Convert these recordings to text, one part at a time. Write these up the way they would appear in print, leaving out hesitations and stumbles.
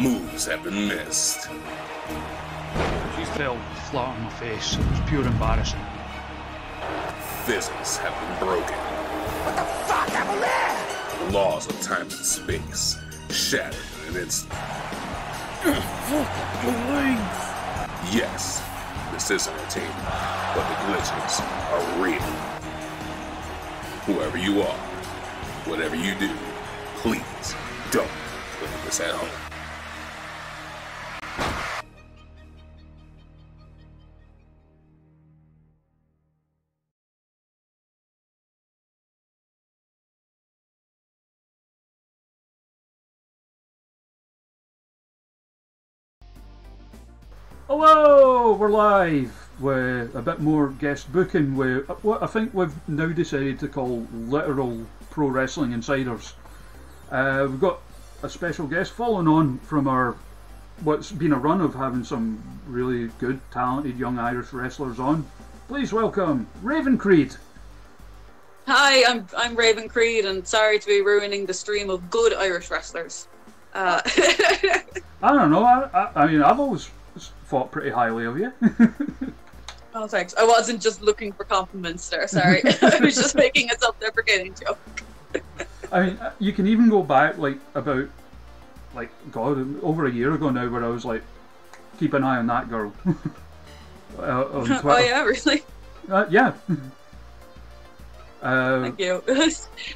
moves have been missed. She fell flat on my face. It was pure embarrassing. Physics have been broken. What the fuck happened there? Laws of time and space shattered in an instant. Yes, this is entertainment, but the glitches are real. Whoever you are, whatever you do, please don't look at this at home. Hello, we're live with a bit more guest booking with what I think we've now decided to call literal pro wrestling insiders. We've got a special guest following on from our what's been a run of having some really good, talented young Irish wrestlers on. Please welcome Raven Creed. Hi, I'm Raven Creed, and sorry to be ruining the stream of good Irish wrestlers. I don't know. I mean, I've always thought pretty highly of you. Oh, thanks. I wasn't just looking for compliments there, sorry. I was just making a self-deprecating joke. I mean, you can even go back, about over a year ago now, where I was like, keep an eye on that girl. On Twitter. Oh yeah, really? Yeah. Thank you.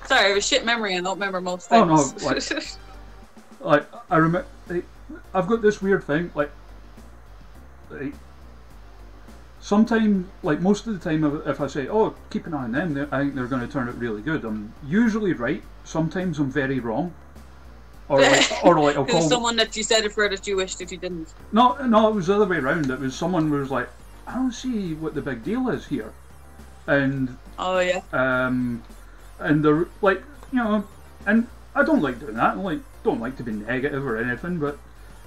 Sorry, I have a shit memory and don't remember most things. Oh no, I remember, I've got this weird thing, sometimes, most of the time, if I say, oh, keep an eye on them, I think they're going to turn out really good. I'm usually right. Sometimes I'm very wrong. Or I'll call someone that you said it for that you wished that you didn't. No, it was the other way around. It was someone who was like, I don't see what the big deal is here. And oh yeah. And they're and I don't like doing that. I don't like to be negative or anything, but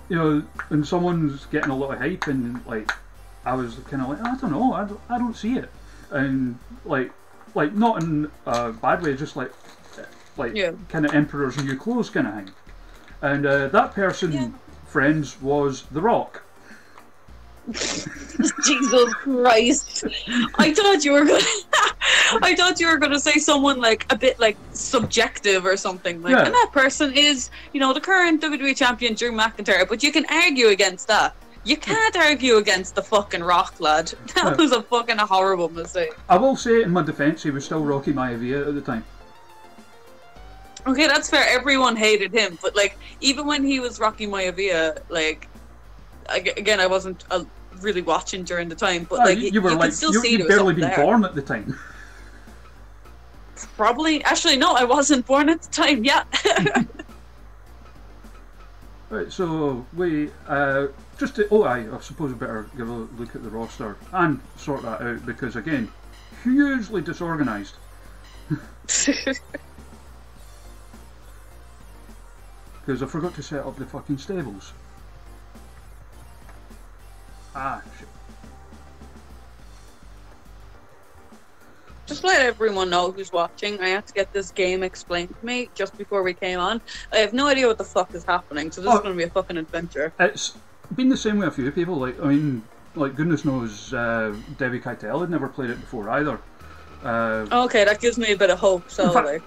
when someone's getting a lot of hype and I was kind of I don't know, I don't see it, and not in a bad way, just yeah. kind of Emperor's New Clothes kind of thing, and that person, friends, was The Rock. Jesus Christ! I thought you were gonna say someone a bit subjective or something and that person is the current WWE champion Drew McIntyre, but you can argue against that. You can't argue against the fucking Rock, lad. That was a fucking horrible mistake. I will say, in my defence, he was still Rocky Maivia at the time. Okay, that's fair. Everyone hated him, but even when he was Rocky Maivia, again, I wasn't really watching during the time, but you were could still see you'd barely been born at the time. Probably. Actually, no, I wasn't born at the time. Yeah. Right, so we I suppose we better give a look at the roster and sort that out, because again, hugely disorganised. Because I forgot to set up the fucking stables. Ah, shit. Just let everyone know who's watching, I had to get this game explained to me just before we came on. I have no idea what the fuck is happening, so this is going to be a fucking adventure. It's been the same with a few people. Goodness knows, Debbie Keitel had never played it before either. Okay, that gives me a bit of hope. So, in fact,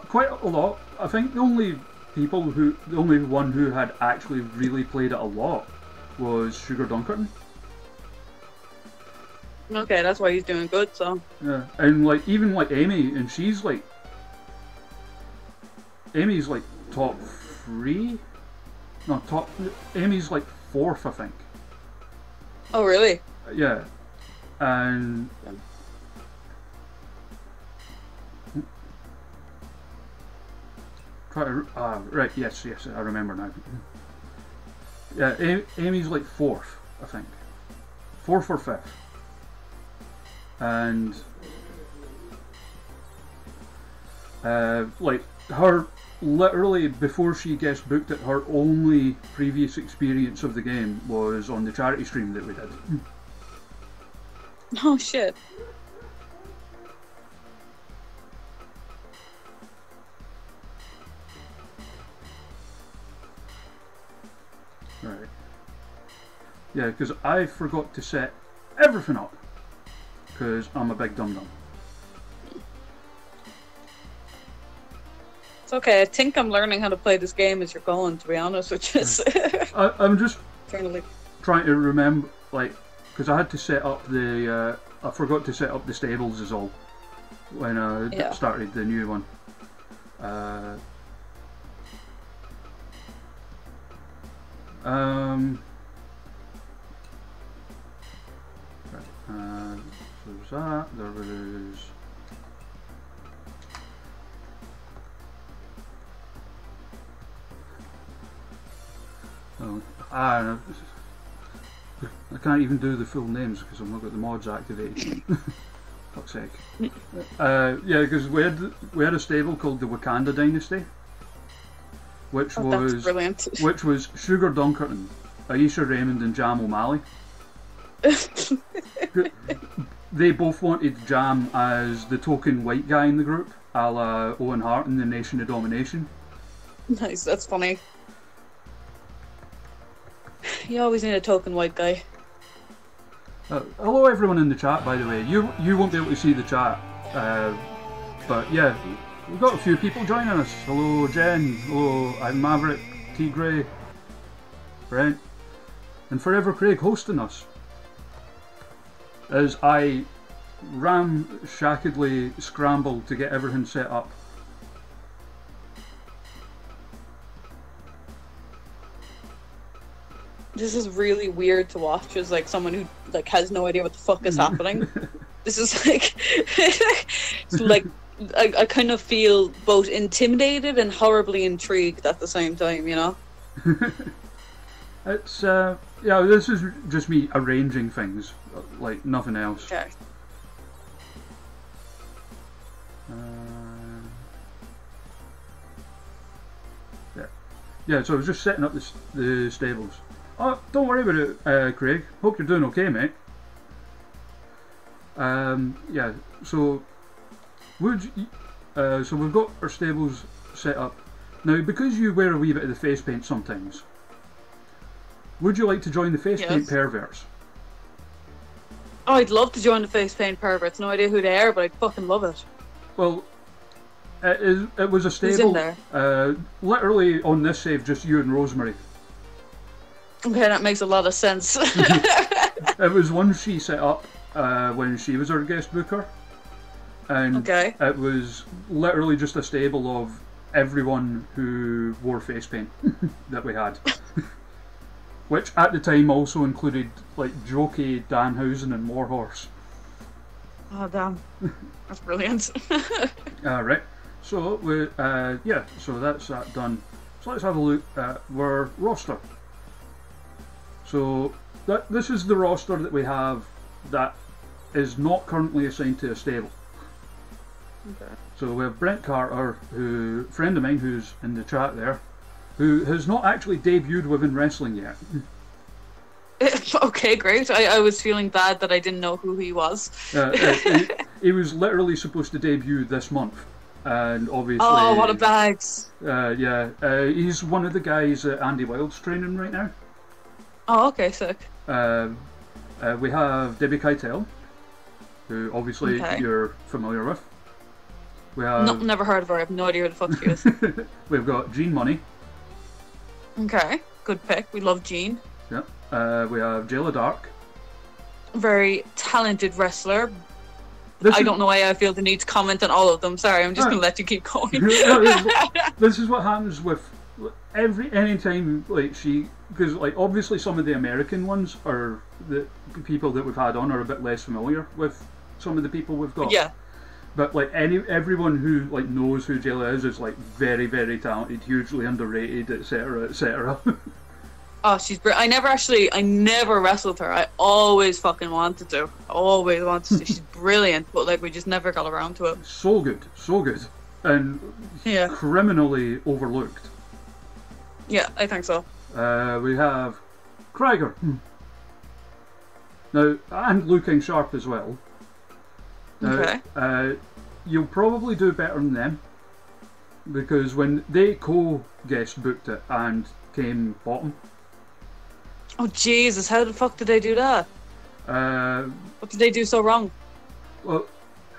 quite a lot. I think the only one who had actually really played it a lot was Sugar Dunkerton. Okay, that's why he's doing good, so. Yeah, and even Amy, and she's Amy's top 3? No, Amy's 4th, I think. Oh, really? Yeah. And right, yes, I remember now. Yeah, Amy's 4th, I think. 4th or 5th. And her, literally before she guest booked it, her only previous experience of the game was on the charity stream that we did. Oh shit. Right. Yeah, because I forgot to set everything up. Because I'm a big dum-dum. It's okay. I think I'm learning how to play this game as you're going, to be honest, which is... I'm just Eternally. trying to remember, like, because I had to set up the... I forgot to set up the stables is all. When I started the new one. So there's that, there was... Oh, I can't even do the full names because I've not got the mods activated. Fuck's sake. Yeah, because we had a stable called the Wakanda Dynasty, which was brilliant. Which was Sugar Dunkerton, Aisha Raymond, and Jam O'Malley. They both wanted Jam as the token white guy in the group, a la Owen Hart in the Nation of Domination. Nice, that's funny. You always need a token white guy. Hello everyone in the chat, by the way. You won't be able to see the chat, but yeah, we've got a few people joining us. Hello Jen, hello I'm Maverick, T Grey, Brent, and Forever Craig hosting us. As I ramshackledly scramble to get everything set up. This is really weird to watch as like someone who like has no idea what the fuck is happening. This is like it's like I kind of feel both intimidated and horribly intrigued at the same time, you know? It's yeah, this is just me arranging things, like nothing else. Okay. Yeah, so I was just setting up the stables. Oh, don't worry about it, Craig. Hope you're doing okay, mate. Yeah, so so we've got our stables set up now. Because you wear a wee bit of the face paint sometimes, would you like to join the face paint perverts? Oh, I'd love to join the face paint perverts. No idea who they are, but I'd fucking love it. Well, it was a stable. Who's in there? Literally on this save, just you and Rosemary. Okay, that makes a lot of sense. It was one she set up when she was our guest booker, and it was literally just a stable of everyone who wore face paint that we had. Which at the time also included like Jokey, Danhausen and Warhorse. Oh damn, that's brilliant. Right, so we yeah, so that's that done. So let's have a look at our roster. So this is the roster that we have that is not currently assigned to a stable. Okay. So we have Brent Carter, who friend of mine who's in the chat there, who has not actually debuted within wrestling yet. Okay, great. I was feeling bad that I didn't know who he was. He was literally supposed to debut this month, and obviously... Oh, what a bags! Yeah, he's one of the guys that Andy Wilde's training right now. Oh, okay, sick. We have Debbie Keitel, who obviously you're familiar with. We have... never heard of her. I have no idea who the fuck she is. We've got Jean Money. Okay, good pick. We love Jean. Yeah. We have Jayla Dark. Very talented wrestler. I don't know why I feel the need to comment on all of them. Sorry, I'm just going to let you keep going. This is what happens with anytime like because like obviously some of the American ones are the people that we've had on are a bit less familiar with some of the people we've got. Yeah. But like everyone who like knows who Jayla is like very, very talented, hugely underrated, etc., etc. Oh, she's I never wrestled her. I always fucking wanted to. She's brilliant, but like we just never got around to it. So good, and criminally overlooked. Yeah, I think so. We have Craiger. Now, and looking sharp as well. Now, you'll probably do better than them, because when they co-guest booked it and came bottom, Oh Jesus! How the fuck did they do that? What did they do so wrong? Well,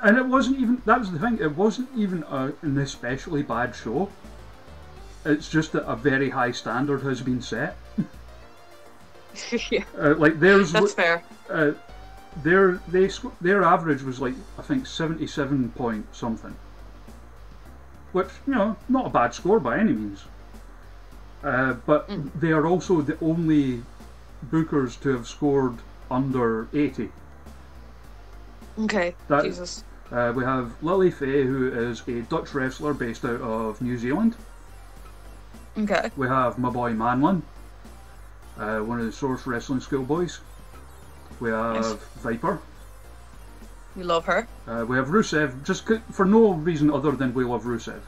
and it wasn't even. That was the thing. It wasn't even an especially bad show. It's just that a very high standard has been set. Yeah, Like theirs. that's fair. Their average was like I think 77 point something, which not a bad score by any means. But they are also the only bookers to have scored under 80. Okay, Jesus. We have Lily Faye, who is a Dutch wrestler based out of New Zealand. Okay. We have my boy Manlin, one of the Source Wrestling schoolboys. We have Nice. Viper. We love her. We have Rusev, just for no reason other than we love Rusev.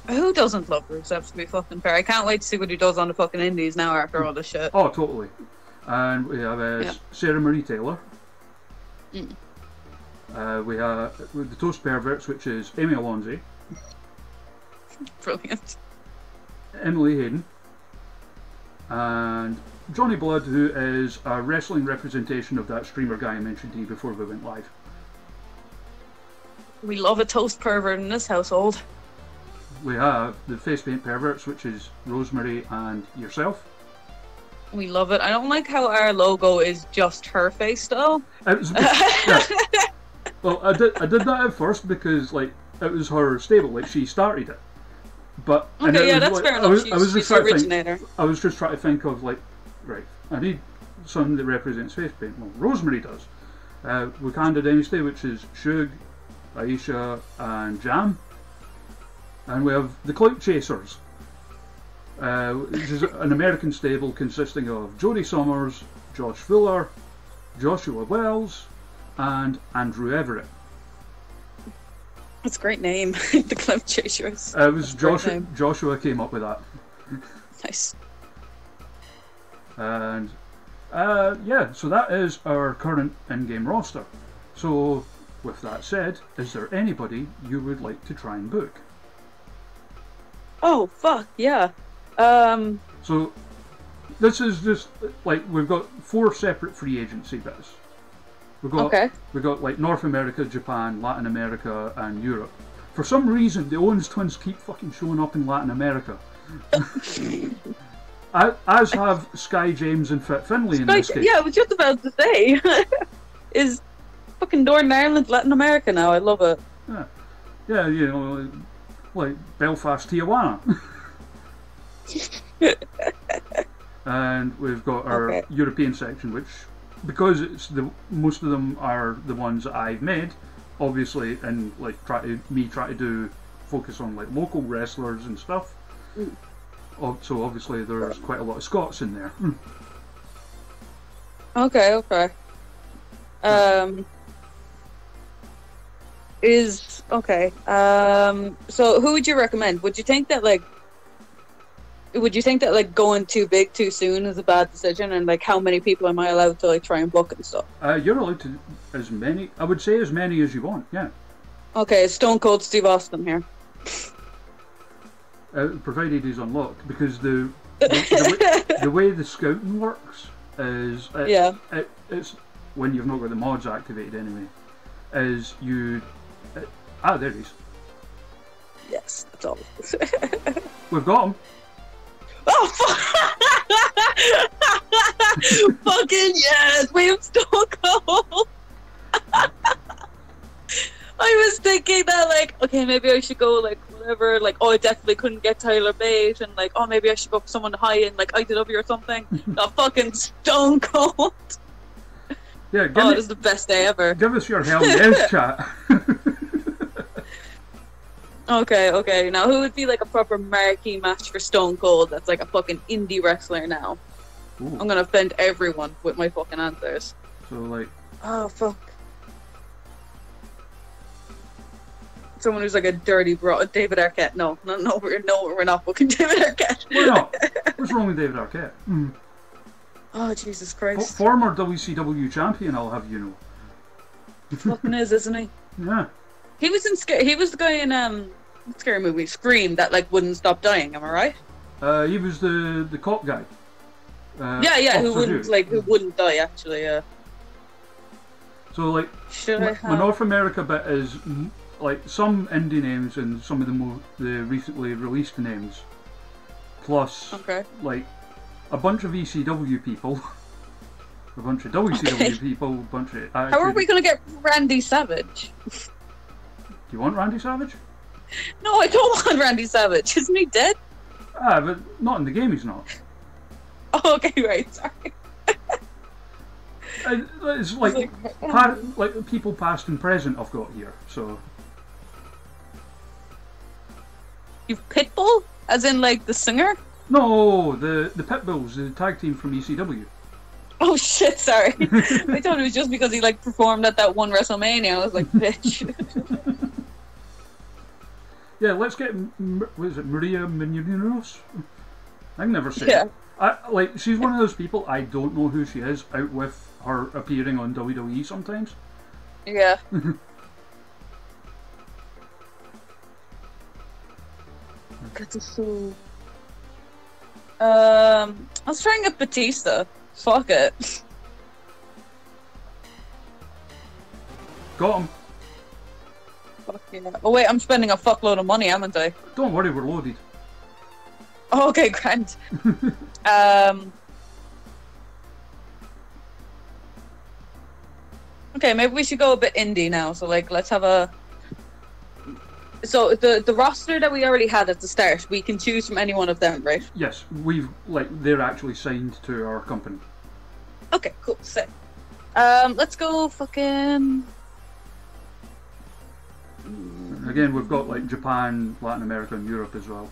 Who doesn't love Rusev, to be fucking fair? I can't wait to see what he does on the fucking indies now after all this shit. Oh, totally. And we have Sarah Marie Taylor. We have the Toast Perverts, which is Amy Alonzi, Brilliant. Emily Hayden, and Johnny Blood, who is a wrestling representation of that streamer guy I mentioned to you before we went live. We love a toast pervert in this household. We have the Face Paint Perverts, which is Rosemary and yourself. We love it. I don't like how our logo is just her face, though. It was, yeah. Well, I did that at first because like it was her stable, like she started it. But and Okay, it yeah, was, that's like, fair I enough. was She's just the trying to think, originator. I was just trying to think of like, right, I need something that represents Face Paint. Well, Rosemary does. Wakanda Dynasty, which is Shug, Aisha, and Jam. And we have the Clout Chasers, which is an American stable consisting of Jodie Summers, Josh Fuller, Joshua Wells, and Andrew Everett. That's a great name. The Clout Chasers. It was That's a great name. Joshua came up with that. Nice. And yeah, so that is our current in-game roster. So with that said, is there anybody you would like to try and book? Oh, fuck, yeah. So this is just like we've got 4 separate free agency bits. We've got like North America, Japan, Latin America, and Europe. For some reason, the Owens twins keep fucking showing up in Latin America. As have Sky James and Fit Finlay in this case. Yeah, I was just about to say. Is fucking Northern Ireland Latin America now? I love it. Yeah, you know, like Belfast, Tijuana. And we've got our European section, which, because it's most of them are the ones that I've made, obviously, and like try to do focus on like local wrestlers and stuff. So obviously there's quite a lot of Scots in there. Okay. So who would you recommend? Would you think that like going too big too soon is a bad decision, and like how many people am I allowed to like try and book and stuff? You're allowed to as many. I would say as many as you want. Yeah. Okay, Stone Cold Steve Austin here. Provided he's unlocked, because the way the scouting works is it's when you've not got the mods activated anyway. Is you there he is. Yes, that's all. We've got him. Oh, fucking yes! We have Stone Cold. I was thinking that, like, okay, maybe I should go, like, whatever, like, oh, I definitely couldn't get Tyler Bate, and, like, oh, maybe I should go for someone high in, like, IDW or something. No, fucking Stone Cold. Yeah, this is the best day ever. Give us your hell yes, chat. Okay. Now, who would be, like, a proper marquee match for Stone Cold that's, like, a fucking indie wrestler now? Ooh. I'm gonna offend everyone with my fucking answers. So, like... Oh, fuck. Someone who's like a dirty bro, David Arquette. No, we're not booking David Arquette. Why not? What's wrong with David Arquette? Oh, Jesus Christ. Former WCW champion, I'll have you know. He fucking is, isn't he? Yeah. He was the guy in what scary movie? Scream, that like wouldn't stop dying. Am I right? He was the cop guy. Yeah. Who wouldn't die? Actually, yeah. So like, my North America bit is like some indie names and some of the recently released names, plus like a bunch of ECW people, a bunch of WCW people, a bunch of. How are we gonna get Randy Savage? Do you want Randy Savage? No, I don't want Randy Savage. Isn't he dead? But not in the game. He's not. Oh, okay, right. Sorry. It's like people past and present I've got here, so... You've Pitbull? As in, like, the singer? No, the Pitbulls, the tag team from ECW. Oh shit, sorry. I thought it was just because he, like, performed at that one WrestleMania. I was like, bitch. Yeah, let's get... What is it, Maria Menounos? I can never say it. She's one of those people, I don't know who she is, out with her appearing on WWE sometimes. Yeah. Good to see. I was trying to get Batista. Fuck it. Got him. Fuck yeah. Oh wait, I'm spending a fuckload of money, haven't I? Don't worry, we're loaded. Oh, okay, grand. Okay, maybe we should go a bit indie now. So, like, let's have a... So, the roster that we already had at the start, we can choose from any one of them, right? Yes, they're actually signed to our company. Okay, cool, sick. Let's go fucking... Again, we've got, like, Japan, Latin America, and Europe as well.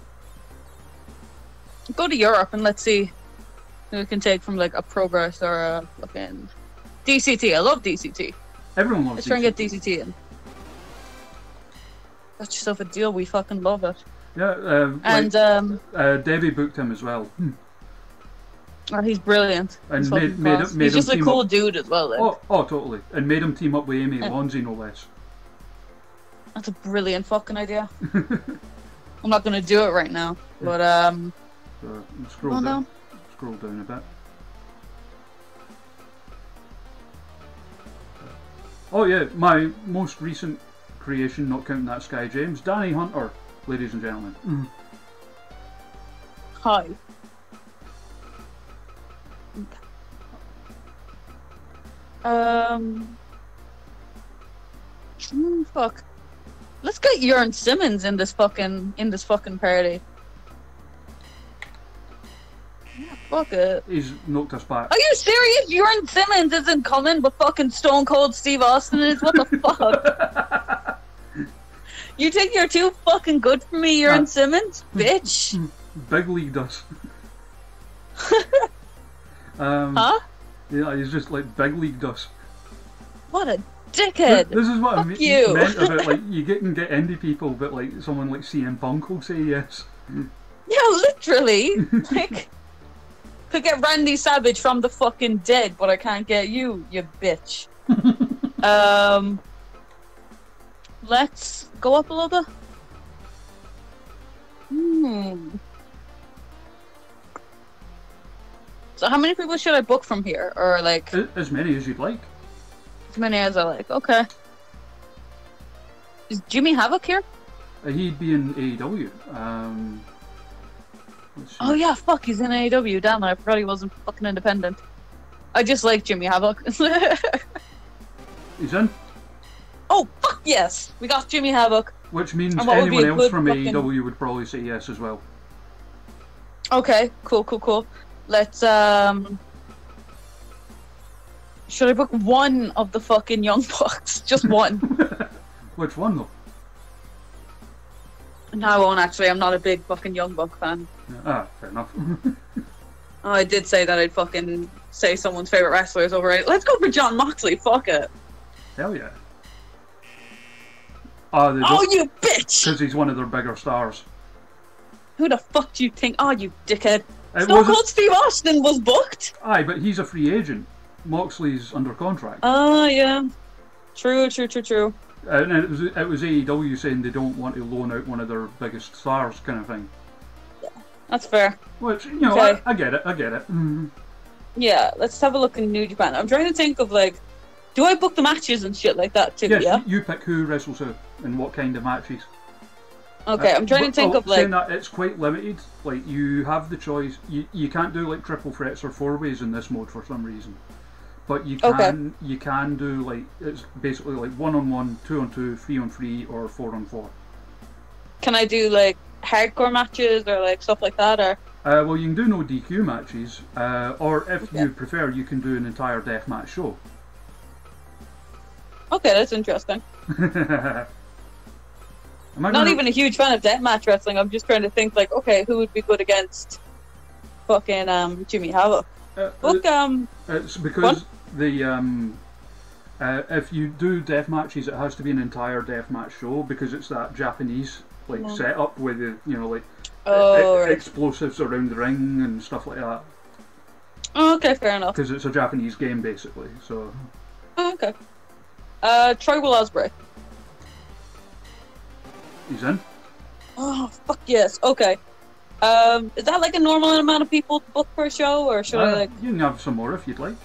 Go to Europe and let's see who we can take from, like, a Progress or a fucking... DCT, I love DCT. Everyone loves Let's try and get DCT in. Got yourself a deal, we fucking love it. Yeah, Debbie booked him as well. Oh, he's brilliant. And he's made just him a cool dude as well. Like. Oh, totally. And made him team up with Amy Lonzi, no less. That's a brilliant fucking idea. I'm not going to do it right now, but So, scroll down a bit. Oh yeah, my most recent creation, not counting that Sky James, Danny Hunter, ladies and gentlemen. Hi. Fuck. Let's get Jurn Simmons in this fucking party. Yeah, fuck it. He's knocked us back. Are you serious? Jurn Simmons isn't coming, but fucking Stone Cold Steve Austin is? What the fuck? You think you're too fucking good for me, Jurn Simmons? Bitch. Big league does. Huh? Yeah, he's just like big league does. What a dickhead. This is what I Fuck you. meant about, like, you can get indie people, but like someone like CM Punk will say yes. Yeah, literally. Like, could get Randy Savage from the fucking dead, but I can't get you, you bitch. Let's go up a little bit. So how many people should I book from here? Or like... As many as you'd like. As many as I like, okay. Is Jimmy Havoc here? He'd be in AEW. Oh yeah, fuck, he's in AEW. Damn it, I forgot he wasn't fucking independent. I just like Jimmy Havoc. He's in. Oh, fuck yes! We got Jimmy Havoc. Which means anyone else from AEW would probably say yes as well. Okay, cool. Let's, should I book one of the fucking Young Bucks? Just one. Which one though? No, I won't actually. I'm not a big fucking Young Buck fan. Ah, fair enough. Oh, I did say that I'd fucking say someone's favourite wrestler is overrated. Let's go for John Moxley, fuck it. Hell yeah. Oh, you bitch! Because he's one of their bigger stars. Who the fuck do you think? Oh, you dickhead. Stone Cold Steve Austin was booked? Aye, but he's a free agent. Moxley's under contract. Oh, yeah. True. And it was AEW saying they don't want to loan out one of their biggest stars, kind of thing. Yeah, that's fair. Which, you know, okay. I get it. Yeah, let's have a look in New Japan. I'm trying to think of like, do I book the matches and shit like that too? Yes, yeah. You pick who wrestles who and what kind of matches. Okay, I'm trying to think of like. Saying that, it's quite limited. Like you have the choice. You can't do like triple threats or four ways in this mode for some reason. But you can do like, it's basically like 1-on-1, 2-on-2, 3-on-3, or 4-on-4. Can I do like hardcore matches or like stuff like that, or? Well, you can do no DQ matches, or if you prefer, you can do an entire deathmatch show. Okay, that's interesting. Not even a huge fan of deathmatch wrestling. I'm just trying to think like, okay, who would be good against fucking Jimmy Havoc? It's because the if you do death matches, it has to be an entire deathmatch show because it's that Japanese like setup with the explosives around the ring and stuff like that. Oh, okay, fair enough. Because it's a Japanese game basically, so. Oh, okay. Troy Will Ospreay. He's in. Oh fuck yes. Okay. Is that like a normal amount of people to book for a show, or should I like? You can have some more if you'd like.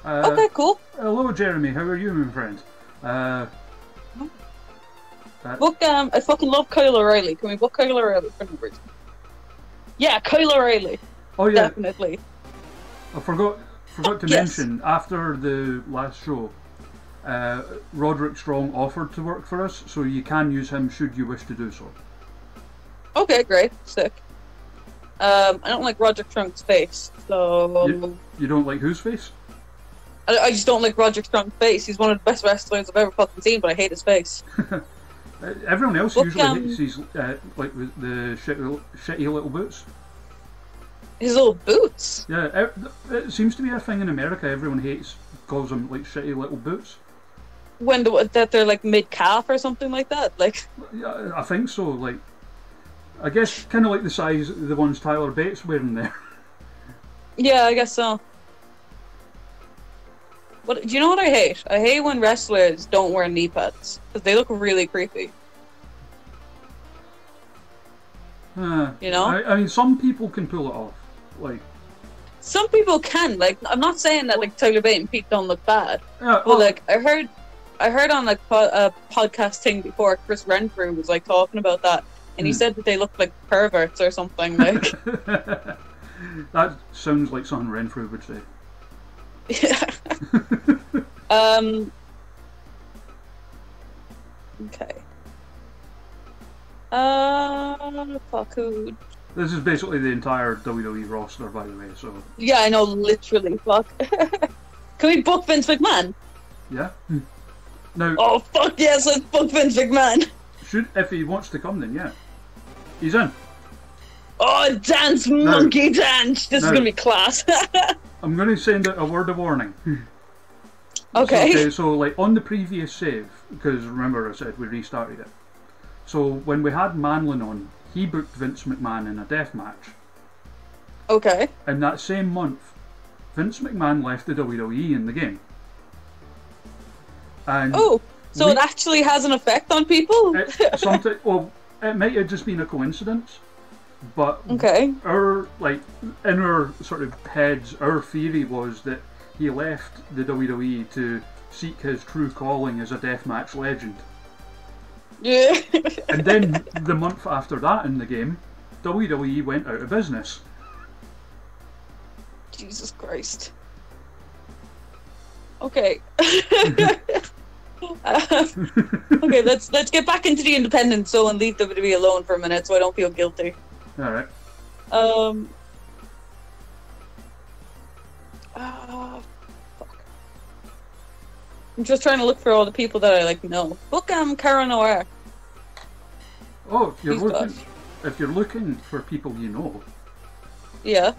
Okay, cool. Hello, Jeremy. How are you, my friend? Book. I fucking love Kyle O'Reilly. Can we book Kyle O'Reilly for no reason? Yeah, Kyle O'Reilly. Oh yeah, definitely. I forgot to mention after the last show. Roderick Strong offered to work for us, so you can use him should you wish to do so. Okay, great, sick. I don't like Roderick Strong's face, so... You don't like whose face? I just don't like Roderick Strong's face. He's one of the best wrestlers I've ever fucking seen, but I hate his face. Everyone else usually hates his, like the shitty little boots. His little boots? Yeah, it seems to be a thing in America. Everyone calls them like shitty little boots. That they're like mid-calf or something like that? Like, yeah, I think so. Like, I guess kind of like the size of the ones Tyler Bates wearing there. Yeah, I guess so. What do you know what I hate? I hate when wrestlers don't wear knee pads because they look really creepy. You know? I mean, some people can pull it off. Like, some people can. Like, I'm not saying that like Tyler Bate and Pete don't look bad. But like, I heard on like a podcast thing before, Chris Renfrew was like talking about that, and he said that they looked like perverts or something. Like, that sounds like something Renfrew would say. Yeah. Okay. Fuck who? This is basically the entire WWE roster, by the way. So. Yeah, I know, literally. Fuck. Can we book Vince McMahon? Yeah. No. Oh fuck yes, let's book Vince McMahon. If he wants to come, then yeah, he's in. Oh, dance, monkey dance! This is gonna be class. I'm gonna send out a word of warning. Okay. So like on the previous save, because remember I said we restarted it. So when we had Manlin on, he booked Vince McMahon in a death match. Okay. And that same month, Vince McMahon left the WWE in the game. And so it actually has an effect on people? Well, it might have just been a coincidence, but our, like, in our sort of heads, our theory was that he left the WWE to seek his true calling as a deathmatch legend. Yeah. And then the month after that in the game, WWE went out of business. Jesus Christ. Okay. Okay, let's get back into the independent zone and leave WWE alone for a minute, so I don't feel guilty. All right. Fuck. I'm just trying to look for all the people that I like know. Book Cara Noir. Oh, if you're looking for people you know. Yeah.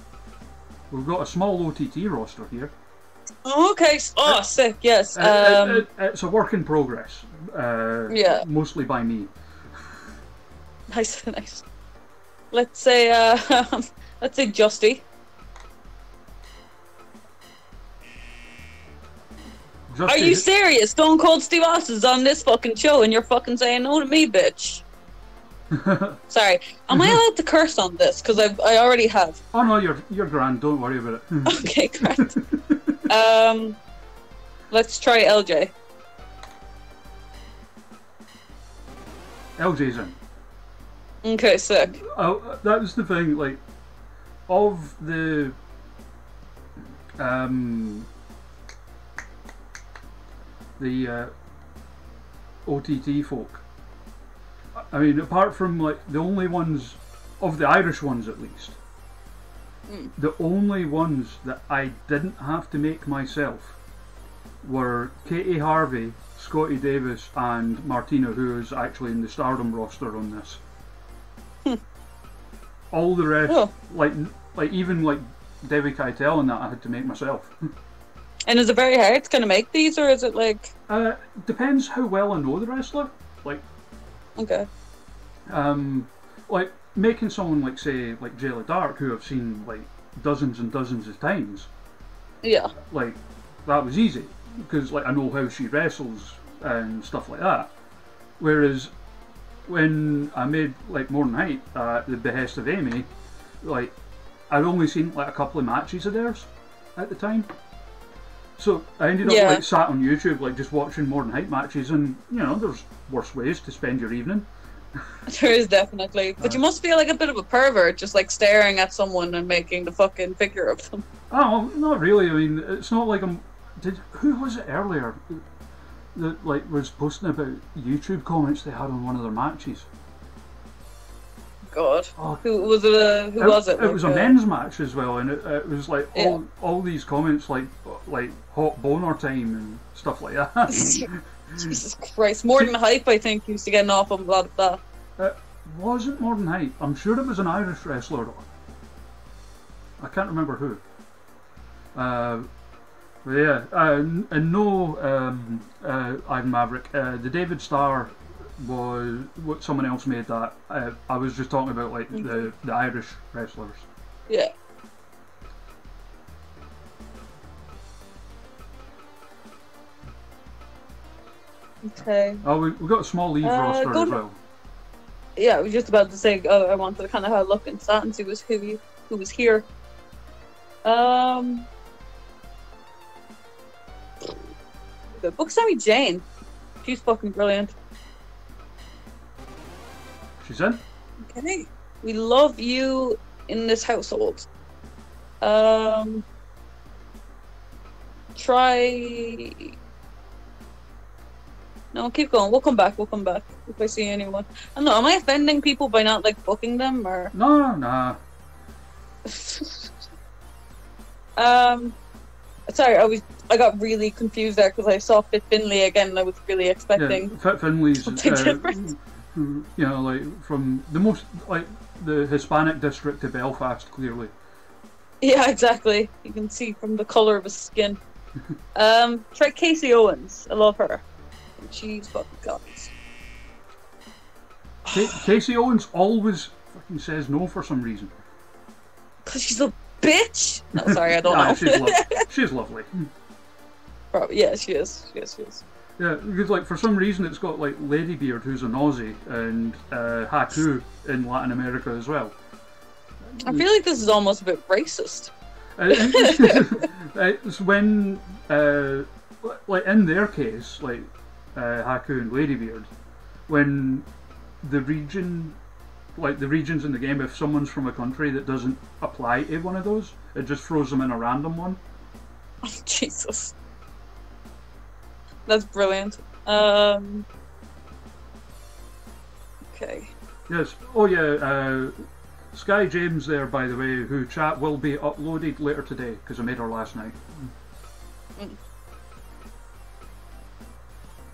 We've got a small OTT roster here. Oh, okay. Oh, sick. Yes. It's a work in progress. Yeah. Mostly by me. Nice, nice. Let's say Justy. Are you serious? Stone Cold Steve Austin's on this fucking show and you're fucking saying no to me, bitch. Sorry, am I allowed to curse on this? Because I already have. Oh no, you're grand. Don't worry about it. Okay, correct. Let's try LJ. LJ's in. Okay, sick. Oh, that was the thing. Like, of the OTT folk. I mean, apart from like the only ones of the Irish ones, at least, the only ones that I didn't have to make myself were Katie Harvey, Scotty Davis, and Martina, who is actually in the Stardom roster on this. All the rest, like even like Debbie Keitel and that, I had to make myself. And is it very hard to kind of make these, or is it like? Depends how well I know the wrestler. Like, okay. Like making someone like say like Jayla Dark, who I've seen like dozens and dozens of times. Yeah. Like that was easy because like I know how she wrestles and stuff like that. Whereas when I made like More Than Height at the behest of Amy, like I'd only seen like a couple of matches of theirs at the time. So I ended up like sat on YouTube like just watching More Than Height matches, and you know there's worse ways to spend your evening. There is definitely, but you must feel like a bit of a pervert just like staring at someone and making the fucking figure of them. Oh, not really. I mean, it's not like I'm. Who was it earlier that like was posting about YouTube comments they had on one of their matches? God, who was it? Who was it? It was a men's match as well, and it was like all these comments like hot boner time and stuff like that. Jesus Christ! More Than Hype, I think, used to get off on a lot of that. It wasn't More Than Hype. I'm sure it was an Irish wrestler though. I can't remember who. But yeah, and no Ivan Maverick. The David Starr was what someone else made that. I was just talking about like the Irish wrestlers. Yeah. Okay. Oh, we got a small leave roster as well. Yeah, I was just about to say. I wanted to kind of have a look into that and see who was here. Book Sammy Jane. She's fucking brilliant. She's in. Okay. We love you in this household. Try. No, keep going. We'll come back if I see anyone. I don't know. Am I offending people by not like booking them or? No, nah. Sorry, I got really confused there because I saw Fit Finlay again and I was really expecting Fit Finlay's something different. You know, like from the most like the Hispanic district of Belfast, clearly. Yeah, exactly. You can see from the colour of his skin. Try Casey Owens. I love her. She's fucking goddess. Casey Owens always fucking says no for some reason. Cause she's a bitch. No, sorry, I don't know. She's lovely. Probably, yeah, she is. She is. Yeah, because like for some reason it's got like Ladybeard, who's an Aussie, and Haku in Latin America as well. I feel like this is almost a bit racist. It's when, like in their case, like Haku and Ladybeard, when the regions in the game, if someone's from a country that doesn't apply to one of those, it just throws them in a random one. Oh, Jesus. That's brilliant. Okay. Yes. Oh yeah. Sky James there, by the way, who chat will be uploaded later today because I made her last night.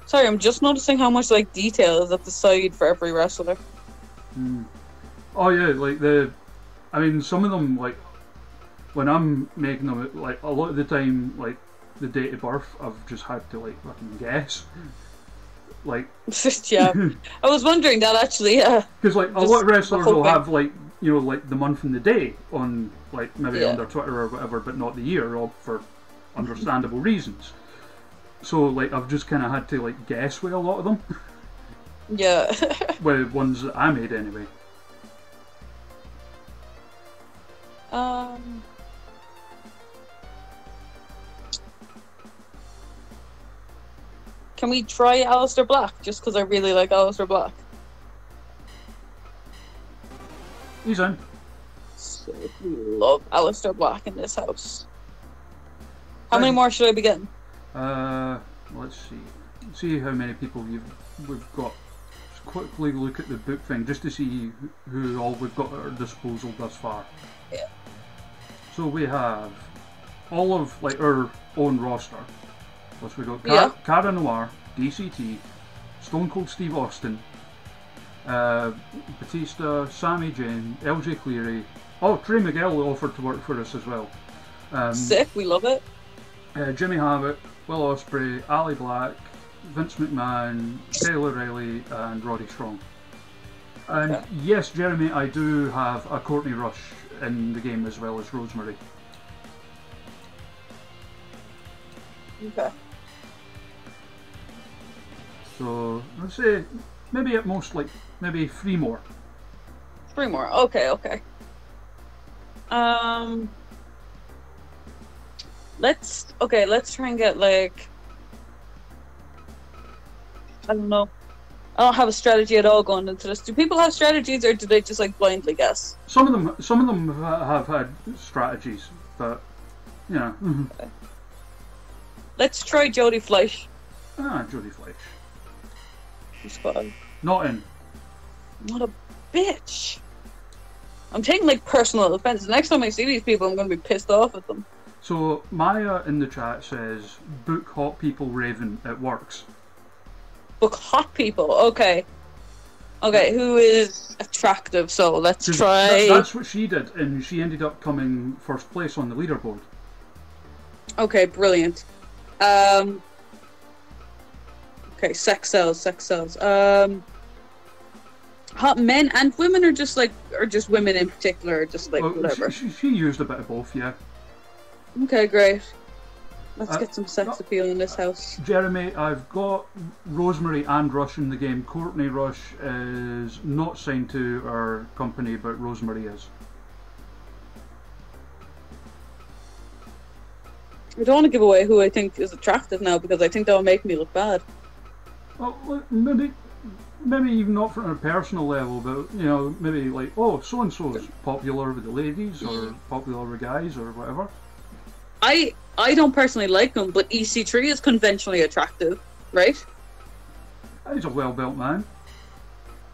Sorry, I'm just noticing how much like detail is at the side for every wrestler. Oh yeah, like I mean, some of them, like when I'm making them, like a lot of the time, like the date of birth, I've just had to like fucking guess. Like, yeah, I was wondering that actually. Yeah, because like a lot of wrestlers will have like, you know, like the month and the day on like maybe on their Twitter or whatever, but not the year, all for understandable reasons. So like I've just kind of had to like guess with a lot of them. Yeah. Well, ones that I made anyway. Can we try Alistair Black? Just because I really like Alistair Black. He's in. So we love Alistair Black in this house. How many more should I be getting? Let's see. See how many people we've got. Just quickly look at the book thing just to see who all we've got at our disposal thus far. Yeah. So we have all of like our own roster. Plus we got Cara Noir, DCT, Stone Cold Steve Austin, Batista, Sami Zayn, LJ Cleary. Oh, Trey Miguel offered to work for us as well. Sick, we love it. Jimmy Havoc, Will Ospreay, Ali Black, Vince McMahon, Kyle O'Reilly, and Roddy Strong. And Okay. yes, Jeremy, I do have a Courtney Rush in the game as well as Rosemary. Okay. So let's say maybe at most like maybe 3 more. 3 more. Okay, okay. Let's try and get like, I don't know. I don't have a strategy at all going into this. Do people have strategies, or do they just like blindly guess? Some of them have had strategies, but you know. Okay. Let's try Jodie Fleisch. Jodie Fleisch. She's fun. Not in. What a bitch. I'm taking like personal offense. The next time I see these people, I'm going to be pissed off at them. So Maya in the chat says, "Book hot people, Raven. It works." Book hot people. Okay. Okay, who is attractive? So let's try. That's what she did, and she ended up coming first place on the leaderboard. Okay, brilliant. Okay, sex sells. Hot men and women, or just women in particular, or just like whatever. She used a bit of both, yeah. Okay, great. Let's get some sex appeal in this house. Jeremy, I've got Rosemary and Rush in the game. Courtney Rush is not signed to our company, but Rosemary is. I don't want to give away who I think is attractive now, because I think that will make me look bad. Well, maybe even not from a personal level, but you know, maybe like, oh, so and so is popular with the ladies, or popular with guys, or whatever. I don't personally like him, but EC3 is conventionally attractive, right? He's a well-built man.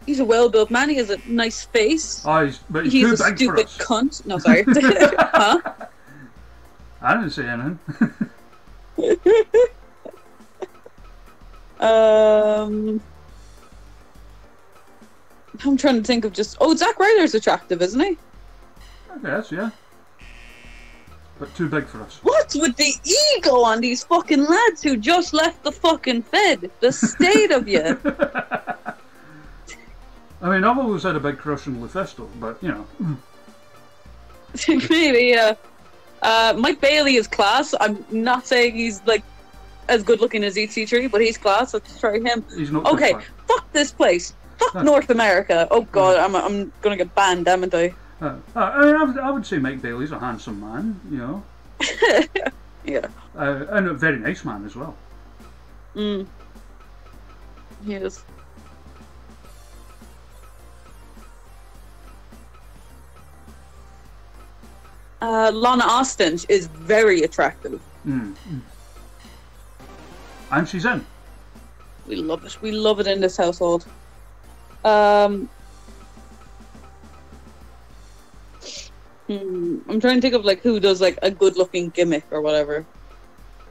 He's a well-built man. He has a nice face. But he's He's too a big stupid for us. cunt. No, sorry. Huh? I didn't say anything. I'm trying to think of just. Oh, Zack Ryder's attractive, isn't he? I guess, yeah. But too big for us. What's with the ego on these fucking lads who just left the fucking Fed? The state of you. I mean, I've always had a big crush on Lufisto, but you know. Maybe, Mike Bailey is class. I'm not saying he's like as good looking as EC3, but he's class. Let's try him. He's not Okay, fuck this place. Fuck North America. Oh god, I'm gonna get banned, haven't I? I would say Mike Bailey's a handsome man, you know. Yeah. And a very nice man as well. He is. Lana Austin is very attractive. And she's in. We love it. We love it in this household. I'm trying to think of like who does like a good-looking gimmick or whatever.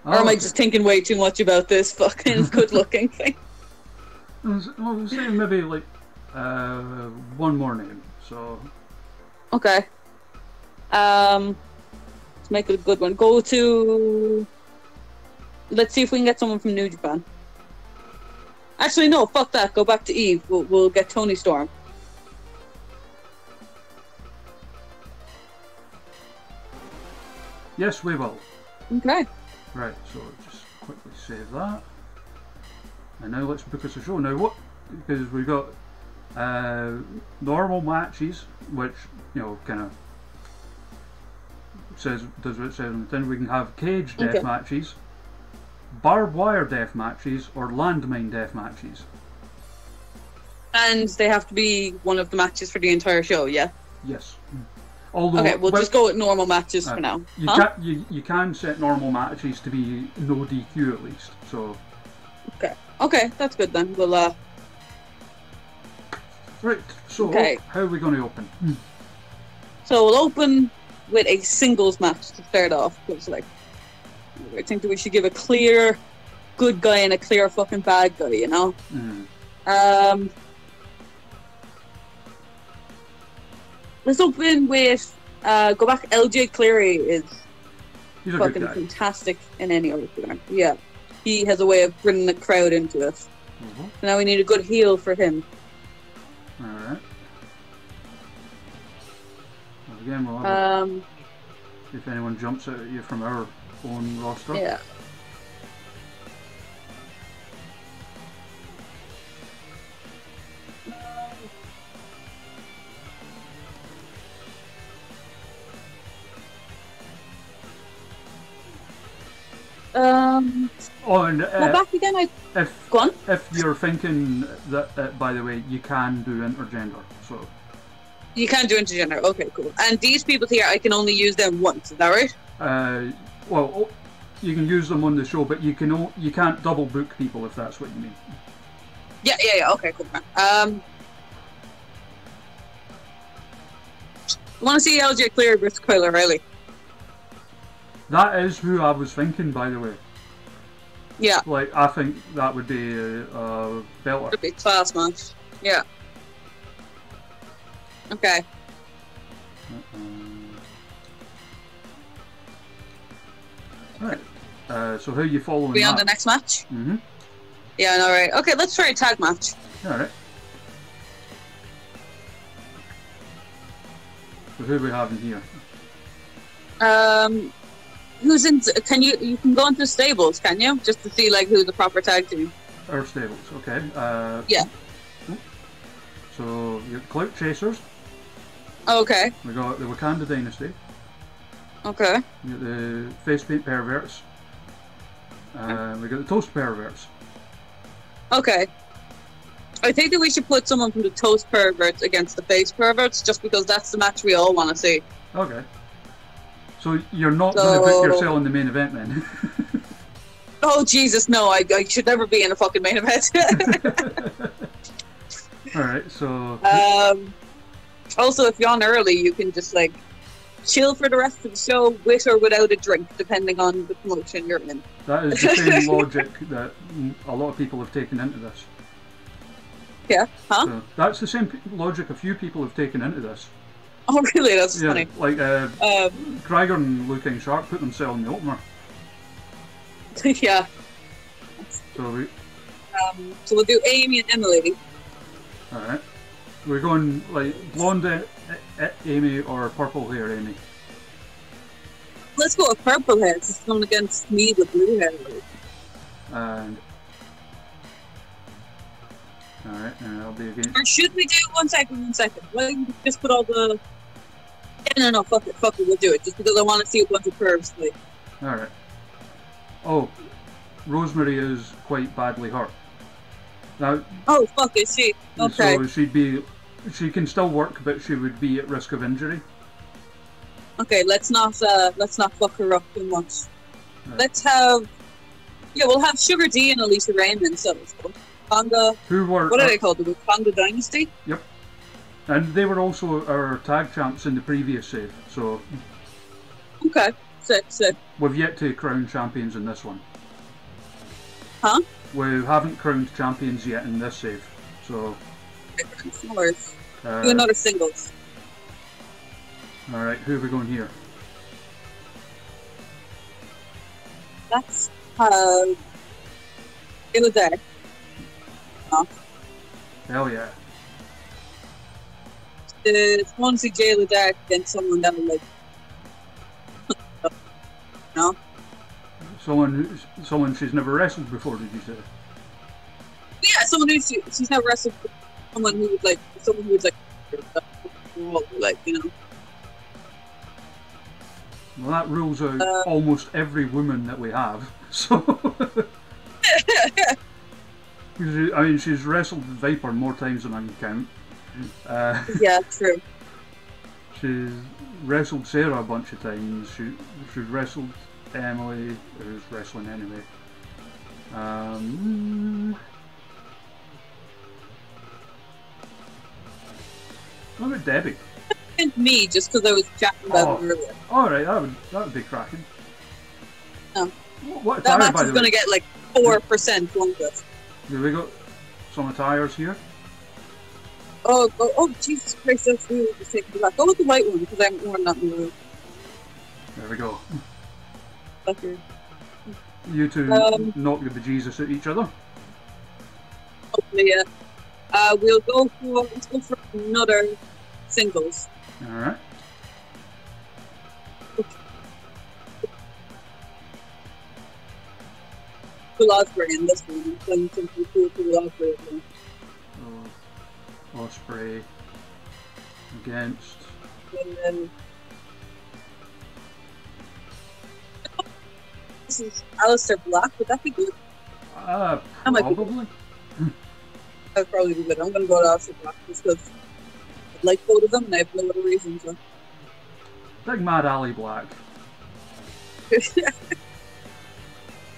Or am I just thinking way too much about this fucking good-looking thing? Well, we'll say maybe like one more name. So. Okay. Let's make it a good one. Go to. Let's see if we can get someone from New Japan. Actually, no. Fuck that. Go back to Eve. We'll get Tony Storm. Yes, we will. Okay. Right, so just quickly save that. And now let's book us a show. Now, what because we've got normal matches, which kind of does what it says on the tin. We can have cage death matches, barbed wire death matches, or landmine death matches. And they have to be one of the matches for the entire show, yeah? Yes. Although, okay, we'll just go with normal matches for now. You can set normal matches to be no DQ at least. So. Okay, that's good then. We'll Right. So how are we going to open? So we'll open with a singles match to start off. Because I think that we should give a clear good guy and a clear fucking bad guy. Let's open with go back. LJ Cleary is fucking fantastic in any other program. Yeah, he has a way of bringing the crowd into it. So now we need a good heel for him. All right. Well, again, we'll have if anyone jumps out at you from our own roster. Yeah. And back again. Go on. If you're thinking that, by the way, you can do intergender, so you can do intergender. Okay, cool. And these people here, I can only use them once. Is that right? Well, you can use them on the show, but you can't double book people if that's what you mean. Yeah. Okay, cool. I want to see LJ Cleary versus Kyle O'Reilly. That is who I was thinking, by the way. Yeah. Like, I think that would be a belter. Would be class match. Yeah. Okay. Right. So how are you following Be on that? the next match? Mm-hmm. Yeah, I know, right. Okay, let's try a tag match. Alright. So who are we having here? Who's in? You can go into stables, can you? Just to see like who's the proper tag team. Our stables, okay. Yeah. So you got Clout Chasers. Okay. We got the Wakanda Dynasty. Okay. We got the Face Paint Perverts. We got the Toast Perverts. Okay. I think that we should put someone from the Toast Perverts against the Face Perverts, just because that's the match we all want to see. Okay. So you're not going to put yourself in the main event then? Oh Jesus, no! I should never be in a fucking main event. All right, so. Also, if you're on early, you can just like chill for the rest of the show, with or without a drink, depending on the promotion you're in. That is the same logic that a lot of people have taken into this. Yeah, huh? So that's the same logic a few people have taken into this. Oh, really? That's funny. Like Craic and Looking Sharp put themselves in the opener. Yeah. So we'll do Amy and Emily. All right. We're going like blonde Amy or purple hair Amy. Let's go with purple hair. It's going against me with blue hair. And all right, and I'll be again. Or should we do 1 second? Why don't we just put all the? No, fuck it, we'll do it. Just because I want to see a bunch of curves. Like. All right. Oh, Rosemary is quite badly hurt. Now. Oh fuck, is she? Okay. So she can still work, but she would be at risk of injury. Okay, let's not fuck her up too much. Right. Let's have. Yeah, we'll have Sugar D and Alicia Raymond. So. Wakanda. What are they called? The Wakanda Dynasty? Yep. And they were also our tag champs in the previous save, so. Okay, sick. We've yet to crown champions in this one. Huh? We haven't crowned champions yet in this save, so. No worries. Do another singles. Alright, who are we going here? That's, Taylor Day. Hell yeah. It's one to see Jayla Dark against someone that would like. No? Someone she's never wrestled before, did you say? Yeah, someone she's never wrestled someone who was like you know. Well, that rules out almost every woman that we have. So, I mean, she's wrestled Viper more times than I can count. Yeah, true. She's wrestled Sarah a bunch of times. She's wrestled Emily, who's wrestling anyway. What about Debbie? And me, just because I was chatting about it earlier. Alright, that would be cracking. No. What that attire, match is going to get like 4% longer. Do we got some attires here? Oh, Jesus Christ, that's really just taking it back. Go with the white one, because I haven't worn that in a while. There we go. Okay. You two knock the bejesus at each other. Hopefully, yeah. Let's go for another singles. Alright. Will Ospreay in this one. I'm playing something cool for Will Ospreay as well. So, Ospreay against. This is Alistair Black. Would that be good? Probably. That'd probably be good. I'm going to go to Alistair Black just because I like both of them and I have no other reason to. Big Mad Ali Black.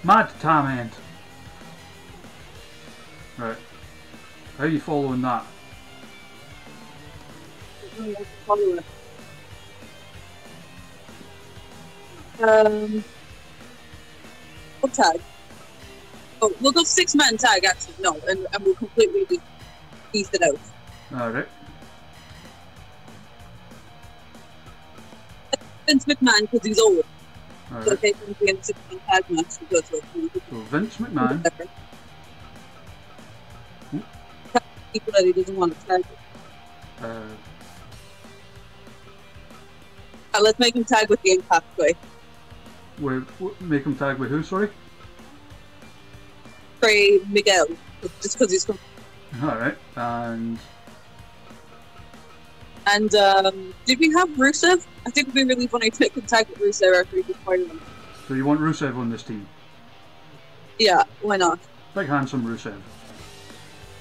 Mad Tam End. Right. How are you following that? What tag? Oh, we'll go 6-man tag actually. No, and we'll completely just piece it out. Alright. Vince McMahon because he's old. All So right. they can be in 6-man tag match because of So Vince McMahon. people that he doesn't want to tag. Let's make him tag with the Impact way. Make him tag with who, sorry? Trey Miguel, just because he's from. Alright, and Did we have Rusev? I think it'd be really funny to make him tag with Rusev after he just fired him. so you want Rusev on this team? Yeah, why not? Big handsome Rusev.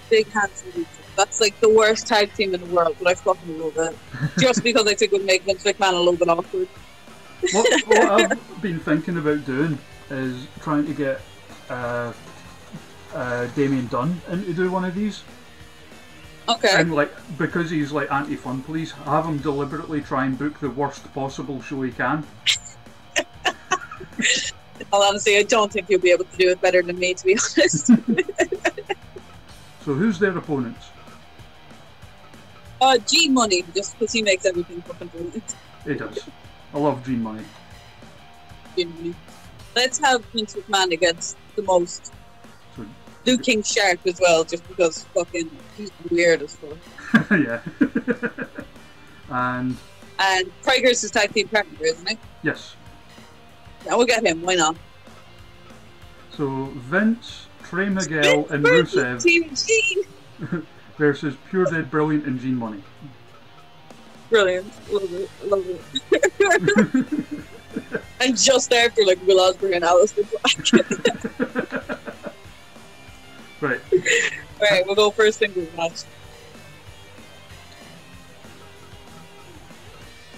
Big handsome Rusev. That's like the worst tag team in the world, but I fucking love it. Just because I think it would make Vince McMahon a little bit awkward. What I've been thinking about doing is trying to get Damien Dunn in to do one of these. Okay. And like, because he's like anti-fun police, have him deliberately try and book the worst possible show he can. Well, honestly, I don't think you'll be able to do it better than me, to be honest. So who's their opponents? G Money, just because he makes everything fucking brilliant. He does. I love Gene Money. G Money. Let's have Vince McMahon against the most. So, Do King Shark as well, just because fucking he's weird as fuck. yeah. And Craiger's his tag team partner, isn't he? yes. Yeah, we'll get him. Why not? So Vince, Trey Miguel, and Rusev Team Gene. versus Pure Dead Brilliant and Gene Money. Brilliant. Love it. Love it. And just after like Will Ospreay and Alistair Black. Right. Alright, we'll go for a singles match.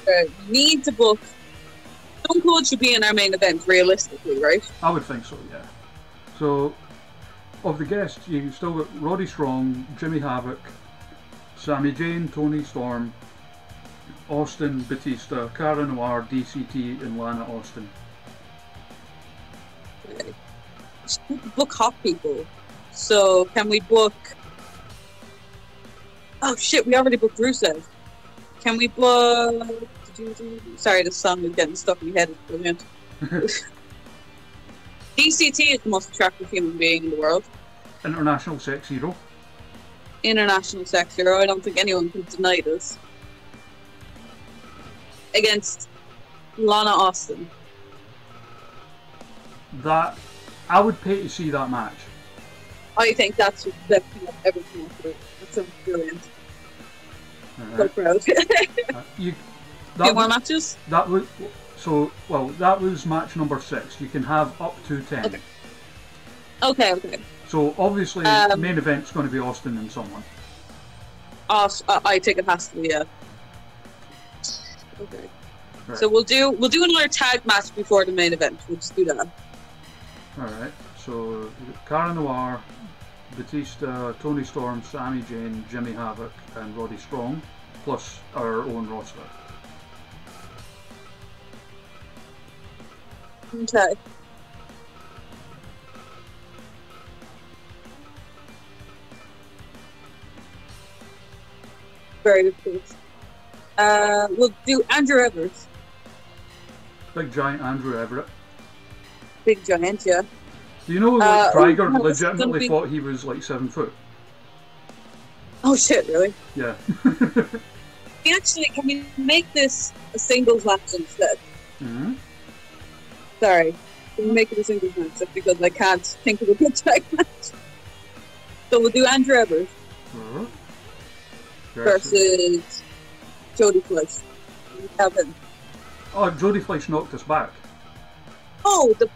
We need to book. Stone Cold should be in our main event, realistically, right? I would think so, yeah. So, of the guests, you still got Roddy Strong, Jimmy Havoc, Sami Zayn, Tony Storm, Austin, Batista, Cara Noir, DCT, and Lana Austin. Okay. Book hot people. So, can we book... Oh shit, we already booked Rusev. Can we book... Sorry, the song is getting stuck in my head. It's brilliant. DCT is the most attractive human being in the world. International Sex Hero. International sex hero. I don't think anyone can deny this. Against Lana Austin. That I would pay to see that match. I think that's definitely what everything else is. That sounds brilliant. So proud. Two more matches? That was that was match number 6. You can have up to 10. Okay. So obviously, main event's going to be Austin and someone. I think it has to be, yeah. Okay. Right. So we'll do another tag match before the main event. We'll just do that. Alright, so Cara Noir, Batista, Tony Storm, Sami Zayn, Jimmy Havoc, and Roddy Strong, plus our own roster. Okay. Very good choice. We'll do Andrew Everett. Big giant Andrew Everett. Big giant, yeah. Do you know that Krieger no, legitimately thought he was like 7 foot? Oh shit, really? Yeah. Can we make this a singles match instead? Mm-hmm. Sorry. Can we make it a singles match just because I can't think of a good tag match? So we'll do Andrew Everett versus Jody Fleisch. Kevin. Oh, Jody Fleisch knocked us back. Oh, the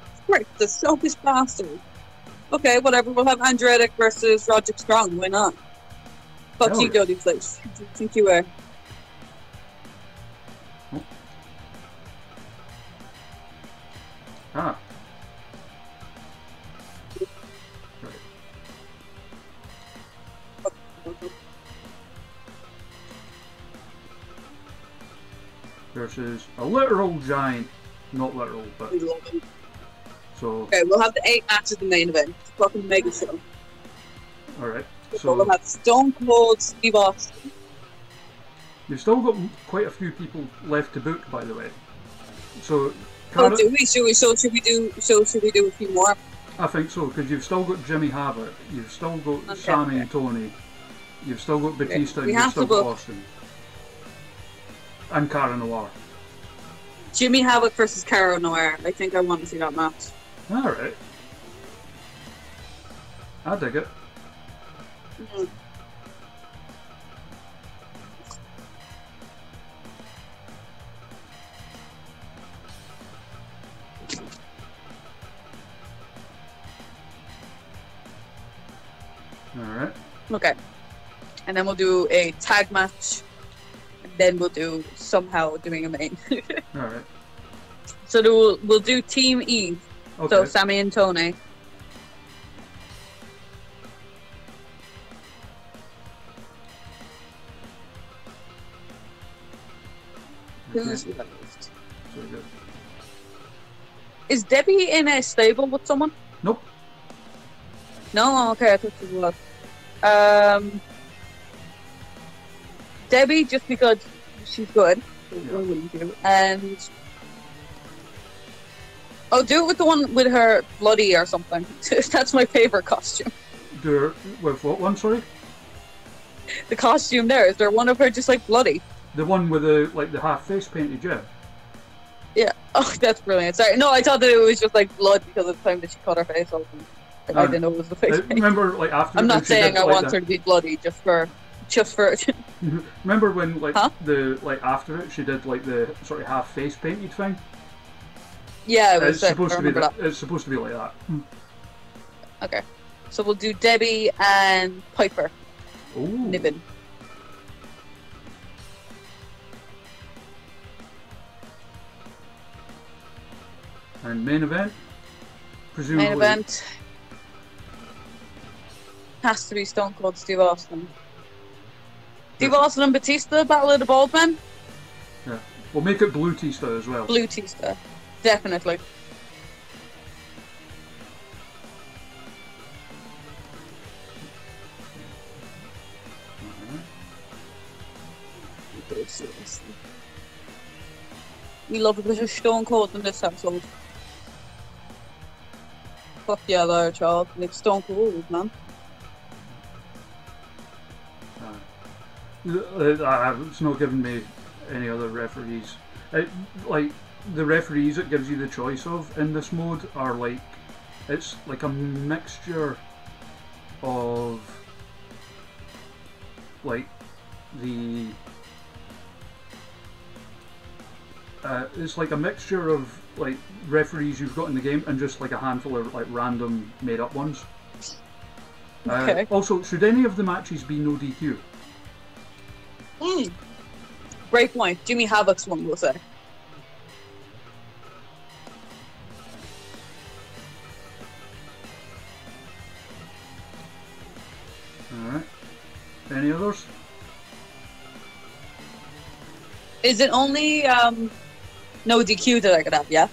selfish bastard. Okay, whatever. We'll have Andrew Addict versus Roderick Strong. Why not? Fuck you, Jody Fleisch. Who do you think you are? Oh. Ah. Right. Versus a literal giant. Not literal, but... So... Okay, we'll have the 8 matches in the main event. It's a fucking mega show. Alright, So we'll have Stone Cold, Steve Austin. You've still got quite a few people left to book, by the way. So... Do we? Should we do a few more? I think so, because you've still got Jimmy Havoc, you've still got Sami and Tony, you've still got Batista, and you've still got Austin. And Cara Noir. Jimmy Havoc versus Cara Noir. I think I want to see that match. Alright. I dig it. Mm. Alright. Okay. And then we'll do a tag match. And then we'll do somehow doing a main. Alright. So we'll do Team E. Okay. So Sami and Tony. Who's left? Very good. Is Debbie in a stable with someone? Nope. No? Okay, I thought she was. Debbie, just because she's good. Yeah. And... Oh, do it with the one with her bloody or something. That's my favourite costume. With what one, sorry? The costume there. Is there one of her just like bloody? The one with the half face painted, yeah. Yeah. Oh, that's brilliant. Sorry. No, I thought that it was just like blood because of the time that she cut her face open. I didn't know it was the face paint. Remember, like after. I'm not saying I want her to be bloody, just for. Remember when after it she did like the sort of half face painted thing? Yeah, it was it's supposed to be that. It's supposed to be like that. Okay, so we'll do Debbie and Piper. Ooh. Niven. And main event, presumably. Main event has to be Stone Cold Steve Austin. Steve Austin and Batista, Battle of the Bald Men. Yeah, we'll make it Blue Tista as well. Blue Tista, definitely. We love a bit of Stone Cold in this episode. Fuck yeah, there, child. Like Stone Cold, man. It's not giving me any other referees. Like the referees it gives you the choice of in this mode are like, it's like a mixture of like the it's like a mixture of like referees you've got in the game and just like a handful of like random made up ones. Okay. Also, should any of the matches be no DQ? Great point. Jimmy Havoc's one will say. Alright. Any others? Is it only no DQ that I could have, yeah?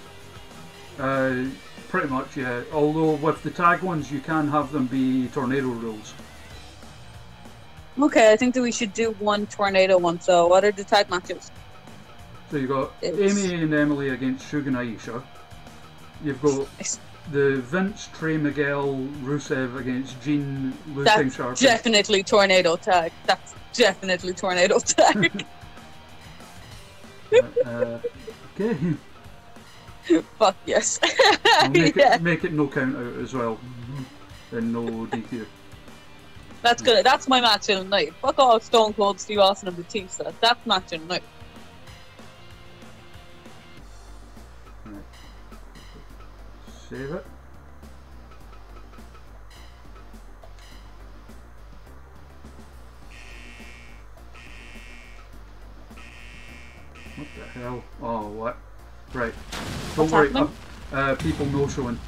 Pretty much, yeah. Although with the tag ones, you can have them be tornado rules. Okay, I think that we should do one tornado one. So, what are the tag matches? So you've got Amy and Emily against Suga and Aisha. You've got the Vince, Trey Miguel, Rusev against Gene, Liu Ting Sharp. That's definitely tornado tag. That's definitely tornado tag. Okay. Fuck yes. I'll make it no count out as well. And no DQ. That's good. That's my match of the night. Fuck all Stone Cold, Steve Austin and Batista. That's match of the night. Right. Save it. What the hell? Oh, what? Right. Don't worry. People no showing.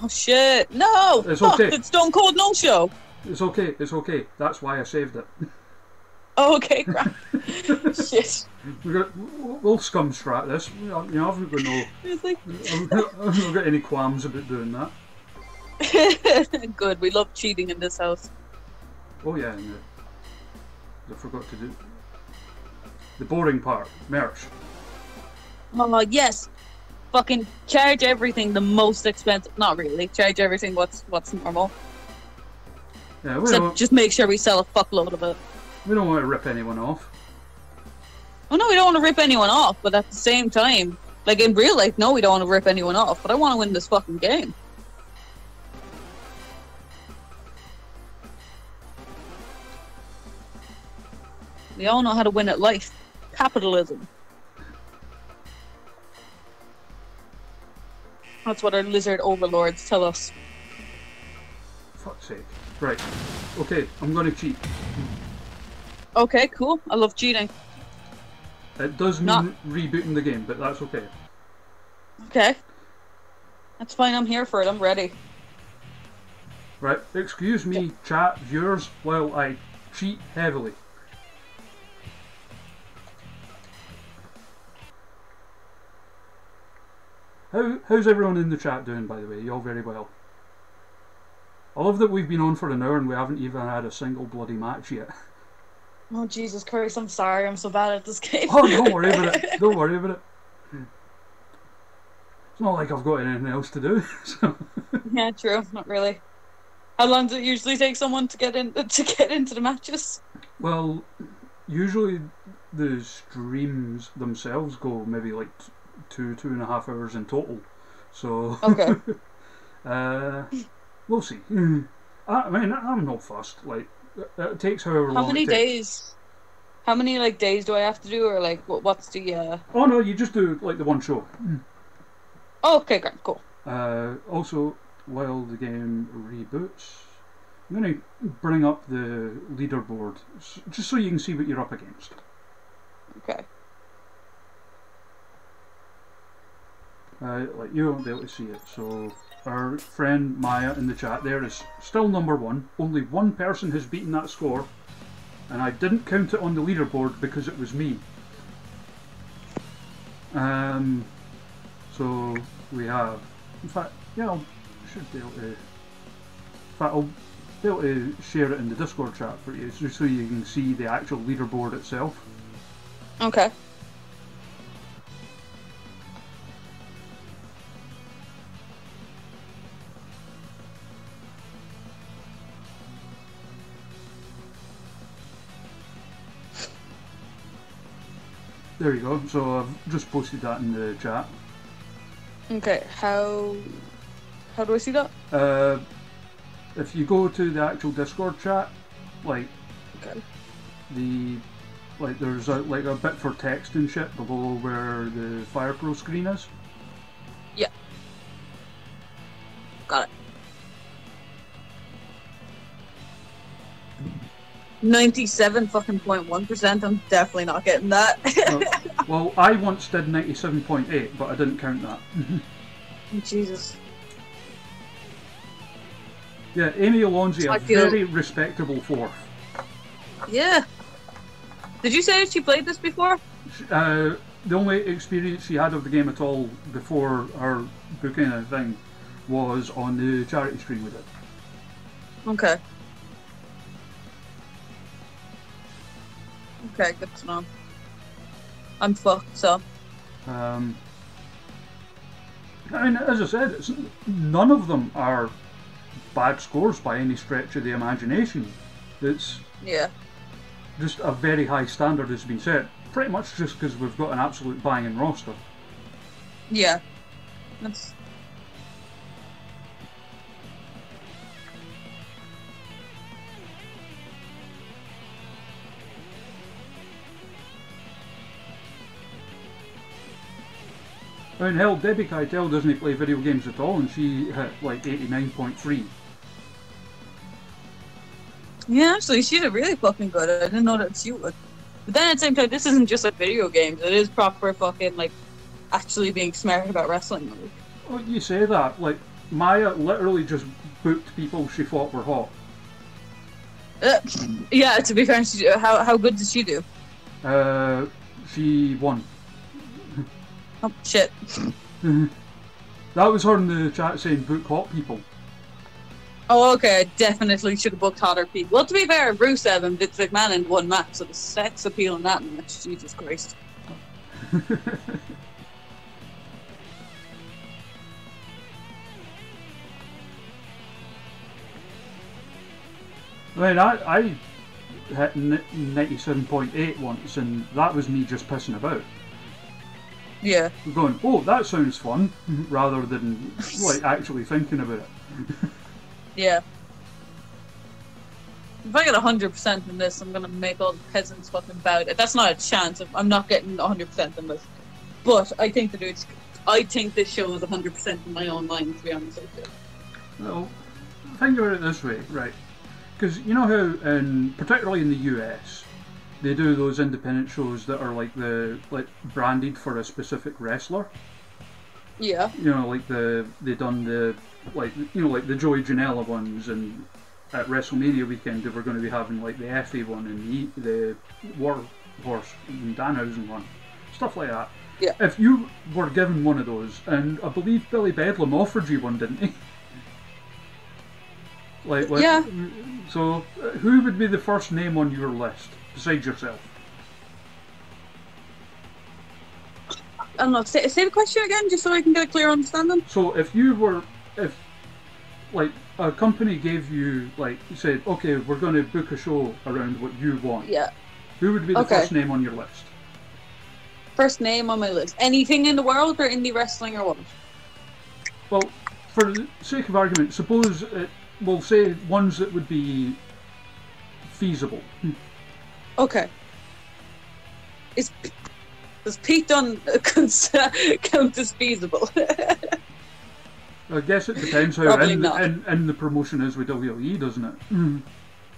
Oh shit! No! It's Fuck, okay. it's Stone Cold no show. It's okay. It's okay. That's why I saved it. Oh, okay, crap. Shit. We'll scum strat this. You know, I've got no. I've not got any qualms about doing that. Good. We love cheating in this house. Oh yeah, and I forgot to do the boring part. Merch. Oh yes. Fucking charge everything the most expensive. Not really. Charge everything what's normal. Yeah, Except just make sure we sell a fuckload of it. We don't want to rip anyone off. Oh no, we don't want to rip anyone off, but at the same time, like in real life, no, we don't want to rip anyone off, but I want to win this fucking game. We all know how to win at life. Capitalism. That's what our lizard overlords tell us. Fuck's sake. Right. Okay, I'm going to cheat. Okay, cool. I love cheating. It does mean rebooting the game, but that's okay. Okay. That's fine, I'm here for it, I'm ready. Right, excuse me, chat, viewers, while I cheat heavily. How's everyone in the chat doing, by the way? You all very well? I love that we've been on for an hour and we haven't even had a single bloody match yet. Oh, Jesus Christ, I'm sorry, I'm so bad at this game. Oh, don't worry about it. Don't worry about it. It's not like I've got anything else to do. So. Yeah, true. Not really. How long does it usually take someone to get into the matches? Well, usually the streams themselves go maybe like 2.5 hours in total. So okay. We'll see. I mean, I'm not fussed. Like, it takes however long. How many days? How many like days do I have to do, or like what's the? Oh no, you just do like the one show. Oh, okay, great, cool. Also, while the game reboots, I'm going to bring up the leaderboard just so you can see what you're up against. Okay. Like you won't be able to see it, so our friend Maya in the chat there is still number 1. Only one person has beaten that score, and I didn't count it on the leaderboard because it was me. So we have, in fact, yeah, I should be able to. In fact, I'll be able to share it in the Discord chat for you, just so you can see the actual leaderboard itself. Okay. There you go. So I've just posted that in the chat. Okay. How do I see that? if you go to the actual Discord chat, like Okay. there's a bit for text and shit below where the Fire Pro screen is. Yeah. Got it. 97.1%. I'm definitely not getting that. Well, I once did 97.8, but I didn't count that. Jesus. Yeah, Amy Alonzi, I a feel- very respectable 4th. Yeah. Did you say she played this before? The only experience she had of the game at all before her booking a thing was on the charity stream we did. Okay. Okay, good to know. I'm fucked, so. I mean, as I said, none of them are bad scores by any stretch of the imagination. It's Yeah. just a very high standard has been set, pretty much just because we've got an absolute banging roster. Yeah. That's. I mean, hell, Debbie Keitel doesn't play video games at all, and she hit like 89.3. Yeah, actually, she did really fucking good. I didn't know that she would. But then at the same time, this isn't just like video games. It is proper fucking, like, actually being smart about wrestling. Like. Well, you say that, like, Maya literally just booked people she thought were hot. Yeah, to be fair, how good did she do? She won. Oh, shit. That was her in the chat saying book hot people. Oh, okay, I definitely should have booked hotter people. Well, to be fair, Rusev and Vince McMahon in one match, so the sex appeal in that match, Jesus Christ. I mean, I hit 97.8 once, and that was me just pissing about. Yeah. Going, oh, that sounds fun, rather than like actually thinking about it. Yeah. If I get 100% in this, I'm gonna make all the peasants fucking bow it. That's not a chance. I'm not getting 100% in this. But I think I think this show is 100% in my own mind, to be honest with you. Well, think about it this way, right? Because you know how, particularly in the US, they do those independent shows that are like branded for a specific wrestler. Yeah. You know, like they done the like the Joey Janela ones, and at WrestleMania weekend they were going to be having like the Effie one and the War Horse and Danhausen one, stuff like that. Yeah. If you were given one of those, and I believe Billy Bedlam offered you one, didn't he? Like yeah. So, who would be the first name on your list besides yourself? I don't know. Say the question again, just so I can get a clear understanding. So, if like a company gave you, like, said, okay, we're going to book a show around what you want. Yeah. Who would be the first name on your list? First name on my list. Anything in the world or indie wrestling or what? Well, for the sake of argument, suppose we'll say ones that would be feasible. Okay. Does Pete Dunne count as feasible? I guess it depends how in the promotion is with WWE, doesn't it?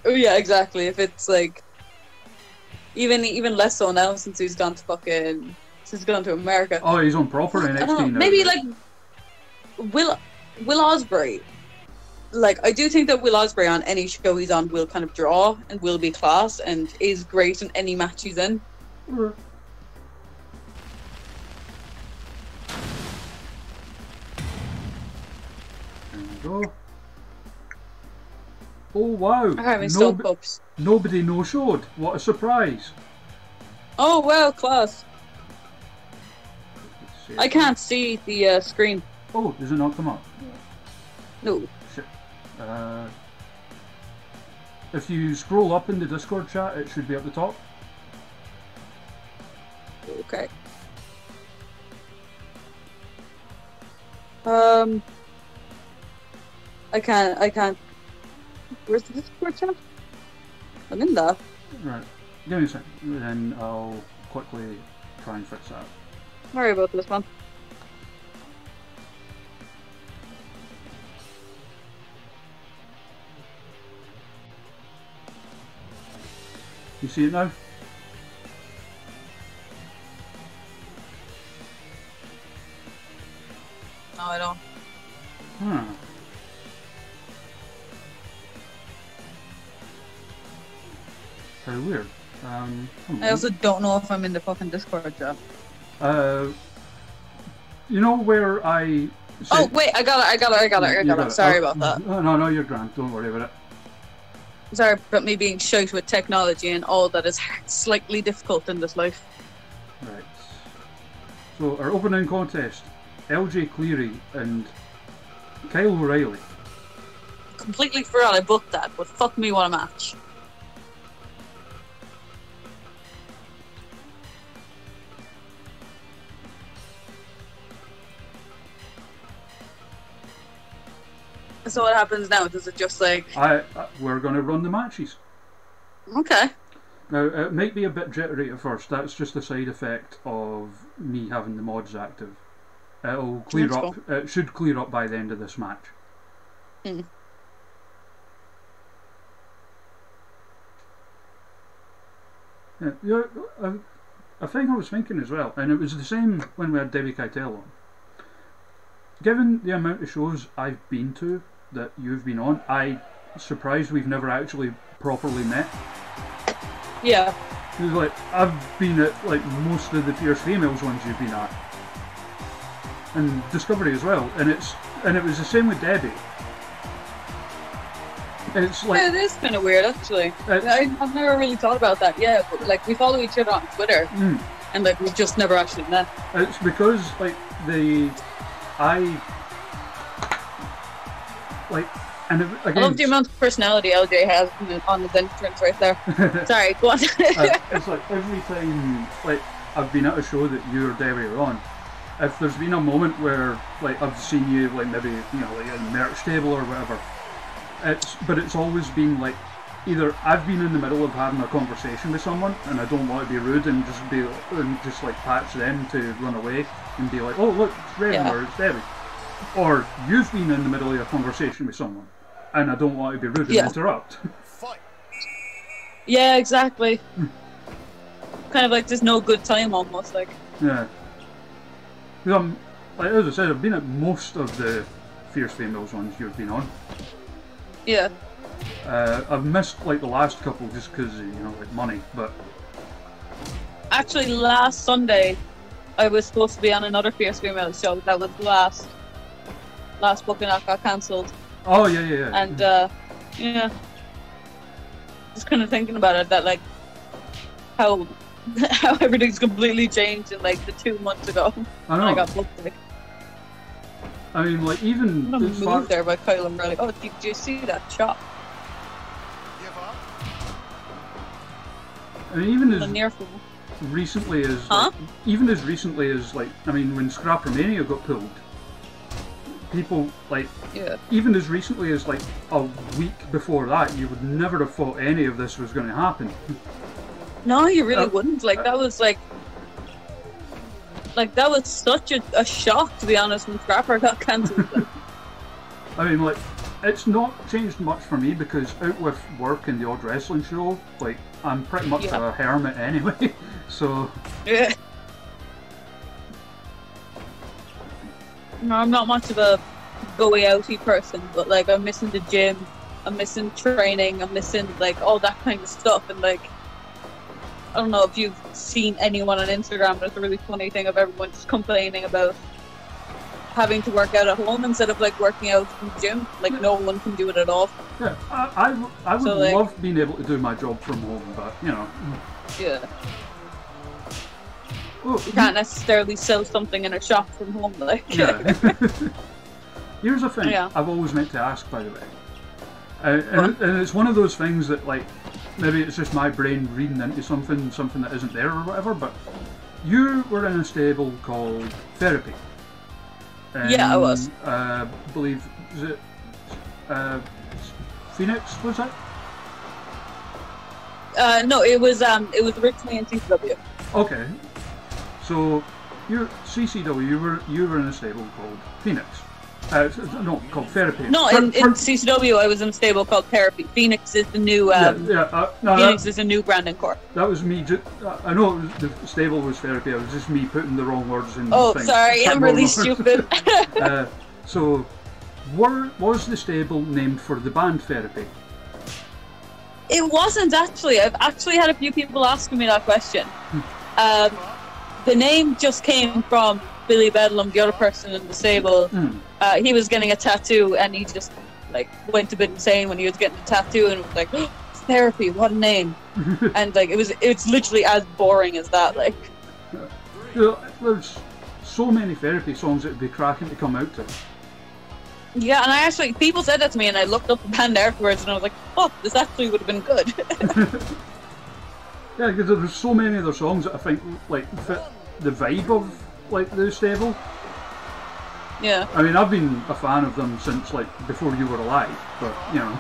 Oh yeah, exactly. If it's like even less so now since he's gone to America. Oh, he's on proper NXT now. Maybe like Will Ospreay. Like, I do think that Will Ospreay on any show he's on will kind of draw and will be class and is great in any match he's in. Sure. There we go. Oh wow! I'm having stone pups. Nobody no-showed. What a surprise! Oh wow, class! I can't see the screen. Oh, does it not come up? No. Shit. If you scroll up in the Discord chat, it should be at the top. Okay. I can't Where's the Discord chat? I'm in that. Right. Give me a second, then I'll quickly try and fix that. Sorry about this one. You see it now? No, I don't. Huh. Very weird. I also don't know if I'm in the fucking Discord chat. You know where I... Oh, wait, I got it. Sorry about that. No, you're grand. Don't worry about it. Sorry about me being shite with technology and all that is slightly difficult in this life. Right. So, our opening contest, LJ Cleary and Kyle O'Reilly. Completely forgot I booked that, but fuck me, what a match. So what happens now? Does it just like... We're going to run the matches. Okay. Now, it might be a bit jittery at first. That's just a side effect of me having the mods active. It'll clear That's up. cool. It should clear up by the end of this match. Hmm. Yeah, a thing I was thinking as well, and it was the same when we had Debbie Keitel on. Given the amount of shows I've been to that you've been on, I'm surprised we've never actually properly met. Yeah. Because like I've been at like most of the Fierce Females ones you've been at, and Discovery as well, and it was the same with Debbie. It's like Yeah, it is kind of weird actually. I've never really thought about that. Yeah, but like we follow each other on Twitter, and like we've just never actually met. It's because like I love the amount of personality LJ has on his entrance right there. Sorry, go on. It's like every time like I've been at a show that you or Debbie are on, if there's been a moment where like I've seen you like maybe like at a merch table or whatever, it's always been like either I've been in the middle of having a conversation with someone and I don't want to be rude and just like patch them to run away and be like, oh look, it's Raven or it's Debbie, or you've been in the middle of a conversation with someone and I don't want to be rude and interrupt. Yeah, exactly. Kind of like there's no good time almost like. Yeah. Like, as I said, I've been at most of the Fierce Females ones you've been on. Yeah. I've missed like the last couple just because like money, but actually last Sunday I was supposed to be on another Fierce Female show. That was the last booking that got cancelled. Oh yeah. And yeah, just kind of thinking about it, that like how everything's completely changed in like the 2 months ago. I know. When I got booked. Like, I mean, like even I'm gonna move there by Kyle and Riley. Oh, did you see that shot? I mean, even as near full. recently as like, I mean, when Scrap Romania got pulled, people like even as recently as like a week before that, you would never have thought any of this was going to happen. No, you really wouldn't. Like that was that was such a shock, to be honest, when Scrapper got cancelled. I mean, like, it's not changed much for me because out with work and the odd wrestling show, like, I'm pretty much a hermit anyway, so... Yeah. No, I'm not much of a go-outy person, but, like, I'm missing the gym, I'm missing training, I'm missing, like, all that kind of stuff, and, like, I don't know if you've seen anyone on Instagram, but it's a really funny thing of everyone just complaining about having to work out at home instead of like working out in the gym. Like no one can do it at all. Yeah, I would love being able to do my job from home, but Yeah. Oh, you can't necessarily sell something in a shop from home, like. Yeah. Here's a thing I've always meant to ask, by the way, and it's one of those things that like. Maybe it's just my brain reading into something that isn't there or whatever, but you were in a stable called Therapy. Yeah, I was. Believe, is it Phoenix, was it? No, it was originally in CCW. Okay. So, you're CCW. You were in a stable called Phoenix. No, called Therapy. No, in CCW, I was in a stable called Therapy. Phoenix is the new. Phoenix is a new branding corp. That was me. I know the stable was Therapy. It was just me putting the wrong words in. Oh, sorry, I'm really stupid. So, was the stable named for the band Therapy? It wasn't actually. I've actually had a few people asking me that question. The name just came from Billy Bedlam, the other person in the stable. He was getting a tattoo, and he just like went a bit insane when he was getting a tattoo, and was like, oh, Therapy, what a name! And like it's literally as boring as that. Like, there's so many Therapy songs that would be cracking to come out to. Yeah, and I actually people said that to me, and I looked up the band afterwards, and I was like, oh, this actually would have been good. Yeah, because there's so many of their songs that I think like fit the vibe of like the stable. Yeah. I mean, I've been a fan of them since like before you were alive, but you know.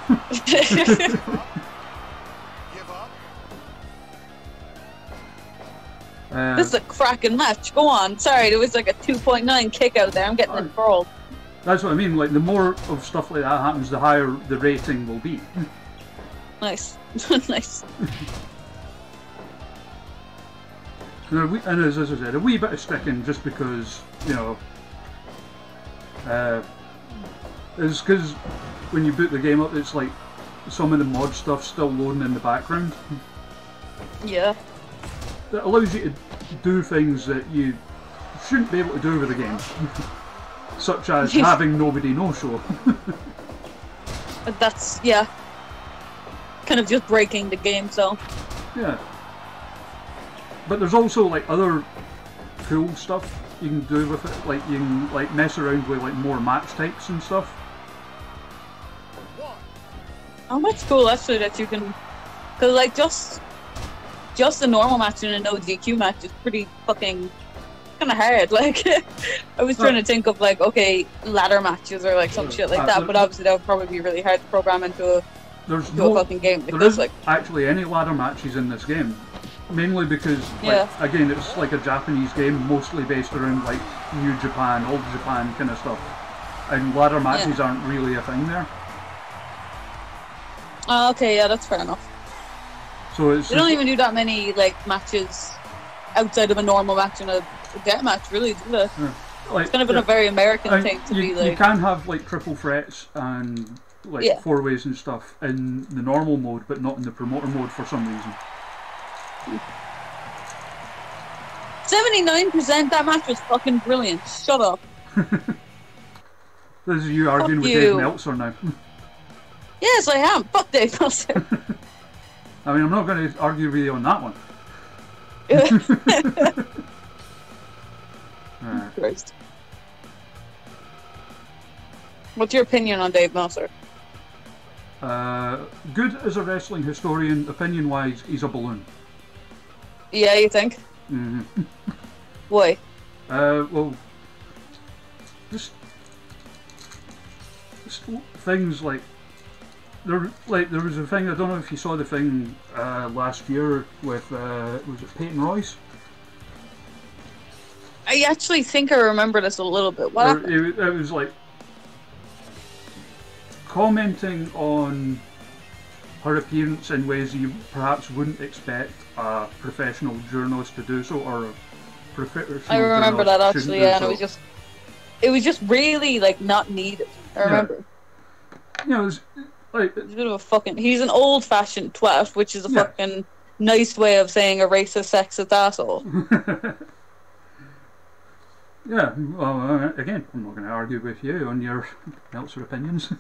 This is a cracking match. Go on. Sorry, there was like a 2.9 kick out there. I'm getting enthralled. That's what I mean. Like the more of stuff like that happens, the higher the rating will be. Nice, nice. And as I said, a wee bit of sticking just because, you know, it's because when you boot the game up, it's like some of the mod stuff still loading in the background. Yeah. That allows you to do things that you shouldn't be able to do with the game, such as having nobody no-show. That's, yeah, kind of just breaking the game, so. Yeah. But there's also like other cool stuff you can do with it, like you can like mess around with like more match types and stuff. Oh, that's cool actually that you can, cause like just a normal match and a no DQ match is pretty fucking kind of hard. Like I was trying to think of like okay ladder matches or like some shit like that, but obviously that would probably be really hard to program into a fucking game. There isn't like actually any ladder matches in this game. Mainly because, like, again, it's like a Japanese game, mostly based around like New Japan, Old Japan kind of stuff, and ladder matches aren't really a thing there. Oh, okay, yeah, that's fair enough. So it's they don't even do that many like matches outside of a normal match and a death match, really, do they? Yeah. Like, it's kind of been a very American thing to be like. You can have like triple threats and like four ways and stuff in the normal mode, but not in the promoter mode for some reason. 79%. That match was fucking brilliant. Shut up. This is you arguing with Dave Meltzer now. Yes, I am. Fuck Dave Meltzer. I mean, I'm not going to argue with you on that one. Christ. What's your opinion on Dave Meltzer? Good as a wrestling historian. Opinion-wise, he's a balloon. Yeah, you think? Mm-hmm. Why? Well, just things like there was a thing. I don't know if you saw the thing last year with was it Peyton Royce? I actually think I remember this a little bit. What happened? It was like commenting on her appearance in ways you perhaps wouldn't expect a professional journalist to do so, or a professional I remember that actually, yeah, and so. it was just really like not needed. I remember. You know, it's like he's a bit of a fucking. He's an old-fashioned twat, which is a fucking nice way of saying a racist, sexist asshole. Yeah, well, again, I'm not going to argue with you on your Meltzer opinions.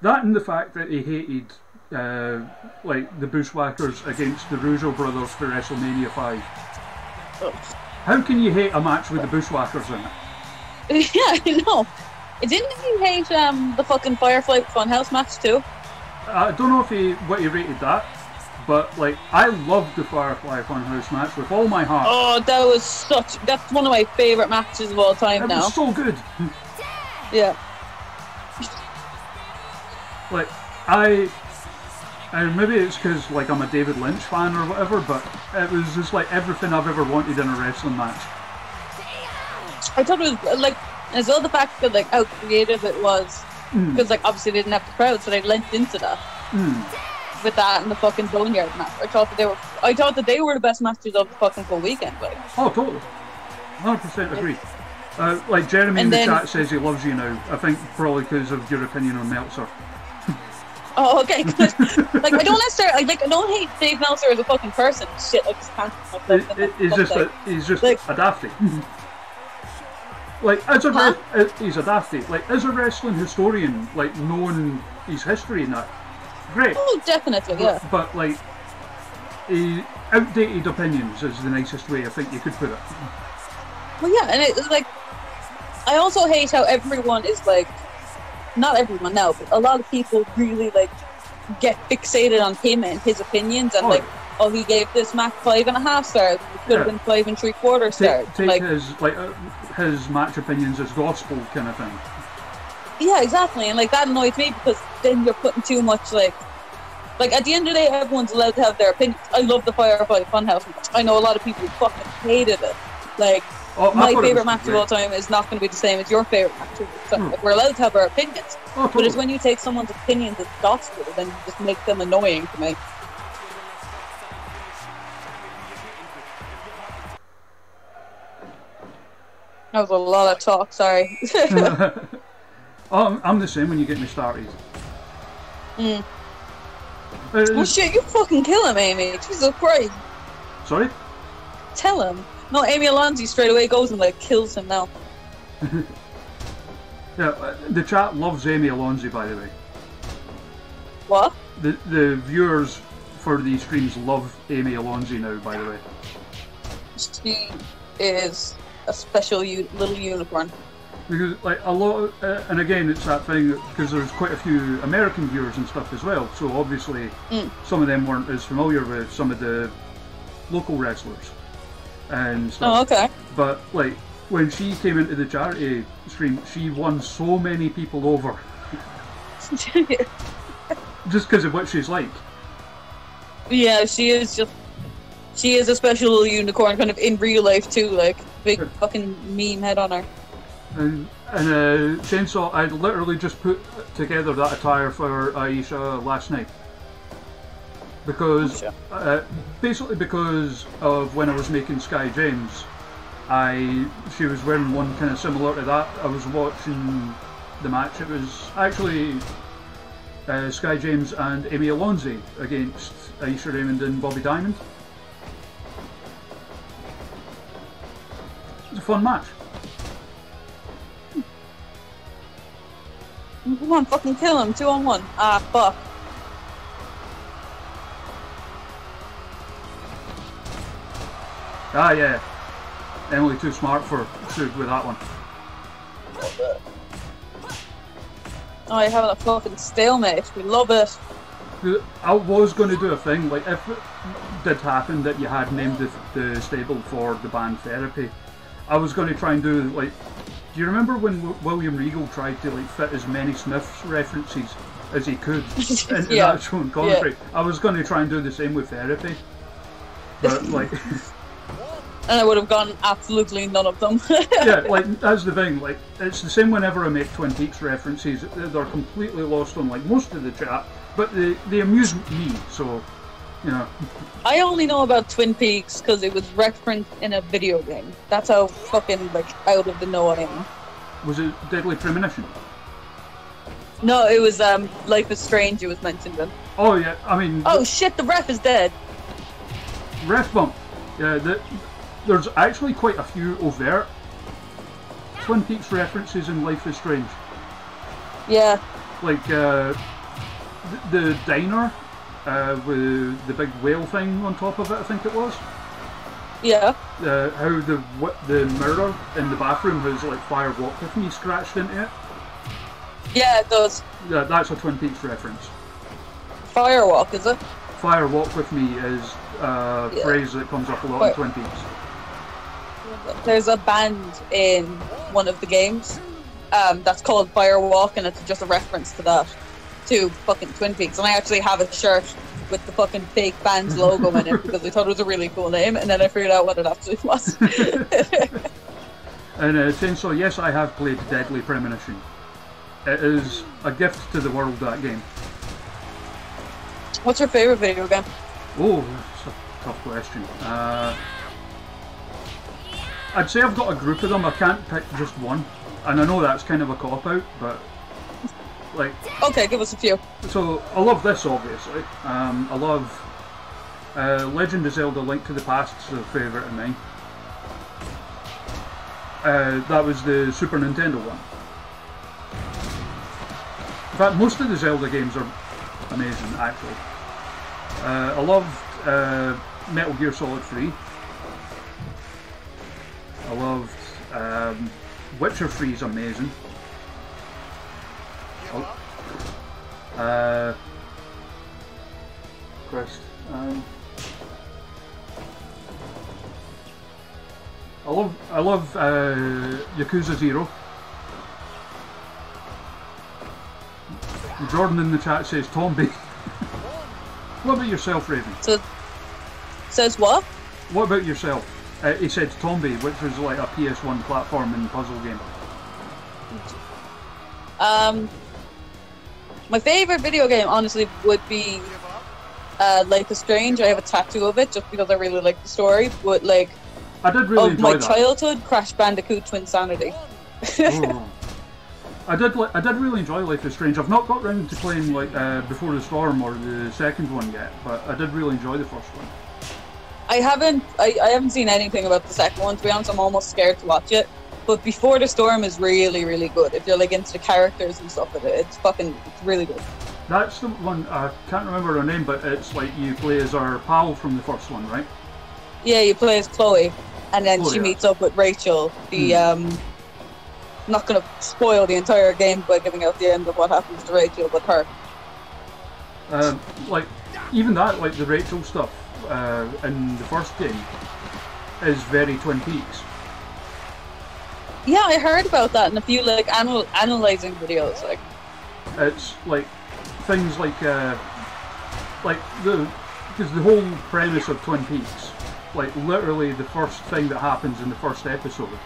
That and the fact that he hated like the Bushwhackers against the Rougeau brothers for WrestleMania 5. Oh. How can you hate a match with the Bushwhackers in it? Yeah, I know. Didn't he hate the fucking Firefly Funhouse match too? I don't know if what he rated that, but like I loved the Firefly Funhouse match with all my heart. Oh, that's one of my favourite matches of all time now. It was so good. Yeah. Like, And maybe it's because like I'm a David Lynch fan or whatever, but it was just like everything I've ever wanted in a wrestling match. I thought it was like, as well the fact that like how creative it was, because like obviously they didn't have the crowd, so they lent into that. With that and the fucking Boneyard match, I thought that they were the best matches of the fucking full weekend. Like, oh, totally, 100% agree. Like Jeremy in the chat says he loves you now. I think probably because of your opinion on Meltzer. Oh, okay. Good. Like I don't necessarily I don't hate Dave Meltzer as a fucking person. Shit, I just can't. He's just like, a dafty. Like as he's a dafty. Like as a wrestling historian, like knowing his history and that, great. Oh, definitely, yeah. But like, outdated opinions is the nicest way I think you could put it. Well, yeah, and it's like, I also hate how everyone is like, not everyone now, but a lot of people really like get fixated on him and his opinions and oh, he gave this match 5.5 stars. It could have been 5 3/4 stars. Take his match opinions as gospel kind of thing. Yeah, exactly, and like that annoys me because then you're putting too much like at the end of the day, everyone's allowed to have their opinions. I love the Firefly Funhouse match. I know a lot of people who fucking hated it. Like, my favourite match of all time is not going to be the same as your favourite match of all time. Like, we're allowed to have our opinions. But it's when you take someone's opinions as gospel, then you just make them annoying to me. That was a lot of talk, sorry. I'm the same when you get me started. Oh shit, you fucking kill him, Amy. Jesus Christ. Sorry? Tell him. No, Amy Alonzi straight away goes and like kills him now. Yeah, the chat loves Amy Alonzi, by the way. What? The viewers for these streams love Amy Alonzi now, by the way. She is a special little unicorn. Because like a lot, and again it's that thing because there's quite a few American viewers and stuff as well. So obviously, some of them weren't as familiar with some of the local wrestlers and stuff. Oh, okay. But like when she came into the charity stream, she won so many people over, just because of what she's like. Yeah, she is a special little unicorn, kind of in real life too. Like big fucking meme head on her. And Chainsaw, I literally just put together that attire for Aisha last night. Because, basically because of when I was making Sky James, she was wearing one kind of similar to that. I was watching the match, it was actually Sky James and Amy Alonzi against Aisha Raymond and Bobby Diamond. It was a fun match. Come on, fucking kill him. 2-on-1. Ah, fuck. Ah, yeah. Emily too smart for Sug with that one. Oh, you're having a fucking stalemate. We love it. I was going to do a thing, like if it did happen that you had named the stable for the band Therapy, I was going to try and do like, do you remember when William Regal tried to like fit as many Smiths references as he could into that show and commentary? I was going to try and do the same with Therapy, but like, and I would have gone absolutely none of them. yeah, like that's the thing. Like it's the same whenever I make Twin Peaks references; they're completely lost on like most of the chat, but they amuse me. So, you know. I only know about Twin Peaks because it was referenced in a video game. That's how fucking like out of the know I am. Was it Deadly Premonition? No, it was Life is Strange. It was mentioned in. Oh yeah, I mean. Oh shit! The ref is dead. Ref bump. Yeah, there's actually quite a few overt Twin Peaks references in Life is Strange. Yeah. Like the diner. With the big whale thing on top of it, I think it was. Yeah. How the mirror in the bathroom has like Fire Walk With Me scratched into it. Yeah, it does. Yeah, that's a Twin Peaks reference. Firewalk, is it? Fire Walk With Me is a phrase that comes up a lot in Twin Peaks. There's a band in one of the games that's called Firewalk, and it's just a reference to that. to fucking Twin Peaks, and I actually have a shirt with the fucking fake band's logo in it because I thought it was a really cool name, and then I figured out what it actually was. And Chainsaw, yes, I have played Deadly Premonition. It is a gift to the world, that game. What's your favourite video game? Oh, that's a tough question. I'd say I've got a group of them. I can't pick just one, and I know that's kind of a cop-out, but like... Okay, give us a few. So, I love this, obviously. I love Legend of Zelda Link to the Past is a favourite of mine. That was the Super Nintendo one. In fact, most of the Zelda games are amazing, actually. I loved Metal Gear Solid 3. I loved Witcher 3 is amazing. Christ. I love Yakuza 0. Jordan in the chat says Tombi. What about yourself, Raven? So, says what? What about yourself? He said Tombi, which was like a PS1 platforming puzzle game. My favourite video game, honestly, would be Life is Strange. I have a tattoo of it just because I really like the story. But like, I did really enjoy my childhood, Crash Bandicoot Twinsanity. Oh. I did really enjoy Life is Strange. I've not got round to playing like Before the Storm or the second one yet, but I did really enjoy the first one. I haven't seen anything about the second one, to be honest. I'm almost scared to watch it. But Before the Storm is really, really good. If you're like into the characters and stuff, it's really good. That's the one, I can't remember her name, but it's like you play as our pal from the first one, right? Yeah, you play as Chloe, and then she meets up with Rachel. I'm not going to spoil the entire game by giving out the end of what happens to Rachel with her. Like, even that, like the Rachel stuff in the first game is very Twin Peaks. Yeah, I heard about that in a few like analyzing videos. Like, it's like things like because the whole premise of Twin Peaks, like literally the first thing that happens in the first episode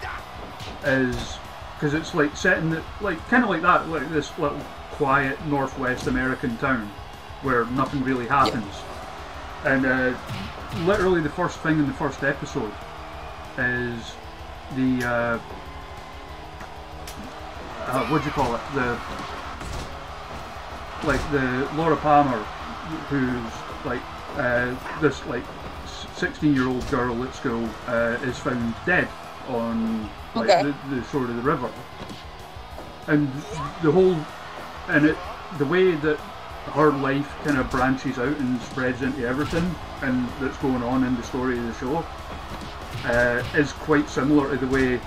is because it's like set in the, like kind of like that, like this little quiet northwest American town where nothing really happens, and literally the first thing in the first episode is the what do you call it? The Laura Palmer, who's like this like 16-year-old girl at school is found dead on like the shore of the river, and the way that her life kind of branches out and spreads into everything and that's going on in the story of the show is quite similar to the way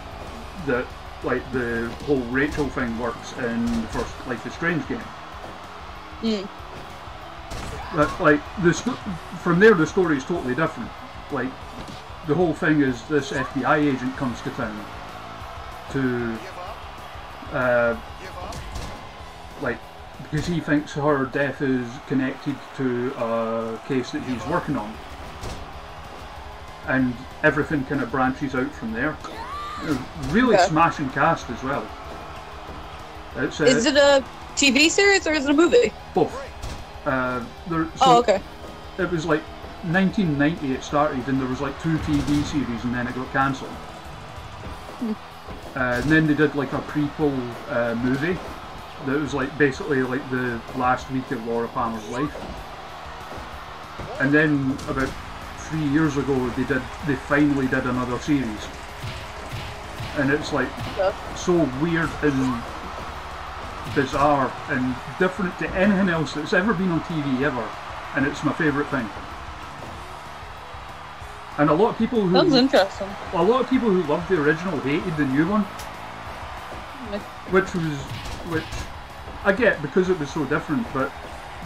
that like the whole Rachel thing works in the first Life is Strange game. But like from there the story is totally different. Like the whole thing is this FBI agent comes to town to like because he thinks her death is connected to a case that he's working on, and everything kind of branches out from there. Really smashing cast as well. It's, is it a TV series or is it a movie? Both. Okay. It was like 1990 it started, and there was like 2 TV series, and then it got cancelled. And then they did like a prequel movie that was like basically like the last week of Laura Palmer's life. And then about 3 years ago they finally did another series. And it's like so weird and bizarre and different to anything else that's ever been on TV ever, and it's my favourite thing. And a lot of people who loved the original hated the new one, which I get because it was so different. But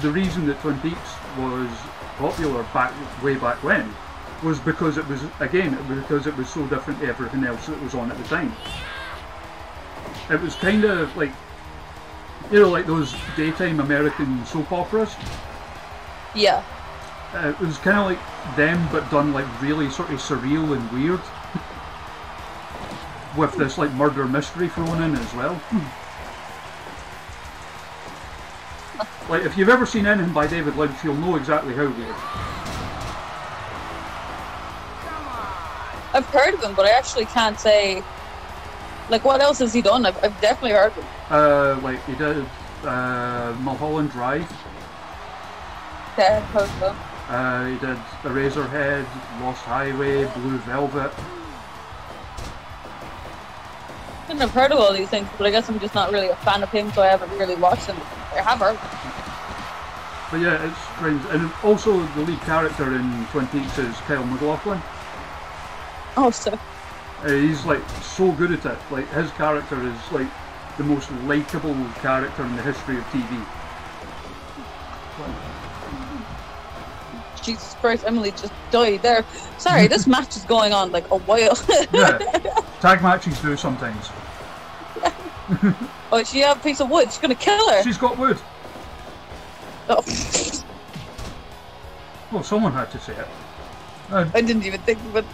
the reason that Twin Peaks was popular way back when was because it was so different to everything else that was on at the time. It was kind of like You know, like those daytime American soap operas? Yeah. It was kind of like them, but done like really sort of surreal and weird. With this like murder mystery thrown in as well. Like, if you've ever seen anything by David Lynch, you'll know exactly how weird. I've heard of him, but I actually can't say. Like, what else has he done? I've definitely heard of him. Like, he did Mulholland Drive. Yeah, I've heard of him. He did Eraserhead, Lost Highway, Blue Velvet. I couldn't have heard of all these things, but I guess I'm just not really a fan of him, so I haven't really watched them. I have heard of him. But yeah, it's strange. And also, the lead character in Twin Peaks is Kyle MacLachlan. Oh, so. He's like so good at it. Like, his character is like the most likeable character in the history of TV. Jesus Christ, Emily just died there. Sorry, this match is going on like a while. Yeah, tag matches do sometimes. Oh, she have a piece of wood. She's gonna kill her. She's got wood. Oh. Well, someone had to say it. I didn't even think of it.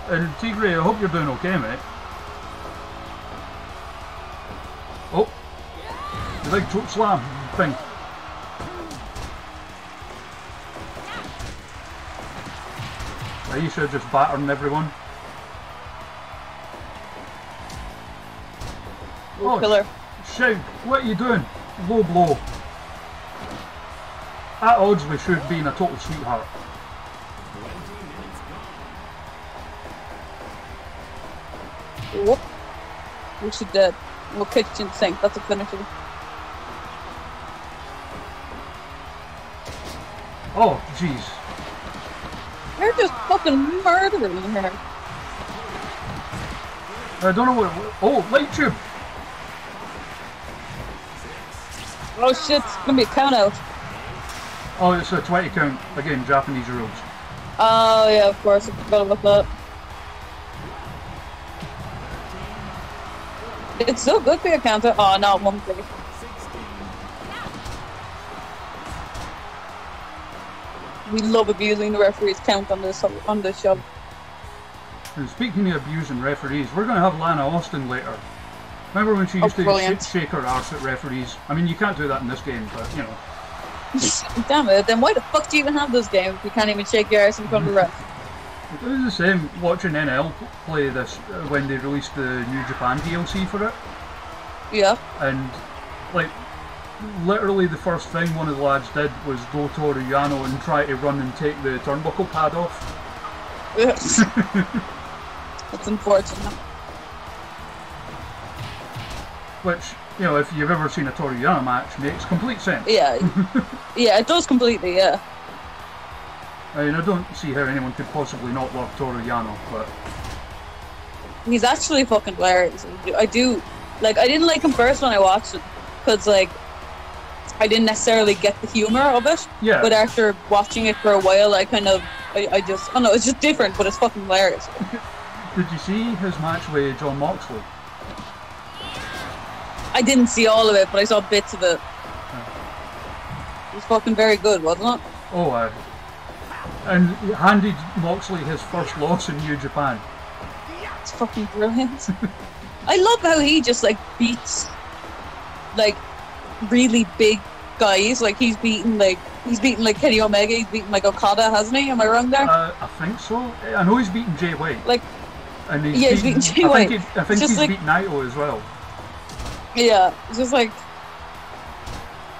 And Tigray, I hope you're doing okay, mate. Oh, the big choke slam thing. Aisha just battering everyone. Oh, killer. Shit, what are you doing? Low blow. At odds with should being a total sweetheart. Whoop. We should we'll kitchen sink. That's a finisher. Oh, jeez. They're just fucking murdering her. I don't know what. Oh, light tube. Oh shit! It's gonna be a count out. Oh, it's a 20 count. Again, Japanese rules. Oh yeah, of course. I forgot about that. It's so good for your counter. Oh no, 1-3. We love abusing the referee's count on this show. And speaking of abusing referees, we're going to have Lana Austin later. Remember when she used to shake her arse at referees? I mean, you can't do that in this game, but you know. Damn it! Then why the fuck do you even have those games if you can't even shake your arse in front of the ref? It was the same watching NL play this when they released the New Japan DLC for it. Yeah. And, like, literally the first thing one of the lads did was go to Oriyano and try to run and take the turnbuckle pad off. That's unfortunate. Which, you know, if you've ever seen a Toriyama match, makes complete sense. Yeah. Yeah, it does completely, yeah. I mean, I don't see how anyone could possibly not love Toriyama, but... He's actually fucking hilarious. I do... Like, I didn't like him first when I watched it, because, like, I didn't necessarily get the humour of it. Yeah. But after watching it for a while, I kind of... I just... I don't know, it's just different, but it's fucking hilarious. Did you see his match with John Moxley? I didn't see all of it, but I saw bits of it. It was fucking very good, wasn't it? Oh, and he handed Moxley his first loss in New Japan. It's fucking brilliant. I love how he just like beats like really big guys. Like he's beaten like Kenny Omega, he's beaten like Okada, hasn't he? Am I wrong there? I think so. I know he's beaten Jay White. Like, and he's beaten Jay White. I think he's beaten Naito as well. Yeah, it's just like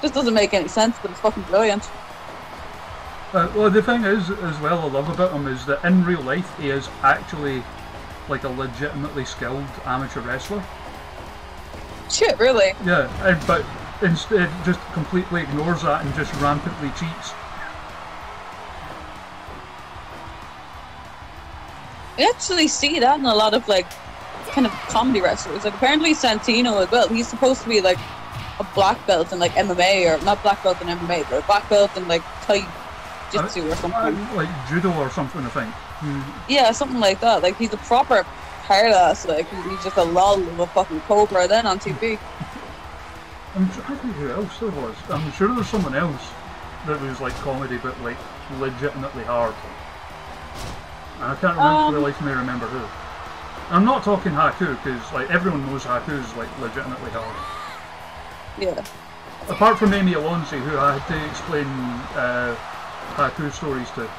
just doesn't make any sense, but it's fucking brilliant. Well, the thing is, as well, I love about him is that in real life he is actually like a legitimately skilled amateur wrestler. Shit, really? Yeah, but instead just completely ignores that and just rampantly cheats. I actually see that in a lot of like kind of comedy wrestlers. Like apparently Santino as well. He's supposed to be like a black belt in like MMA, or not black belt in MMA, but a black belt in like Tai Jitsu or something. Like judo or something, I think. Yeah, something like that. Like he's a proper hard ass. Like he's just a lol of a fucking cobra then on TV. I'm trying to think who else there was. I'm sure there's someone else that was like comedy, but like legitimately hard. And I can't remember for the life of me remember who. I'm not talking Haku, because like everyone knows Haku's like legitimately hard. Yeah. Apart from Amy Alonso, who I had to explain Haku stories to.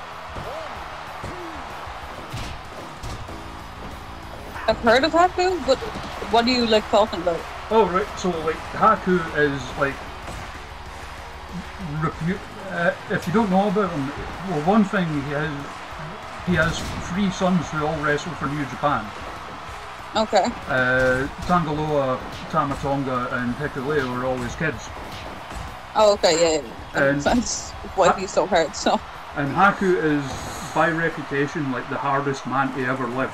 I've heard of Haku, but what are you like talking about? Oh right, so like Haku is like if you don't know about him, well, one thing he has 3 sons who all wrestle for New Japan. Okay. Tangaloa, Tamatonga, and Hikuleo are all his kids. Oh, okay, yeah. And that's why he's so hard. So. And Haku is, by reputation, like the hardest man to ever live.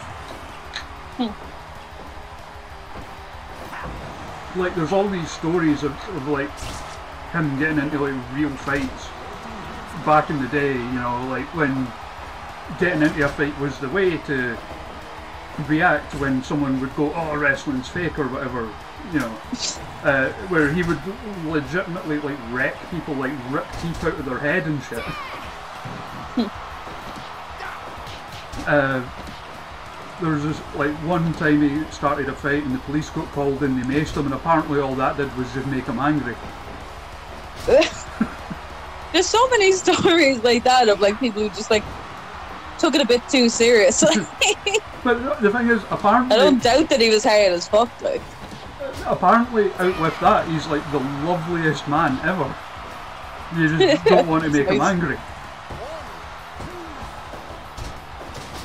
Like, there's all these stories of like him getting into like real fights back in the day. You know, like when getting into a fight was the way to react when someone would go, "Oh, wrestling's fake" or whatever. You know, where he would legitimately like wreck people, like rip teeth out of their head and shit. There was this, like, one time he started a fight and the police got called in, they maced him, and apparently all that did was just make him angry. There's so many stories like that of like people who just like took it a bit too serious. But the thing is, apparently, I don't doubt that he was hard as fuck. Like, apparently, out with that, he's like the loveliest man ever. You just don't want to make him angry.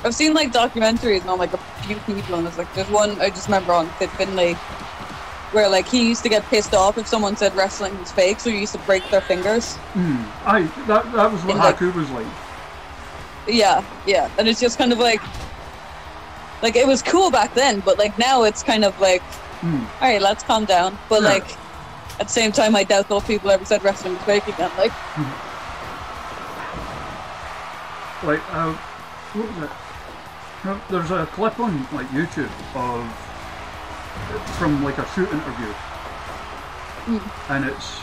I've seen like documentaries on like a few people, and it's like there's one I just remember on Fit Finlay where like he used to get pissed off if someone said wrestling was fake, so he used to break their fingers. Aye, that was what Haku was like. Yeah, and it's just kind of like it was cool back then, but like now it's kind of like, alright, let's calm down. But like at the same time, I doubt those people ever said wrestling was fake again. Like, what was it? No, there's a clip on like YouTube from like a shoot interview, and it's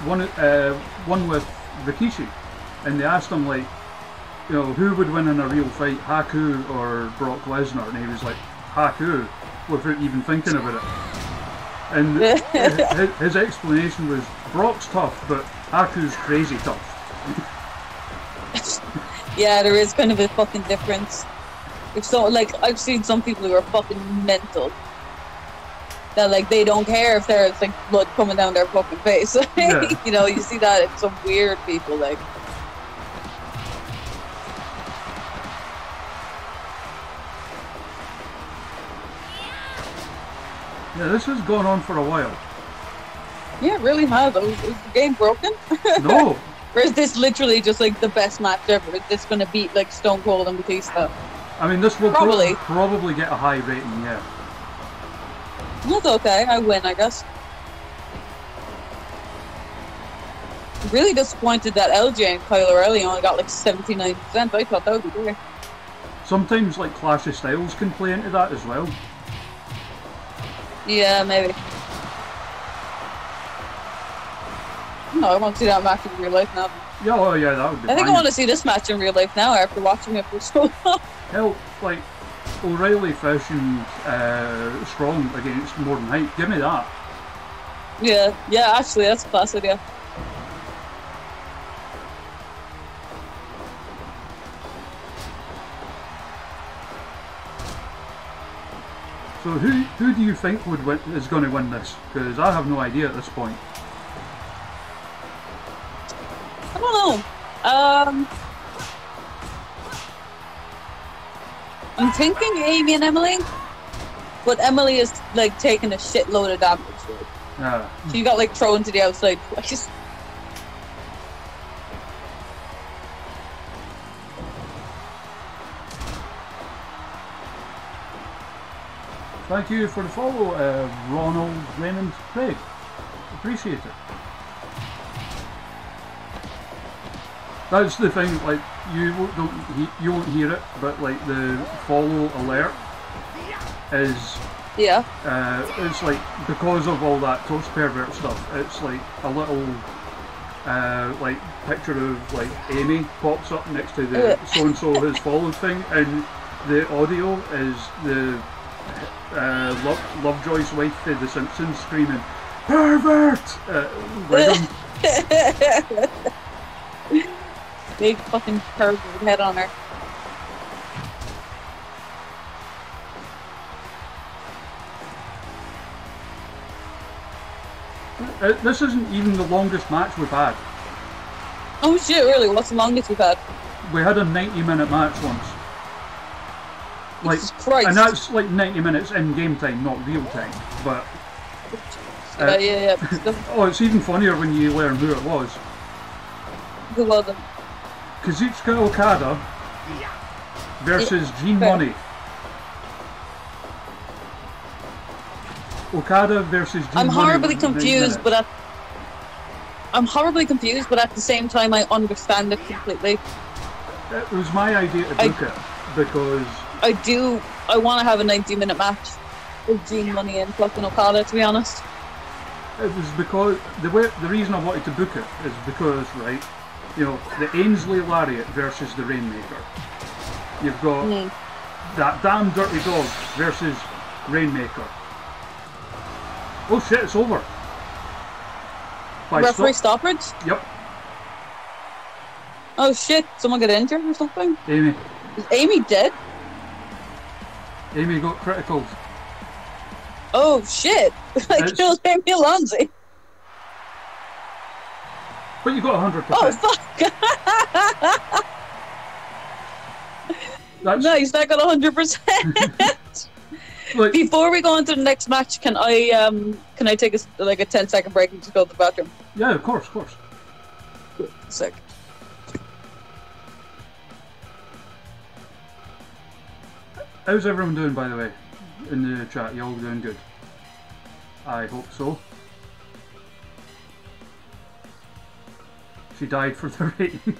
one with Rikishi, and they asked him like, you know, who would win in a real fight, Haku or Brock Lesnar, and he was like, Haku, without even thinking about it. And his explanation was, Brock's tough, but Haku's crazy tough. Yeah, there is kind of a fucking difference. If so, like, I've seen some people who are fucking mental. That, like, they don't care if there's, like, blood coming down their fucking face. Yeah. You know, you see that in some weird people, like. Yeah, this has gone on for a while. Yeah, it really has. Is the game broken? No. Or is this literally just, like, the best match ever? Is this going to beat, like, Stone Cold and Batista? I mean, this will Probably. probably get a high rating, yeah. That's okay. I win, I guess. Really disappointed that LJ and Kyle O'Reilly only got, like, 79%. I thought that would be great. Sometimes, like, Clash of Styles can play into that as well. Yeah, maybe. No, I want to see that match in real life now. Yeah, oh yeah, that would be I think fine. I want to see this match in real life now after watching it for so long. Hell, like, O'Reilly Fish and Strong against Modern Height, give me that. Yeah, actually, that's a class idea. So who do you think is going to win this? Because I have no idea at this point. I don't know. I'm thinking Amy and Emily, but Emily is like taking a shitload of damage. Yeah. She got like thrown to the outside twice. Thank you for the follow, Ronald Raymond Craig. Appreciate it. That's the thing, like, you won't hear it, but like the follow alert is Yeah. It's like, because of all that toast pervert stuff, it's like a little like picture of like Amy pops up next to the so and so has followed thing, and the audio is the Lovejoy's wife to The Simpsons screaming pervert. Big fucking pervert head on her. This isn't even the longest match we've had. Oh shit, really? What's the longest we've had? We had a 90-minute match once. Like, Jesus Christ. and that's like 90 minutes in game time, not real time. But yeah. oh, it's even funnier when you learn who it was. Who was it? Kazuchika Okada versus Gene Money. Okada versus Gene I'm Money. horribly confused, but at the same time I understand it completely. It was my idea to book it because I want to have a 90-minute match with Gene Money and fucking Okada, to be honest. it was because the reason I wanted to book it is because, right, you know, the Ainsley Lariat versus the Rainmaker. You've got that damn Dirty Dog versus Rainmaker. Oh shit, it's over. Referee stoppage? Yep. Oh shit, someone got injured or something? Amy. Is Amy dead? Amy got critical. Oh shit! I killed Amy Alonzi. But you got 100%. Oh fuck! Nice, I got 100%. Like, Before we go on to the next match, can I take a 10-second break and just go to the bathroom? yeah, of course, of course. Sick. How's everyone doing, by the way, in the chat? You all doing good? I hope so. She died for the rating.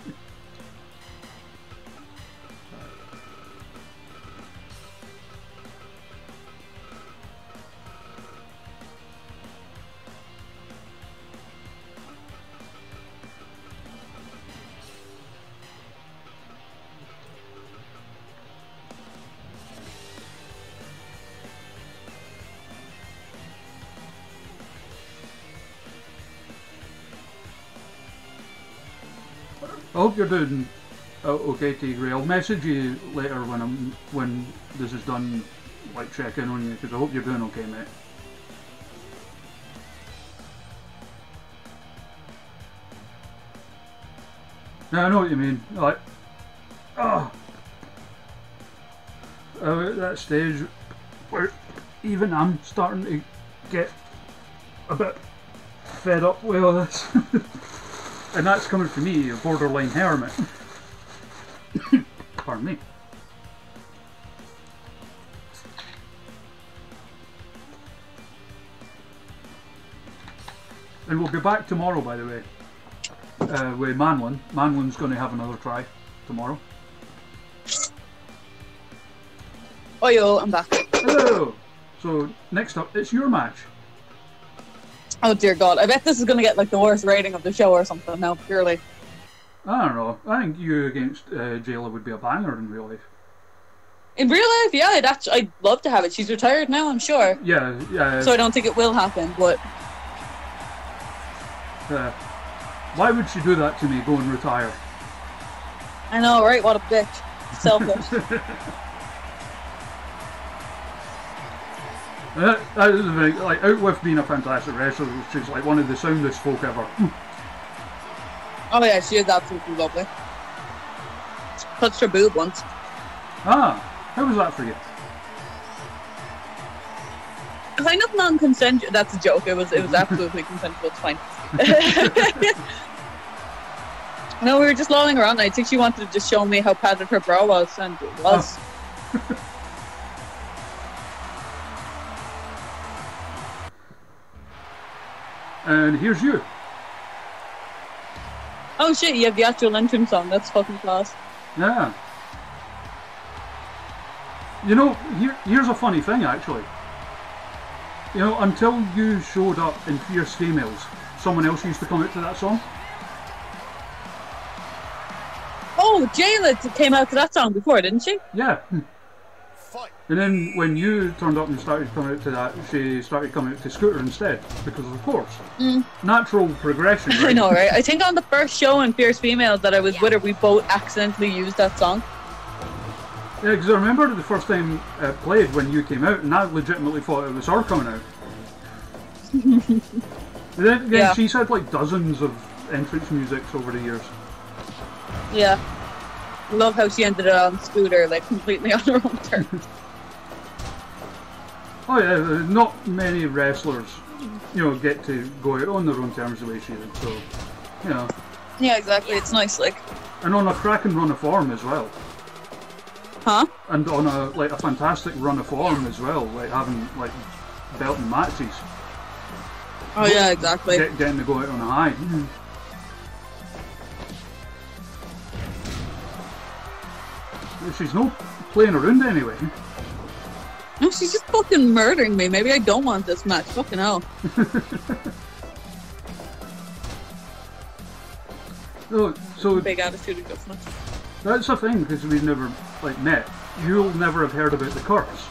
I hope you're doing okay, Tigray. I'll message you later when this is done, like check in on you, because I hope you're doing okay, mate. Yeah, I know what you mean. Like, at that stage where even I'm starting to get a bit fed up with all this. And that's coming from me, a borderline hermit. Pardon me. And we'll be back tomorrow, by the way, with Manlin. Manlin's going to have another try tomorrow. Oh yo, I'm back. Hello! So, next up, it's your match. Oh dear God, I bet this is going to get like the worst rating of the show or something now, purely. I don't know. I think you against Jayla would be a banger in real life. In real life, yeah, I'd love to have it. She's retired now, I'm sure. Yeah, yeah. So I don't think it will happen, but... why would she do that to me, go and retire? I know, right? What a bitch. Selfish. That is the thing, like, out with being a fantastic wrestler, she's like one of the soundest folk ever. Oh yeah, she is absolutely lovely. Touched her boob once. Ah, how was that for you? Kind of non-consensual. That's a joke. It was absolutely consensual. It's fine. No, we were just lolling around. I think she wanted to just show me how padded her bra was, and it was. Oh. And here's you. Oh shit, you have the actual entrance song. That's fucking class. Yeah. You know, here's a funny thing, actually. You know, until you showed up in Fierce Females, someone else used to come out to that song. Oh, Jayla came out to that song before, didn't she? Yeah. And then when you turned up and started coming out to that, she started coming out to Scooter instead, because of course. Natural progression, right? I know, right? I think on the first show in Fierce Females that I was with her, we both accidentally used that song. Yeah, because I remember the first time it played when you came out, and I legitimately thought it was her coming out. And then again, she's had like dozens of entrance musics over the years. Yeah. Love how she ended it on Scooter, like completely on her own terms. Oh yeah, not many wrestlers, you know, get to go out on their own terms the way she did, so, you know. Yeah, exactly, it's nice, like. And on a cracking run of form as well. Huh? And on a fantastic run of form as well, like having like belting matches. Oh yeah, exactly. Getting to go out on a high. She's not playing around anyway. No, she's just fucking murdering me. Maybe I don't want this match. Fucking hell. So big attitude adjustment. That's the thing, because we've never like met. You'll never have heard about the curse.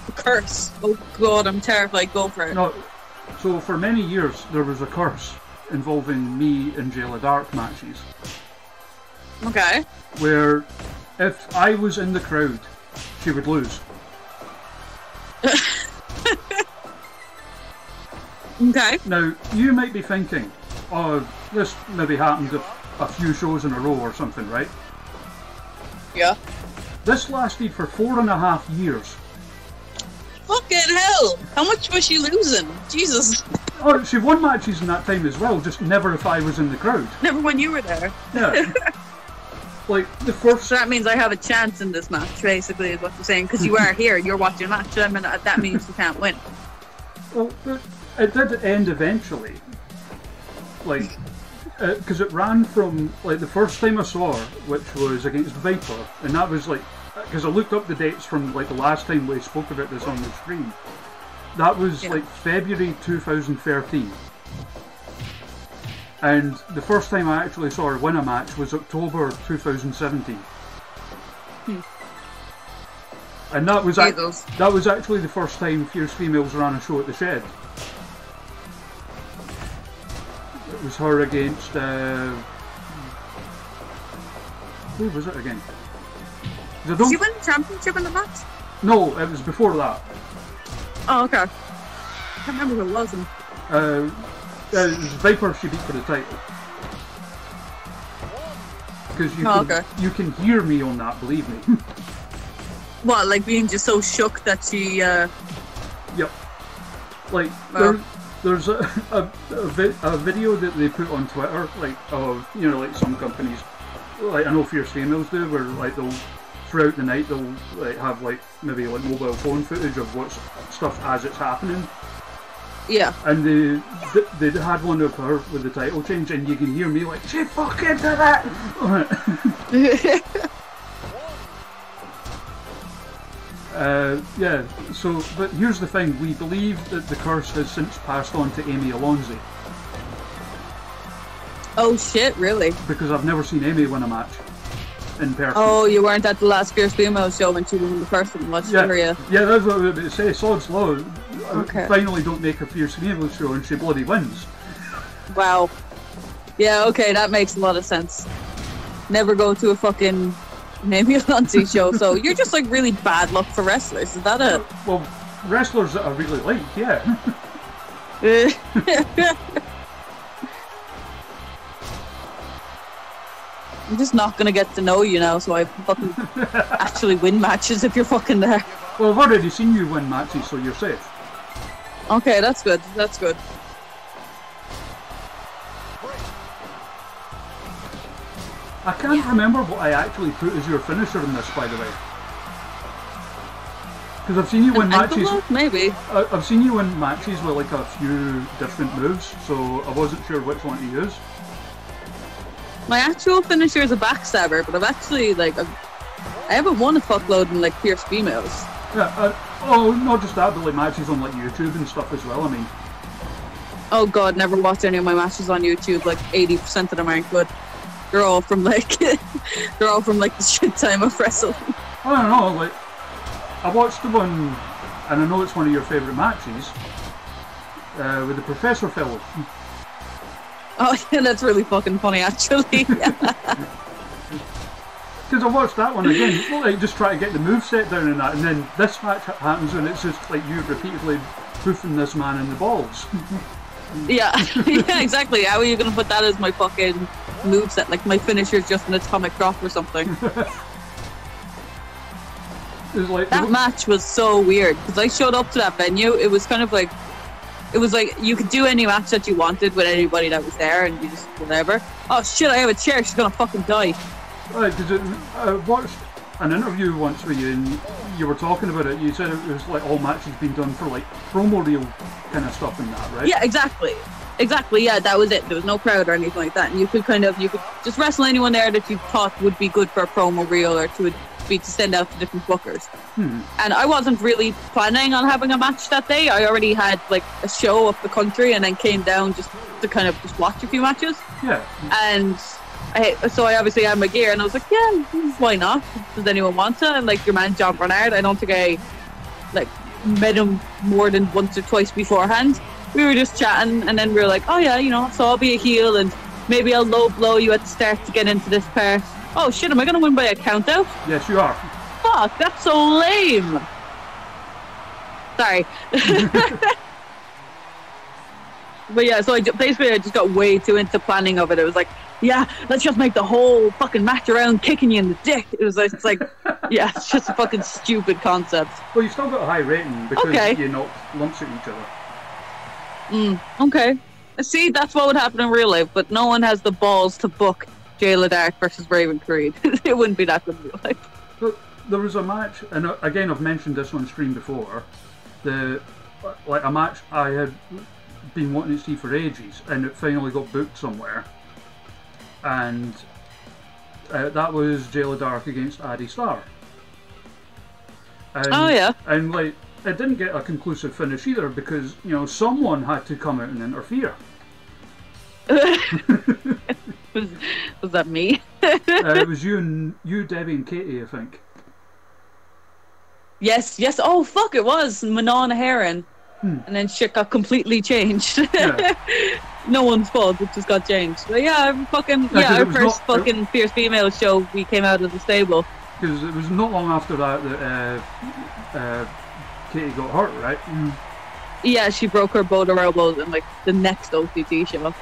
The curse? Oh god, I'm terrified. Go for it. No, so for many years there was a curse involving me and Jayla Dark matches. Okay. Where if I was in the crowd, she would lose. Okay. Now, you might be thinking, oh, this maybe happened a few shows in a row or something, right? Yeah. This lasted for 4.5 years. Fucking hell! How much was she losing? Jesus. Oh, she won matches in that time as well, just never if I was in the crowd. Never when you were there. Yeah. Like, the first... So that means I have a chance in this match, basically, is what you're saying. Because you are here, you're watching a match, and that means you can't win. Well, it did end eventually. Like, because it ran from, like, the first time I saw her, which was against Viper, and that was, like, because I looked up the dates from, like, the last time we spoke about this on the screen. That was, like, February 2013. And the first time I actually saw her win a match was October 2017. And that was actually the first time Fierce Females ran a show at the Shed. It was her against... who was it again? Did she win the championship in the match? No, it was before that. Oh, okay. I can't remember who it was. It was Viper she beat for the title. Because you can hear me on that, believe me. What, like being just so shook that she... Yep. Like, there's a video that they put on Twitter, like, of, you know, like some companies, like I know Fierce Females do, where like they'll, throughout the night, they'll like have like, maybe like mobile phone footage of what's stuff as it's happening. Yeah. And they had one of her with the title change, and you can hear me like, she fucking did that! Yeah, so, but here's the thing, we believe that the curse has since passed on to Amy Alonzi. Oh shit, really? Because I've never seen Amy win a match in person. Oh, you weren't at the last Fierce Female show when she won the first one, was you? Yeah, that's what I was about to say, Sod's Law. Okay. Finally don't make a Fierce Female show and she bloody wins. Wow. Yeah, okay, that makes a lot of sense. Never go to a fucking Amy Alonzi show, so you're just like really bad luck for wrestlers, is that it? Well, wrestlers that I really like, yeah. I'm just not gonna get to know you now, so I fucking actually win matches if you're fucking there. Well, I've already seen you win matches, so you're safe. Okay, that's good, that's good. I can't remember what I actually put as your finisher in this, by the way. Because I've seen you win matches. Maybe. I've seen you win matches with like a few different moves, so I wasn't sure which one to use. My actual finisher is a backstabber, but I've actually like I haven't won a fuckload in like Fierce Females. Yeah, oh, not just that, but like matches on like YouTube and stuff as well. I mean, Oh god, never watched any of my matches on YouTube. Like 80% of them aren't good. They're all from like they're all from like the shit time of wrestling. I don't know. Like, I watched the one, and I know it's one of your favourite matches with the Professor fellow. Oh yeah, that's really fucking funny actually. Because I watched that one again, like just try to get the moveset down and that, and then this match happens and it's just like you repeatedly hoofing this man in the balls. Yeah, yeah, exactly. How are you gonna put that as my fucking moveset? Like my finisher is just an atomic drop or something. Like, that match was so weird because I showed up to that venue. It was kind of like, it was like you could do any match that you wanted with anybody that was there, and you just whatever. Oh shit! I have a chair. She's gonna fucking die. Right, because I watched an interview once with you, and you were talking about it. You said it was like all matches being done for like promo reel kind of stuff and that, right? Yeah, exactly. Exactly, yeah, that was it. There was no crowd or anything like that. And you could just wrestle anyone there that you thought would be good for a promo reel or to send out to different bookers. And I wasn't really planning on having a match that day. I already had like a show up the country and then came down just to kind of just watch a few matches. Yeah. And so I obviously had my gear and I was like, yeah, why not? Does anyone want to? And like your man John Bernard, I don't think I like met him more than once or twice beforehand. We were just chatting and then we were like, oh yeah, you know, so I'll be a heel and maybe I'll low blow you at the start to get into this part. Oh shit, am I going to win by a count out? Yes, you are. Fuck, that's so lame. Sorry. But yeah, so I just got way too into planning of it. It was like, yeah, let's just make the whole fucking match around kicking you in the dick. It's like, yeah, it's just a fucking stupid concept. Well, you still got a high rating because you knocked lumps at each other. Okay. See, that's what would happen in real life, but no one has the balls to book Jayla Dark versus Raven Creed. It wouldn't be that good in real life. But there was a match, and again, I've mentioned this on stream before. A match I had been wanting to see for ages, and it finally got booked somewhere. And that was Jayla Dark against Addie Starr. And, oh yeah. And like, it didn't get a conclusive finish either because, you know, someone had to come out and interfere. Was that me? It was you, Debbie, and Katie, I think. Yes. Oh fuck! It was Manon Heron, and then shit got completely changed. Yeah. No one's fault; it just got changed. But yeah, our first fucking Fierce Female show, we came out of the stable. Because it was not long after that Katie got hurt, right? Yeah, she broke her both her elbows in like the next OCT show.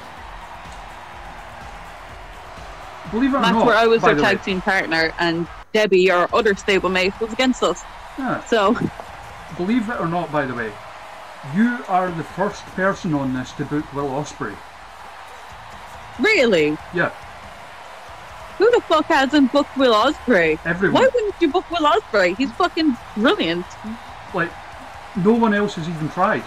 Believe it or match not, where I was by their the tag way. team partner and Debbie, our other stablemate, was against us. Yeah. So, believe it or not, by the way, you are the first person on this to book Will Ospreay. really? Yeah, Who the fuck hasn't booked Will Ospreay? everyone. Why wouldn't you book Will Ospreay? He's fucking brilliant. Like, no one else has even tried.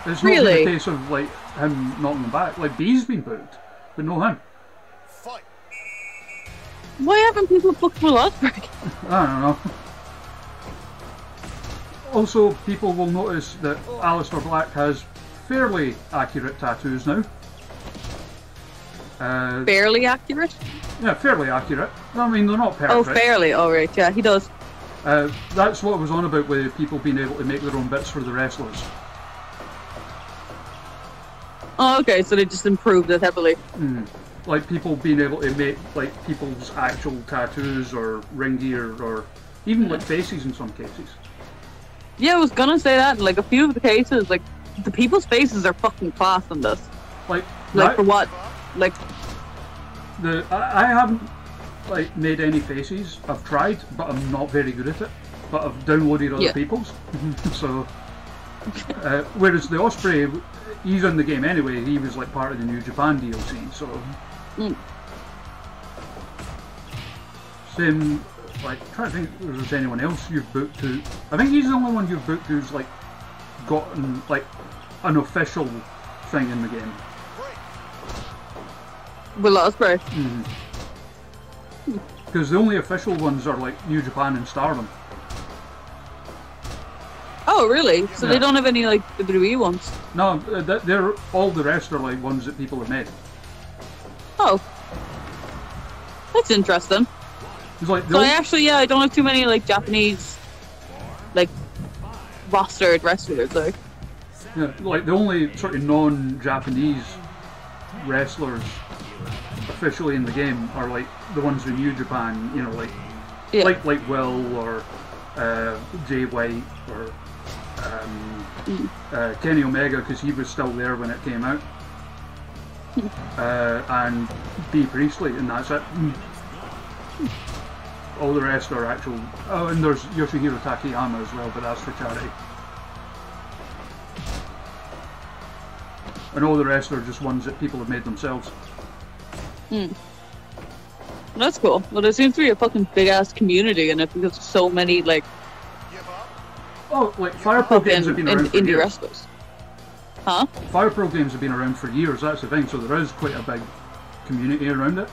It's not Really? been a case of like him knocking them back. Like B's been booked, but no him. Why haven't people booked Will Ospreay? I don't know. Also, people will notice that Aleister Black has fairly accurate tattoos now. Fairly accurate? Yeah, fairly accurate. I mean, they're not perfect. Oh, fairly. All right, yeah, he does. That's what I was on about with people being able to make their own bits for the wrestlers. Oh, okay, so they just improved it heavily. Like people being able to make like people's actual tattoos or ring gear or even like faces in some cases. Yeah, I was gonna say that. Like a few of the cases, like the people's faces are fucking class in this. Like for what? Like I haven't like made any faces. I've tried, but I'm not very good at it. But I've downloaded other people's. So whereas the Ospreay, he's in the game anyway. He was like part of the New Japan DLC. So same. Like, trying to think if there's anyone else you've booked who... I think he's the only one you've booked who's, like, gotten, like, an official thing in the game. Will Ospreay. Because the only official ones are, like, New Japan and Stardom. Oh, really? So they don't have any like WWE ones? No, they're all the rest are like ones that people have made. Oh, that's interesting. It's like So I don't have too many like Japanese, like rostered wrestlers. Like, yeah, like the only sort of non-Japanese wrestlers officially in the game are like the ones in New Japan. You know, like Will or Jay White or Kenny Omega, because he was still there when it came out, and B Priestley, and that's it. All the rest are actual. Oh, and there's Yoshihiro Takayama as well, but that's for charity. And all the rest are just ones that people have made themselves. That's cool. Well, there seems to be a fucking big ass community in it because so many like. Oh, like Fire Pro games have been around for indie years. wrestlers. Huh? Fire Pro games have been around for years. That's the thing. So there is quite a big community around it.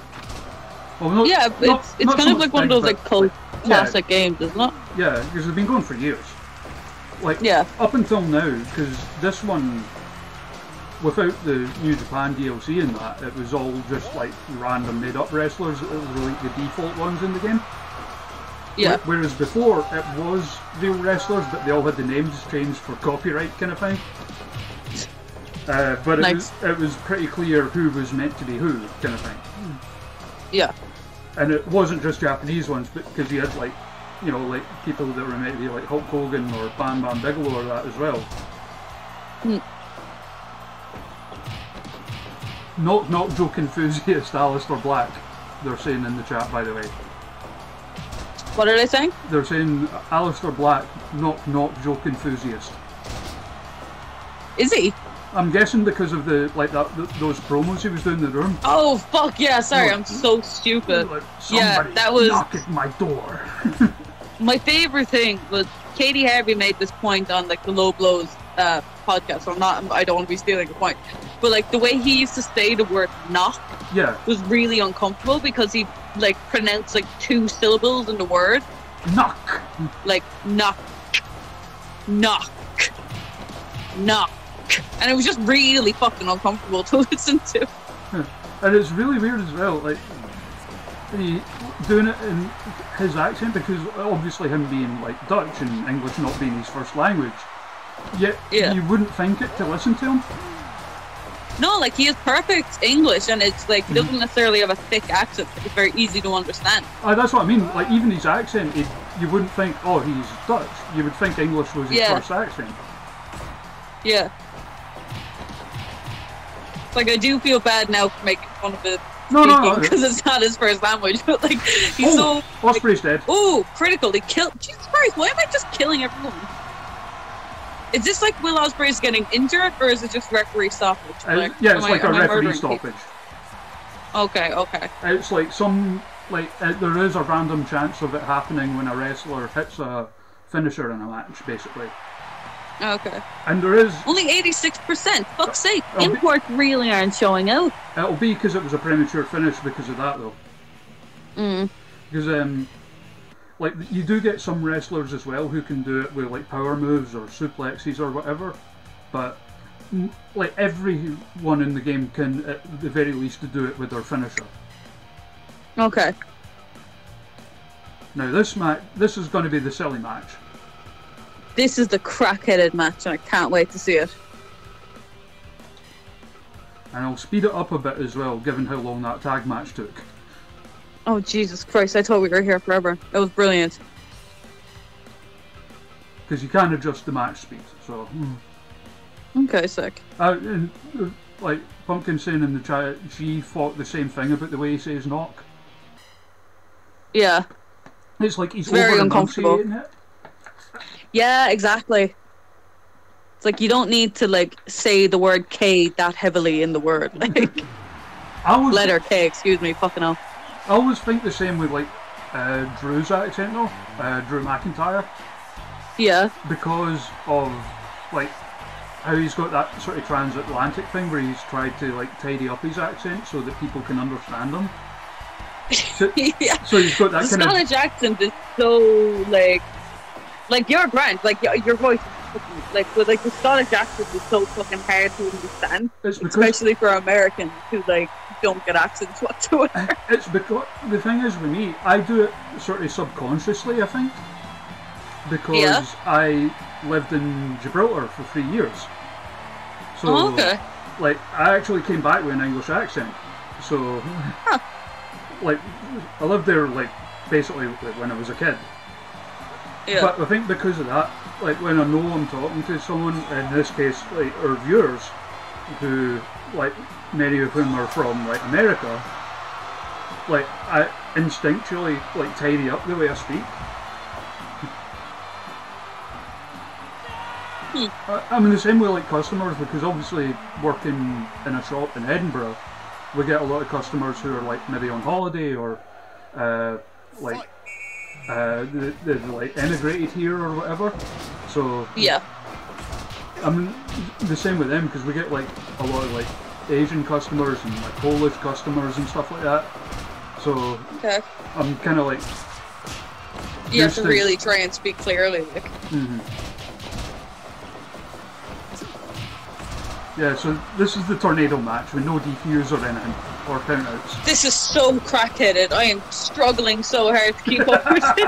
Well, not, yeah, it's not kind so of like one of those like cult classic games, isn't it? Yeah, because they've been going for years. Like up until now, because this one, without the New Japan DLC in that, it was all just like random made-up wrestlers that were like the default ones in the game. Yeah. Whereas before, it was real wrestlers, but they all had the names changed for copyright kind of thing. But it was pretty clear who was meant to be who kind of thing. Yeah. And it wasn't just Japanese ones, but because you had like, you know, like people that were meant to be like Hulk Hogan or Bam Bam Bigelow or that as well. Not joke enthusiast Aleister Black, they're saying in the chat, by the way. What are they saying? They're saying Aleister Black, knock joke enthusiast. Is he? I'm guessing because of the those promos he was doing in the room. Oh fuck yeah! Sorry, I'm so stupid. Like, yeah, that was knock at my door. My favorite thing was Katie Harvey made this point on like the Low Blows podcast. So I don't want to be stealing a point, but like the way he used to say the word knock was really uncomfortable because he like pronounced like 2 syllables in the word. Knock. Like knock. And it was just really fucking uncomfortable to listen to. And it's really weird as well, like he doing it in his accent, because obviously him being like Dutch and English not being his first language, yet you wouldn't think it to listen to him. No, like he has perfect English, and it's like he doesn't necessarily have a thick accent. It's very easy to understand. That's what I mean. Like even his accent, you wouldn't think, oh, he's Dutch. You would think English was his first accent. Yeah. Like, I do feel bad now for making fun of it because it's not his first language, but like he's so. Osprey's dead. Oh, critical! They killed. Jesus Christ! Why am I just killing everyone? Is this like Will Ospreay's getting injured, or is it just referee stoppage? Like, it's like a referee stoppage. Okay. It's like there is a random chance of it happening when a wrestler hits a finisher in a match, basically. Okay. And there is only 86%. Fuck's sake! Imports really aren't showing out. It'll be because it was a premature finish because of that, though. Because like you do get some wrestlers as well who can do it with like power moves or suplexes or whatever, but like everyone in the game can at the very least do it with their finisher. Okay. Now this is going to be the silly match. This is the crack-headed match, and I can't wait to see it. And I'll speed it up a bit as well, given how long that tag match took. Oh, Jesus Christ, I thought we were here forever. It was brilliant. Because you can adjust the match speed, so... Okay, sick. And, like, Pumpkin saying in the chat, she thought the same thing about the way he says knock. Yeah. It's like he's very uncomfortable. It. Yeah, exactly. It's like you don't need to like say the word K that heavily in the word. Like letter K, excuse me, fucking hell. I always think the same with like Drew's accent though, Drew McIntyre. Yeah. Because of like how he's got that sort of transatlantic thing where he's tried to like tidy up his accent so that people can understand him. So, yeah. So he's got that the kind Scottish accent is so like you're grand, like your voice is like with like the Scottish accent is so fucking hard to understand, especially for Americans who like don't get accents whatsoever. It's because the thing is with me, I do it sort of subconsciously, I think, because I lived in Gibraltar for 3 years. So, like, I actually came back with an English accent. So, like, I lived there, like, basically when I was a kid. Yeah. But I think because of that, like, when I know I'm talking to someone, in this case, like, our viewers, who, like, many of whom are from, like, America, like, I instinctually, like, tidy up the way I speak. I mean, the same way like customers, because obviously working in a shop in Edinburgh, we get a lot of customers who are like maybe on holiday or like they've like emigrated here or whatever. So yeah, I mean the same with them, because we get like a lot of like Asian customers and like Polish customers and stuff like that. So I'm kind of like you have to really try and speak clearly. Like. Mm-hmm. Yeah, so this is the tornado match with no DQs or anything, or countouts. This is so crack-headed. I am struggling so hard to keep up with it.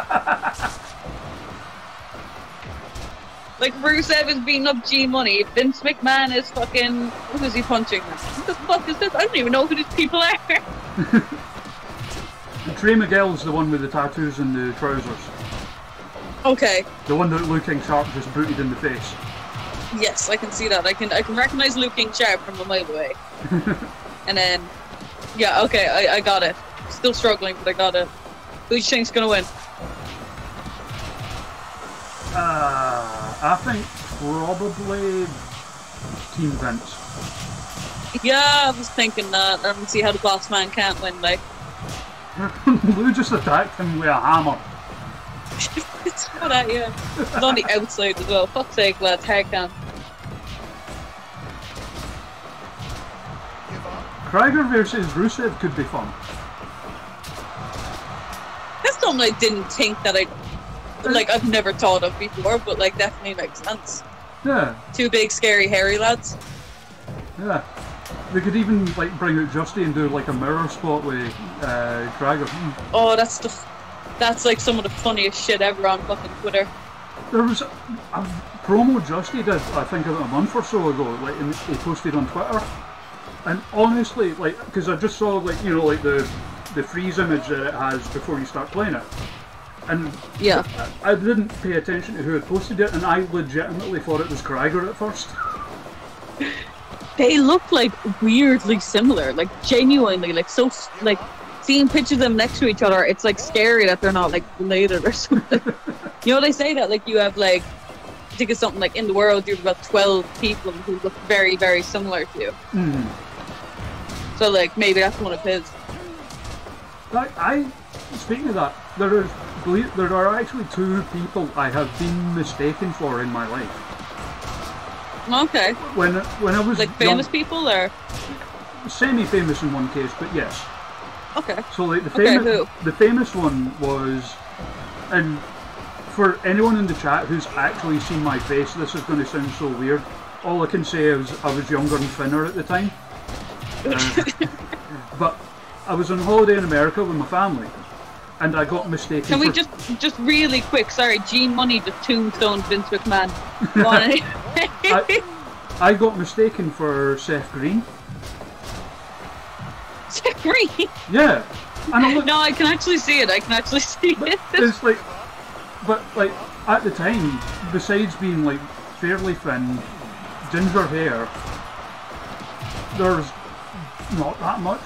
Like, Rusev is beating up G-Money. Vince McMahon is fucking... Who is he punching? What the fuck is this? I don't even know who these people are. Trey Miguel's the one with the tattoos and the trousers. Okay. The one that Luke King Sharp just booted in the face. Yes, I can see that. I can recognize Luke King Sharp from a mile away. And then, yeah, okay, I got it. Still struggling, but I got it. Who do you think's gonna win? I think probably Team Vince. Yeah, I was thinking that. I don't see how the boss man can't win, like. Lou just attacked him with a hammer. It's not at you. It's on the outside as well. Fuck's sake, lads, hair cam. Craic versus Rusev could be fun. That's something I didn't think that I've never thought of before, but like definitely makes sense. Yeah. Two big, scary, hairy lads. Yeah. They could even like bring out Justy and do like a mirror spot with Craic. Oh, that's like some of the funniest shit ever on fucking Twitter. There was a promo Justy did, I think, about a month or so ago. Like, he posted on Twitter, and honestly, like, because I just saw like like the freeze image that it has before you start playing it, and yeah, I didn't pay attention to who had posted it, and I legitimately thought it was Craic at first. They look like weirdly similar, like genuinely, like so, like. Seeing pictures of them next to each other, it's like scary that they're not like related or something. You know, they say that like you have like, I think it's something like in the world you have about 12 people who look very, very similar to you. Mm. So like maybe that's one of his. Speaking of that, there are actually 2 people I have been mistaken for in my life. Okay. When I was like famous people or semi-famous in one case, but yes. Okay. So like the famous one was, and for anyone in the chat who's actually seen my face, this is going to sound so weird. All I can say is I was younger and thinner at the time. But I was on holiday in America with my family, and I got mistaken. Can we just really quick? Sorry, G-Money just tombstone Vince McMahon. I got mistaken for Seth Green. Seth Green? Yeah. And no, I can actually see it. It's like, but like at the time, besides being like fairly thin, ginger hair, there's not that much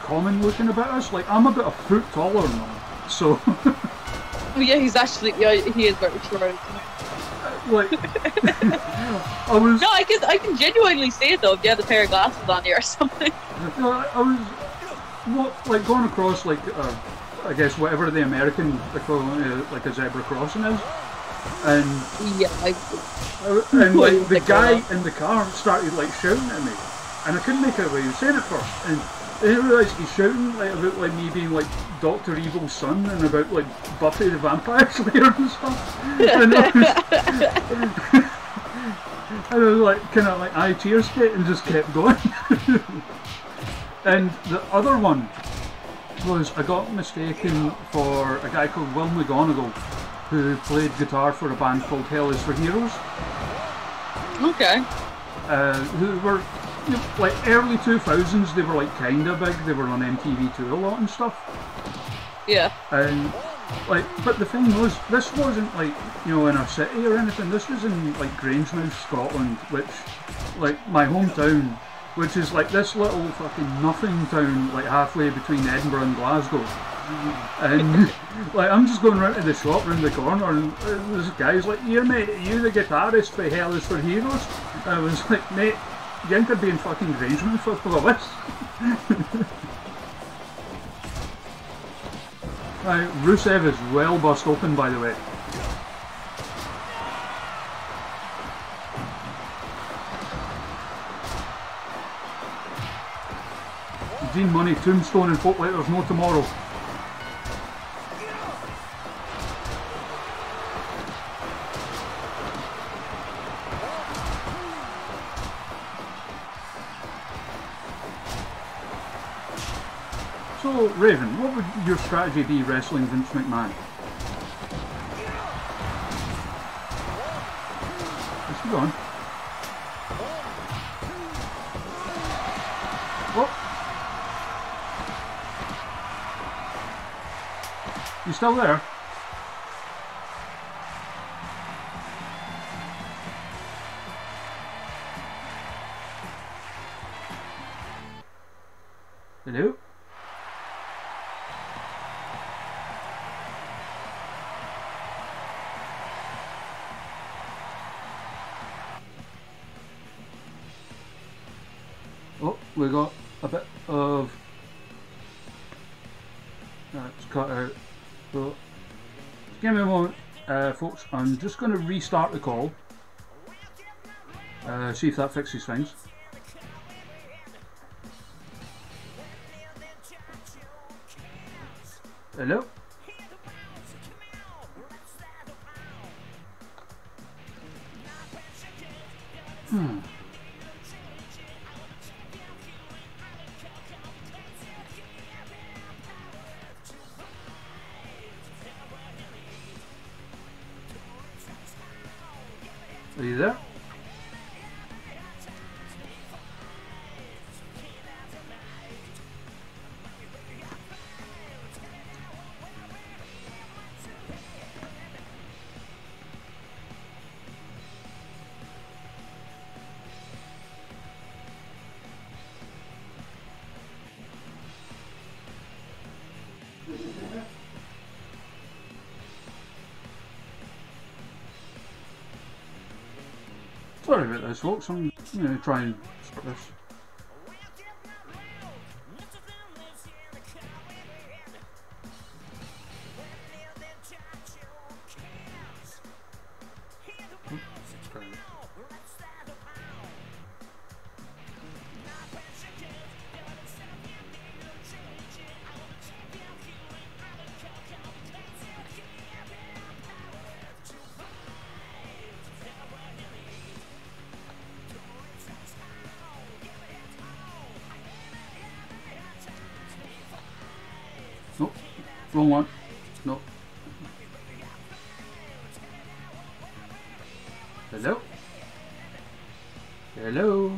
common looking about us. Like I'm about a foot taller than him, so. Oh yeah, he is very short. Like, I was. No, I can genuinely see it though. If you had a pair of glasses on you or something. No, I was like going across like I guess whatever the American equivalent like a zebra crossing is, and yeah, and like the guy in the car started like shouting at me, and I couldn't make out what he was saying at first, and then I realised he's shouting like about like me being like Dr. Evil's son and about like Buffy the Vampire Slayer and stuff. And I was like, kind of like, I cheers it and just kept going. And the other one was I got mistaken for a guy called Will McGonigal, who played guitar for a band called Hell is for Heroes. Okay. Who were, you know, like early 2000s, they were like kinda big, they were on MTV2 a lot and stuff. Yeah. And like, but the thing was, this wasn't like, you know, in a city or anything, this was in like Grangemouth, Scotland, which, like, my hometown, which is like this little fucking nothing town, like halfway between Edinburgh and Glasgow. And like, I'm just going round to the shop round the corner, and this guy's like, "Here, mate, are you the guitarist for Hell is for Heroes?" I was like, "Mate, you ain't gonna be in fucking Grangemouth for all this." Right, Rusev is well bust open, by the way. Gene Money, Tombstone and Folk Like There's No Tomorrow. So, Raven, what would your strategy be wrestling Vince McMahon? Where's he gone? Oh! You still there? Hello? Oh, we got a bit of... That's cut out. So, give me a moment, folks. I'm just going to restart the call. See if that fixes things. Hello? Are you there? Sorry about this, folks. I'm going to try and sort this. Nope, wrong one. Nope. Hello? Hello?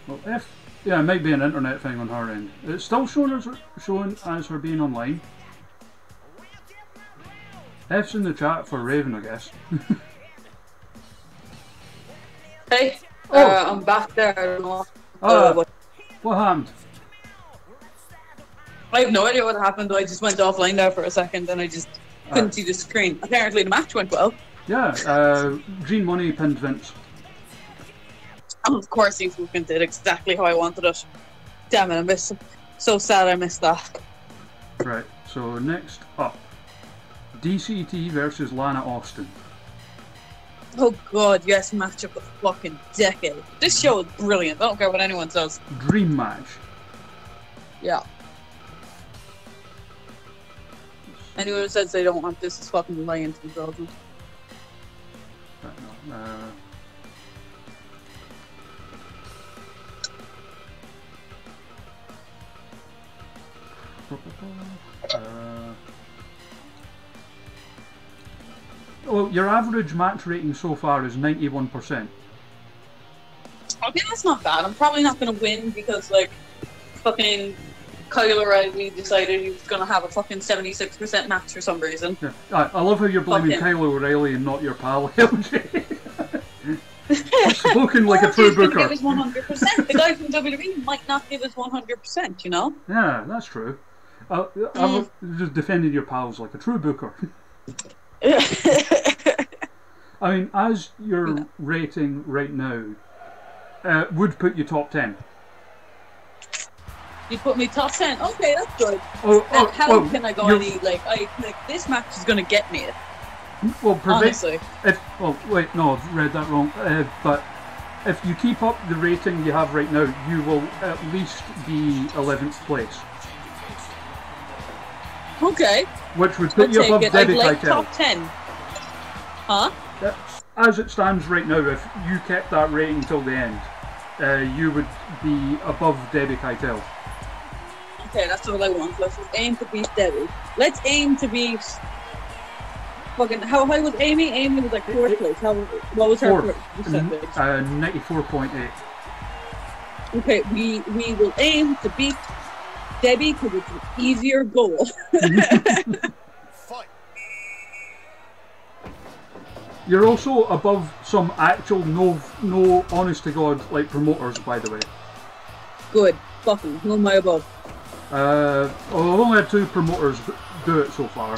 Well, F. Yeah, it might be an internet thing on her end. It's still showing as her being online. F's in the chat for Raven, I guess. Hey, I'm back there. I don't know. What happened? I have no idea what happened. I just went offline there for a second and I just couldn't see the screen. Apparently the match went well. Yeah, Green Money pinned Vince. And of course he fucking did exactly how I wanted it. Damn it, I missed him. So sad I missed that. Right, so next up, DCT versus Lana Austin. Oh god, yes, match of the fucking decade. This show is brilliant. I don't care what anyone says. Dream match. Yeah. Anyone who says they don't want this is fucking lying to themselves. Well, your average match rating so far is 91%. Okay, that's not bad. I'm probably not going to win because, like, fucking Kyle O'Reilly decided he was going to have a fucking 76% match for some reason. Yeah. I love how you're blaming Kyle O'Reilly and not your pal LJ. Spoken like a true booker. Give us 100%. The guy from WWE might not give us 100%, you know? Yeah, that's true. I'm just defending your pals like a true booker. I mean, as your rating right now would put you top 10. You put me top 10? Okay, that's good. How can I go any, like, this match is going to get me it. Well, honestly. Wait, no, I've read that wrong. But if you keep up the rating you have right now, you will at least be 11th place. Okay. Which would put you above Debbie like Keitel. Top 10. Huh? As it stands right now, if you kept that rating till the end, you would be above Debbie Keitel. Okay, that's all I want. Let's just aim to beat Debbie. Let's aim to beat... Fucking... How high was Amy? Amy was like 4th place. What was her percentage? 94.8. Okay, we will aim to beat Debbie because it's an easier goal. You're also above some actual no honest to god like promoters, by the way. Good. Fucking. Who am I above? I've only had 2 promoters do it so far.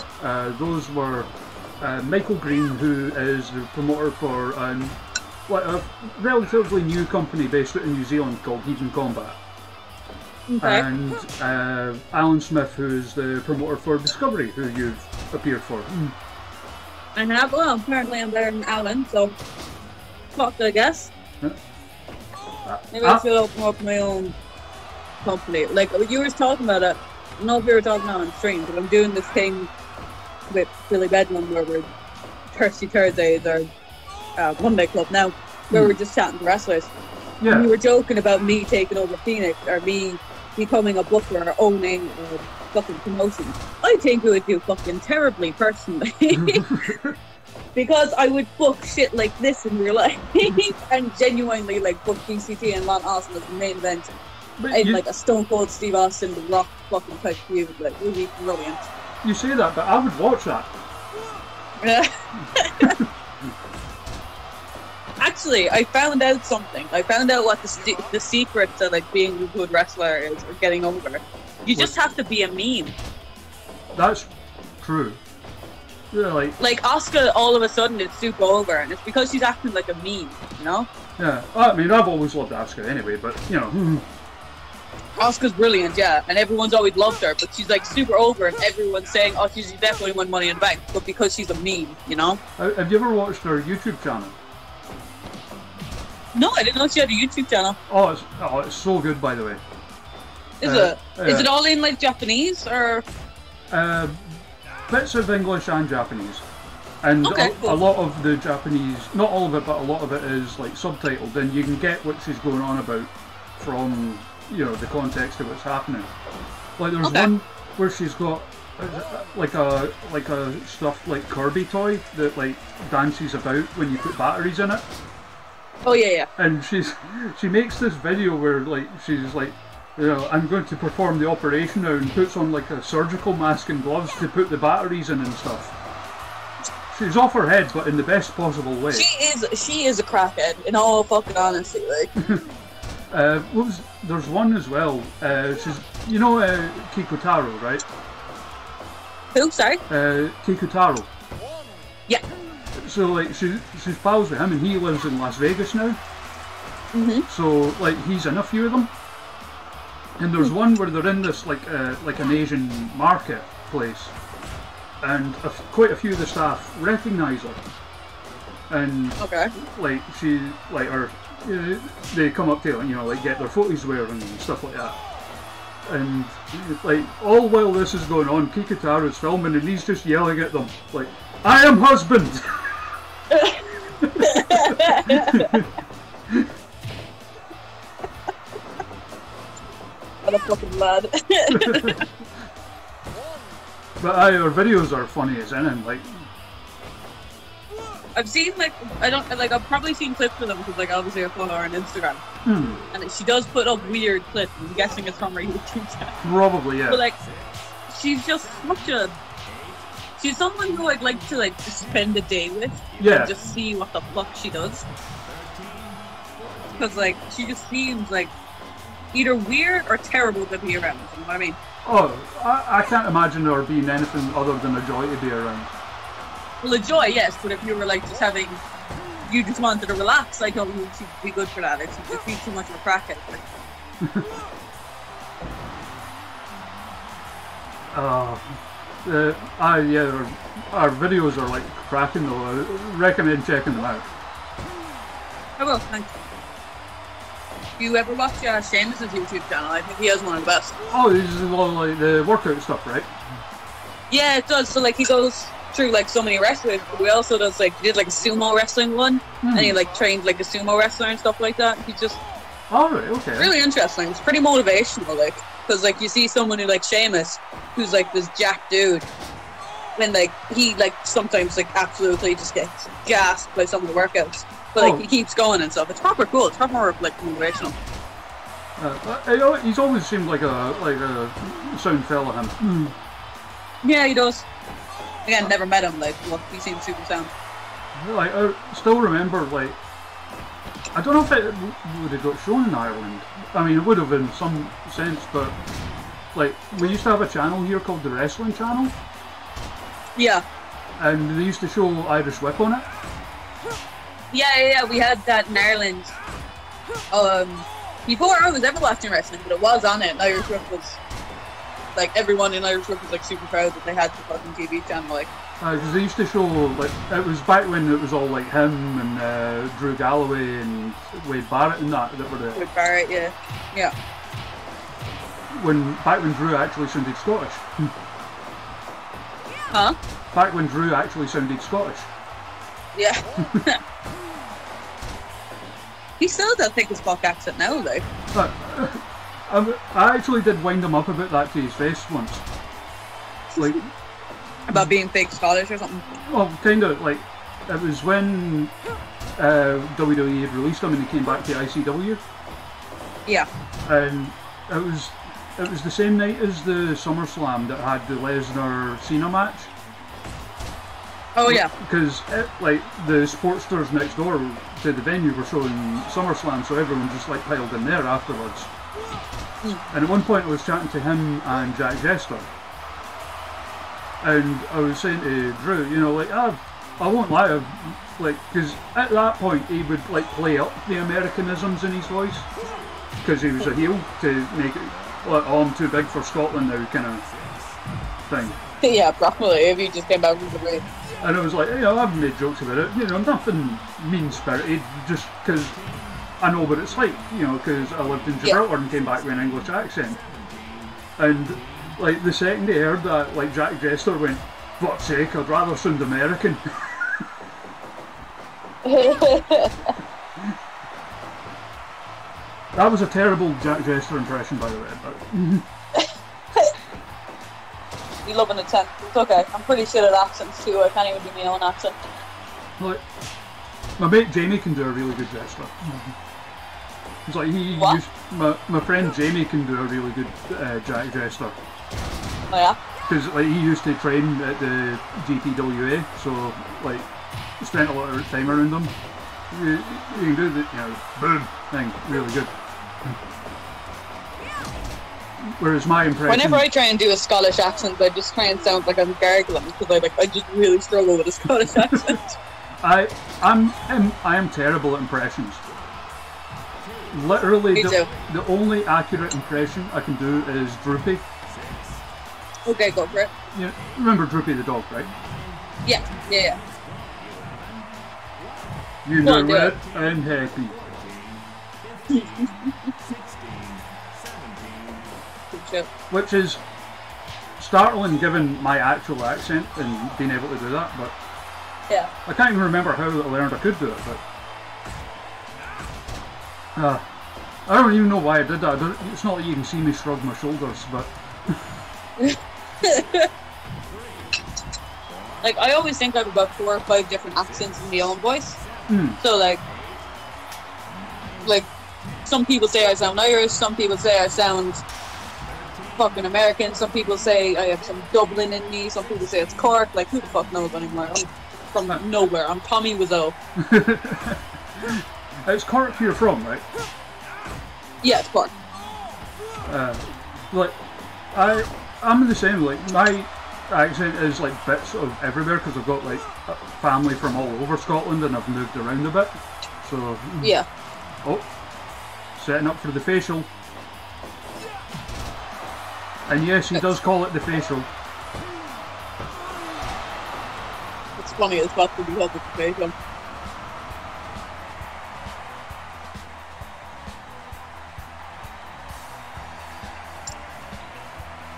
Those were Michael Green, who is the promoter for a relatively new company based out in New Zealand called Heathen Combat. Okay. And Alan Smith, who's the promoter for Discovery, who you've appeared for. I have. Well, apparently I'm better than Alan, so fuck, I guess. Maybe I should open up my own company. Like you were talking about it. I don't know if you were talking about on stream, but I'm doing this thing with Billy Bedlam where we're Thirsty Thursdays or Monday Club now, where we're just chatting to wrestlers. Yeah. And we were joking about me taking over Phoenix or me becoming a booker or owning a fucking promotion. I think it would do fucking terribly personally. Because I would book shit like this in real life and genuinely like book BCT and Lon Austin as the main event in like a Stone Cold Steve Austin The Rock fucking type feud. Like, it would be brilliant. You say that, but I would watch that. Actually, I found out something. I found out what the secret to like being a good wrestler is, or getting over. You just have to be a meme. That's true. Yeah, like Asuka all of a sudden is super over, and it's because she's acting like a meme, you know? Yeah, I mean, I've always loved Asuka anyway, but, you know. Asuka's brilliant, yeah, and everyone's always loved her, but she's like super over, and everyone's saying, oh, she's definitely won Money in the Bank, but because she's a meme, you know? Have you ever watched her YouTube channel? No, I didn't know she had a YouTube channel. Oh, it's so good, by the way. Is it? Is it all in like Japanese, or...? Bits of English and Japanese. And okay, a lot of the Japanese, not all of it, but a lot of it is like subtitled, and you can get what she's going on about from, you know, the context of what's happening. Like there's one where she's got like a stuffed like Kirby toy that like dances about when you put batteries in it. Oh yeah. And she makes this video where like she's like, you know, I'm going to perform the operation now, and puts on like a surgical mask and gloves to put the batteries in and stuff. She's off her head, but in the best possible way. She is a crackhead, in all fucking honesty, like. There's one as well. She's, you know, Kiko Taro, right? Who? Sorry. Kiko Taro. Yeah. So like she's pals with him, and he lives in Las Vegas now. So like he's in a few of them. And there's one where they're in this like an Asian market place, and quite a few of the staff recognise her, and Okay. like she, like her, they come up to her, like get their photos with her and stuff like that. And like all while this is going on, Kikutaru's filming and he's just yelling at them like, "I am husband." What a fucking lad. But her videos are funny as anything. Like, I've seen I've probably seen clips of them because like obviously I follow her on Instagram, and she does put up weird clips. I'm guessing it's from her YouTube channel. probably, yeah. But like, she's just she's someone who I'd like to like just spend a day with, Yeah. and just see what the fuck she does. Because like she just seems like either weird or terrible to be around. You know what I mean? Oh, I can't imagine her being anything other than a joy to be around. Well, a joy, yes, but if you were like you just wanted to relax, I don't think she'd be good for that. It'd be too much of a crackhead. Our videos are like cracking though. I recommend checking them out. I will, thanks. Do you ever watch Seamus's YouTube channel? I think he has one of the best. Oh, this is a lot of like the workout stuff, right? Yeah, it does. So like he goes through like so many wrestlers, but he also does like he did like a sumo wrestling one, and he like trained like a sumo wrestler and stuff like that. He's just Okay. really interesting. It's pretty motivational, like because like you see someone who like Sheamus, who's like this jack dude, and like he like sometimes like absolutely just gets gassed by some of the workouts, but like he keeps going and stuff. It's proper cool. It's proper like motivational. He's always seemed like a sound fella. Him. Yeah, he does. Again, never met him. Like, well, he seems super sound. Like, I still remember, like, I don't know if it would have got shown in Ireland. I mean, it would have in some sense, but like, we used to have a channel here called the Wrestling Channel. Yeah. And they used to show Irish Whip on it. Yeah, we had that in Ireland. Before I was ever watching wrestling, but it was on it. And Irish Whip was like everyone in Irish Whip was like super proud that they had the fucking TV channel. Like, because they used to show like it was back when it was all like him and Drew Galloway and Wade Barrett and that were the. Wade Barrett, yeah. Back when Drew actually sounded Scottish. Huh? Back when Drew actually sounded Scottish. Yeah. He still does take his fuck accent now, though. I actually did wind him up about that to his face once. Like about being fake Scottish or something. Well, kind of like it was when WWE had released him and he came back to ICW. Yeah. And it was the same night as the SummerSlam that had the Lesnar Cena match. Oh yeah. Because like the Sportsters next door to the venue were showing SummerSlam, so everyone just like piled in there afterwards. And at one point I was chatting to him and Jack Jester, and I was saying to Drew, you know, like I won't lie, because at that point he would like play up the Americanisms in his voice, because he was a heel to make it like, oh, I'm too big for Scotland now kind of thing. Yeah, probably if you just came back from the way. And I was like, you know, I've made jokes about it, you know, nothing mean-spirited, just because I know what it's like, you know, because I lived in Gibraltar and came back with an English accent. And, like, the second he heard that, like, Jack Jester went, fuck's sake, I'd rather sound American. That was a terrible Jack Jester impression, by the way, but... You love an accent. It's okay. I'm pretty shit at accents too. I can't even do my own accent. Like, my mate Jamie can do a really good Jester. It's like my friend Jamie can do a really good Jack Jester. Oh yeah? Because like he used to train at the GPWA, so like spent a lot of time around them. You can do the boom thing really good. Whereas my impression... Whenever I try and do a Scottish accent, I just try and sound like I'm gargling, because I just really struggle with a Scottish accent. I am terrible at impressions. Literally, the only accurate impression I can do is Droopy. Okay, go for it. You remember Droopy the dog, right? Yeah. You Go know on, do it, it. I'm happy. Good shit. Which is startling given my actual accent and being able to do that, but Yeah. I can't even remember how I learned I could do it, but I don't even know why I did that. It's not like you can see me shrug my shoulders, but Like, I always think I have about 4 or 5 different accents in my own voice. So, like, some people say I sound Irish, some people say I sound fucking American, some people say I have some Dublin in me, some people say it's Cork. Like, who the fuck knows anymore? I'm from nowhere. I'm Tommy Wiseau. it's Cork you're from, right? Yeah, it's Cork. Like, I'm the same. Like, my accent is like bits of everywhere because I've got like family from all over Scotland and I've moved around a bit. So Yeah. oh, setting up for the facial. And yes, he does call it the facial. It's funny as fuck to be held with the facial.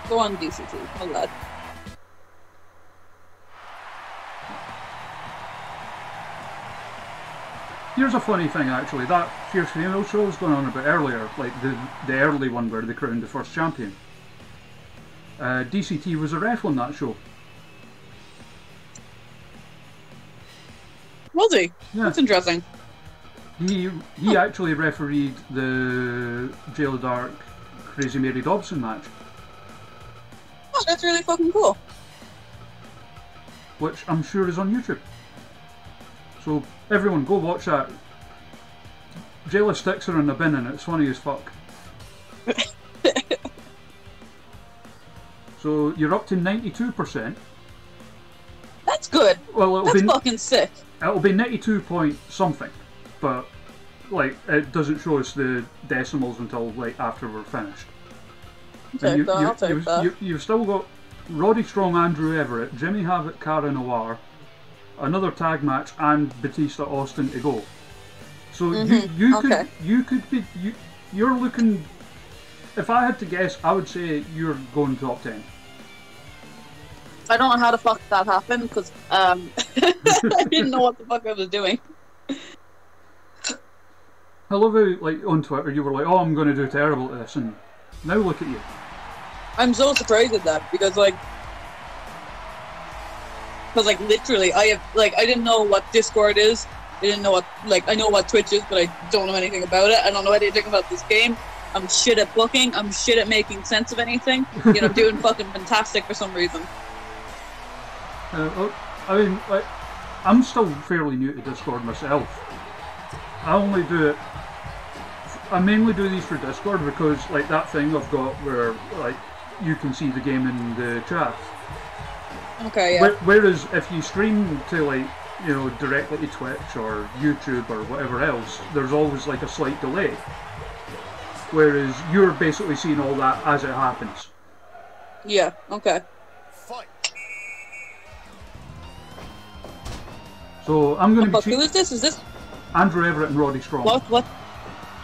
Go on, DCT. Oh, lad. Here's a funny thing actually, that Fierce Female show was going on a bit earlier, like the early one where they crowned the first champion. DCT was a ref on that show. Was he? Yeah. That's interesting. He actually refereed the Jail of Dark Crazy Mary Dobson match, Oh, that's really fucking cool. which I'm sure is on YouTube. So everyone go watch that. Jayla sticks her in the bin and it's funny as fuck. So you're up to 92%. That's good. Well, That's fucking sick. it'll be 92 point something, but like it doesn't show us the decimals until like after we're finished. And I'll take that. You've still got Roddy Strong, Andrew Everett, Jimmy Havoc, Cara Noir, another tag match, and Batista Austin to go. So you're looking. If I had to guess, I would say you're going top 10. I don't know how the fuck that happened because I didn't know what the fuck I was doing. I love how, like, on Twitter you were like, "Oh, I'm going to do terrible at this," and now look at you. I'm so surprised at that because literally I didn't know what Discord is. I didn't know what I know what Twitch is, but I don't know anything about it. I don't know anything about this game. I'm shit at booking. I'm shit at making sense of anything. You know, I'm doing fucking fantastic for some reason. I mean, like, I'm still fairly new to Discord myself. I mainly do these for Discord because, like, that thing I've got where, like, you can see the game in the chat. Okay, yeah. Whereas if you stream to, like, you know, directly to Twitch or YouTube or whatever else, there's always like a slight delay. Whereas you're basically seeing all that as it happens. Yeah, okay. So I'm going to be who is this? Is this Andrew Everett and Roddy Strong. what?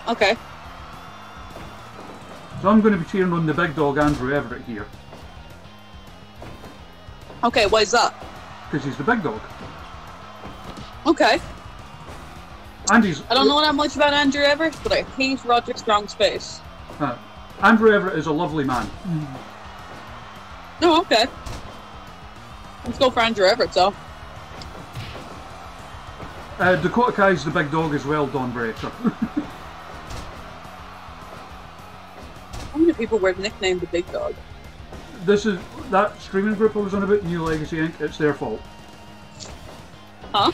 Okay. So I'm going to be cheering on the big dog Andrew Everett here. Okay, why is that? Because he's the big dog. Okay. And I don't know that much about Andrew Everett, but I hate Roderick Strong's face. Andrew Everett is a lovely man. Oh, okay. Let's go for Andrew Everett, so. Dakota Kai's the big dog as well, Don Breaker. How many people were nicknamed the Big Dog? This is that streaming group I was on about, New Legacy Inc. It's their fault. Huh?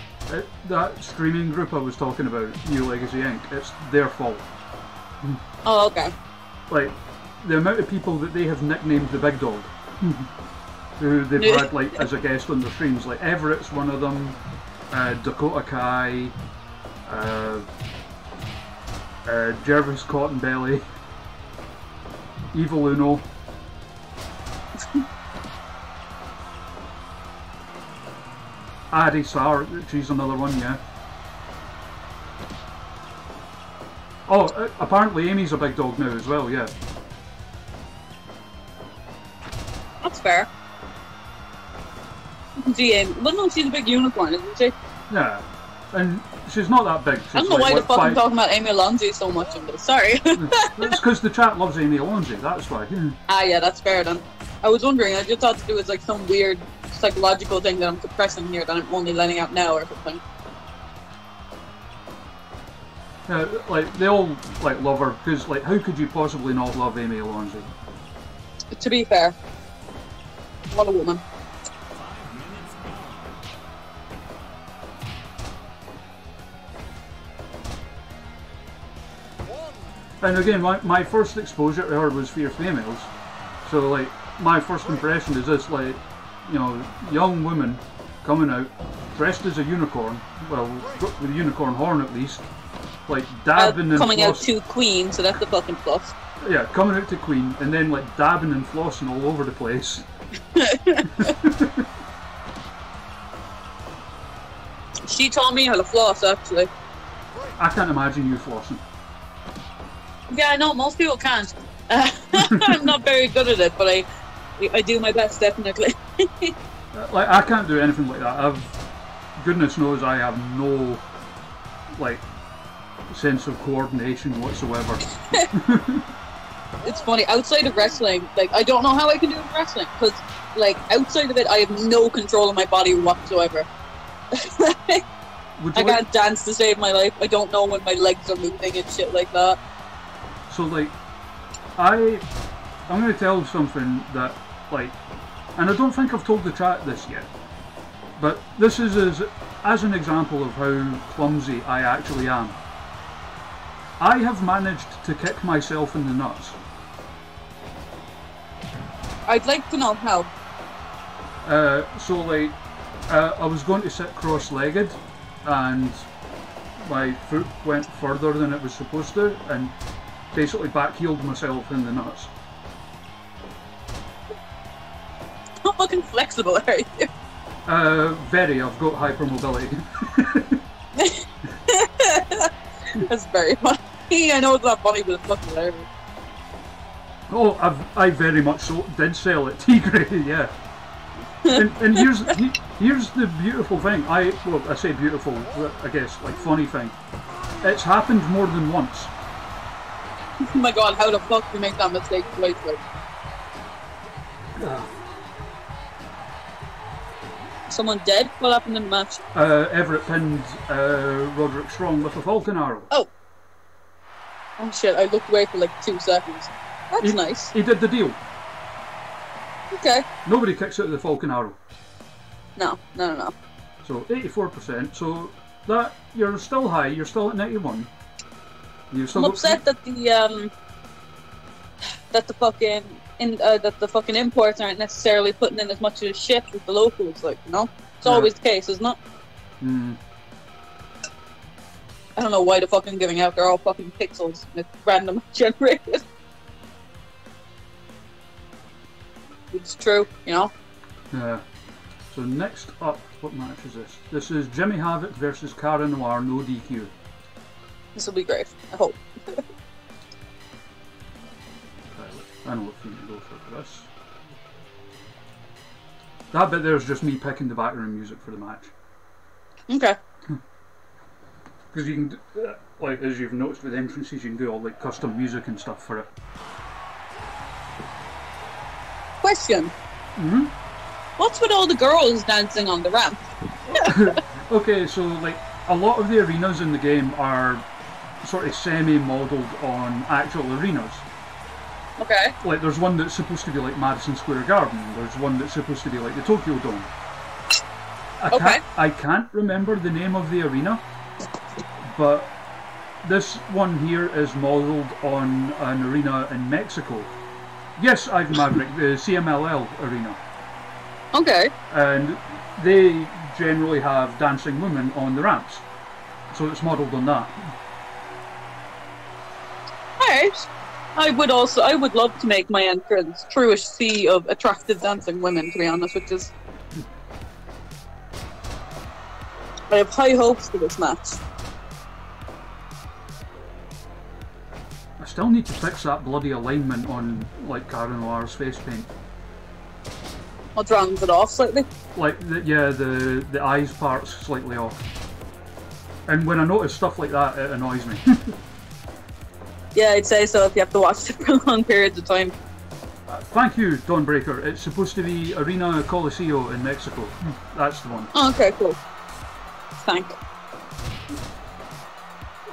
That streaming group I was talking about, New Legacy Inc. It's their fault. Oh, okay. Like the amount of people that they have nicknamed the Big Dog, who they've had like as a guest on their streams. Like Everett's one of them. Dakota Kai, Jervis Cottonbelly, Evil Uno. Addie Sark, she's another one, yeah. Oh, apparently Amy's a big dog now as well, yeah. That's fair. You can see Amy. But no, she's a big unicorn, isn't she? Yeah. And she's not that big. She's I don't know like, why the fuck I'm talking about Amy Alonso so much in this. Sorry. It's because the chat loves Amy Alonso, that's why. Ah, yeah, that's fair then. I was wondering, I just thought it was like some weird psychological thing that I'm suppressing here that I'm only letting out now or something. Like, they all, like, love her, because, like, how could you possibly not love Amy Alonso? To be fair. What a woman. And again, my first exposure to her was Fear Females. So, like, my first impression is this, like, you know, young woman coming out, dressed as a unicorn, well, with a unicorn horn at least, like, dabbing and coming out to Queen, so that's the fucking plus. Yeah, coming out to Queen, and then, like, dabbing and flossing all over the place. She taught me how to floss, actually. I can't imagine you flossing. Yeah, I know, most people can't. I'm not very good at it, but I do my best, definitely. Like, I can't do anything like that. Goodness knows I have no, like, sense of coordination whatsoever. It's funny, outside of wrestling, like, I don't know how I can do it in wrestling, because, like, outside of it, I have no control of my body whatsoever. I can't dance to save my life. I don't know when my legs are moving and shit like that. So, like, I'm going to tell something that, like, and I don't think I've told the chat this yet, but this is as an example of how clumsy I actually am. I have managed to kick myself in the nuts. I'd like to know how. So, like, I was going to sit cross-legged, and my foot went further than it was supposed to, and basically back-heeled myself in the nuts. How fucking flexible are you? Very. I've got hypermobility. That's very funny. I know it's not funny, but it's fucking hilarious. Oh, I very much so did sell it, Tigray, yeah. And here's the beautiful thing. I say beautiful, I guess, like, funny thing. It's happened more than once. Oh my god, how the fuck do you make that mistake twice? Like? Someone dead? What happened in the match? Everett pinned Roderick Strong with a Falcon Arrow. Oh shit, I looked away for like 2 seconds. That's nice. He did the deal. Okay. Nobody kicks out of the Falcon Arrow. No. So 84%. So that you're still high. You're still at 91. I'm upset that the fucking imports aren't necessarily putting in as much of a shit with the locals. Like, you know, it's always the case, isn't it? Hmm. I don't know why the fucking giving out. They're all fucking pixels. And it's random generated. It's true, you know? Yeah. So next up, what match is this? This is Jimmy Havoc versus Cara Noir, no DQ. This will be great, I hope. I know what theme to go for this. That bit there is just me picking the background music for the match. Okay. Because you can, like, as you've noticed with entrances, you can do all, like, custom music and stuff for it. Question. Mm-hmm. What's with all the girls dancing on the ramp? Okay, so, like, a lot of the arenas in the game are sort of semi-modelled on actual arenas. Okay. Like, there's one that's supposed to be like Madison Square Garden, there's one that's supposed to be like the Tokyo Dome. I can't remember the name of the arena, but this one here is modelled on an arena in Mexico. Yes, I've Maverick, the CMLL arena. Okay. And they generally have dancing women on the ramps, so it's modelled on that. Alright. I would love to make my entrance through a sea of attractive dancing women, to be honest, which is... I have high hopes for this match. still need to fix that bloody alignment on like Cara Noir's face paint. What's wrong? Is it off slightly? Like, the eyes part's slightly off. And when I notice stuff like that, it annoys me. Yeah, I'd say so if you have to watch it for long periods of time. Thank you, Dawnbreaker. It's supposed to be Arena Coliseo in Mexico. That's the one. Oh, okay, cool. Thank.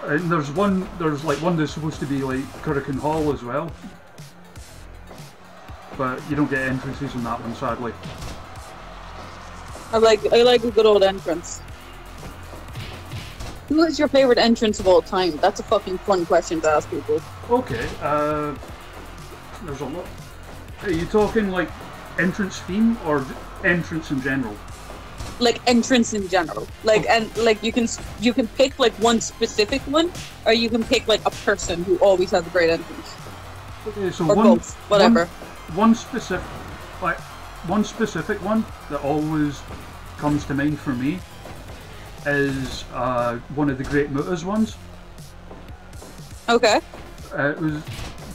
And there's like one that's supposed to be like Hurricane Hall as well. But you don't get entrances in that one, sadly. I like a good old entrance. Who is your favorite entrance of all time? That's a fucking fun question to ask people. Okay, there's a lot. Are you talking like entrance theme or entrance in general? Like entrance in general. Like and like you can pick like one specific one, or you can pick like a person who always has a great entrance. Okay, so or both, whatever. One specific one that always comes to mind for me is one of the Great Mutas ones. Okay. It was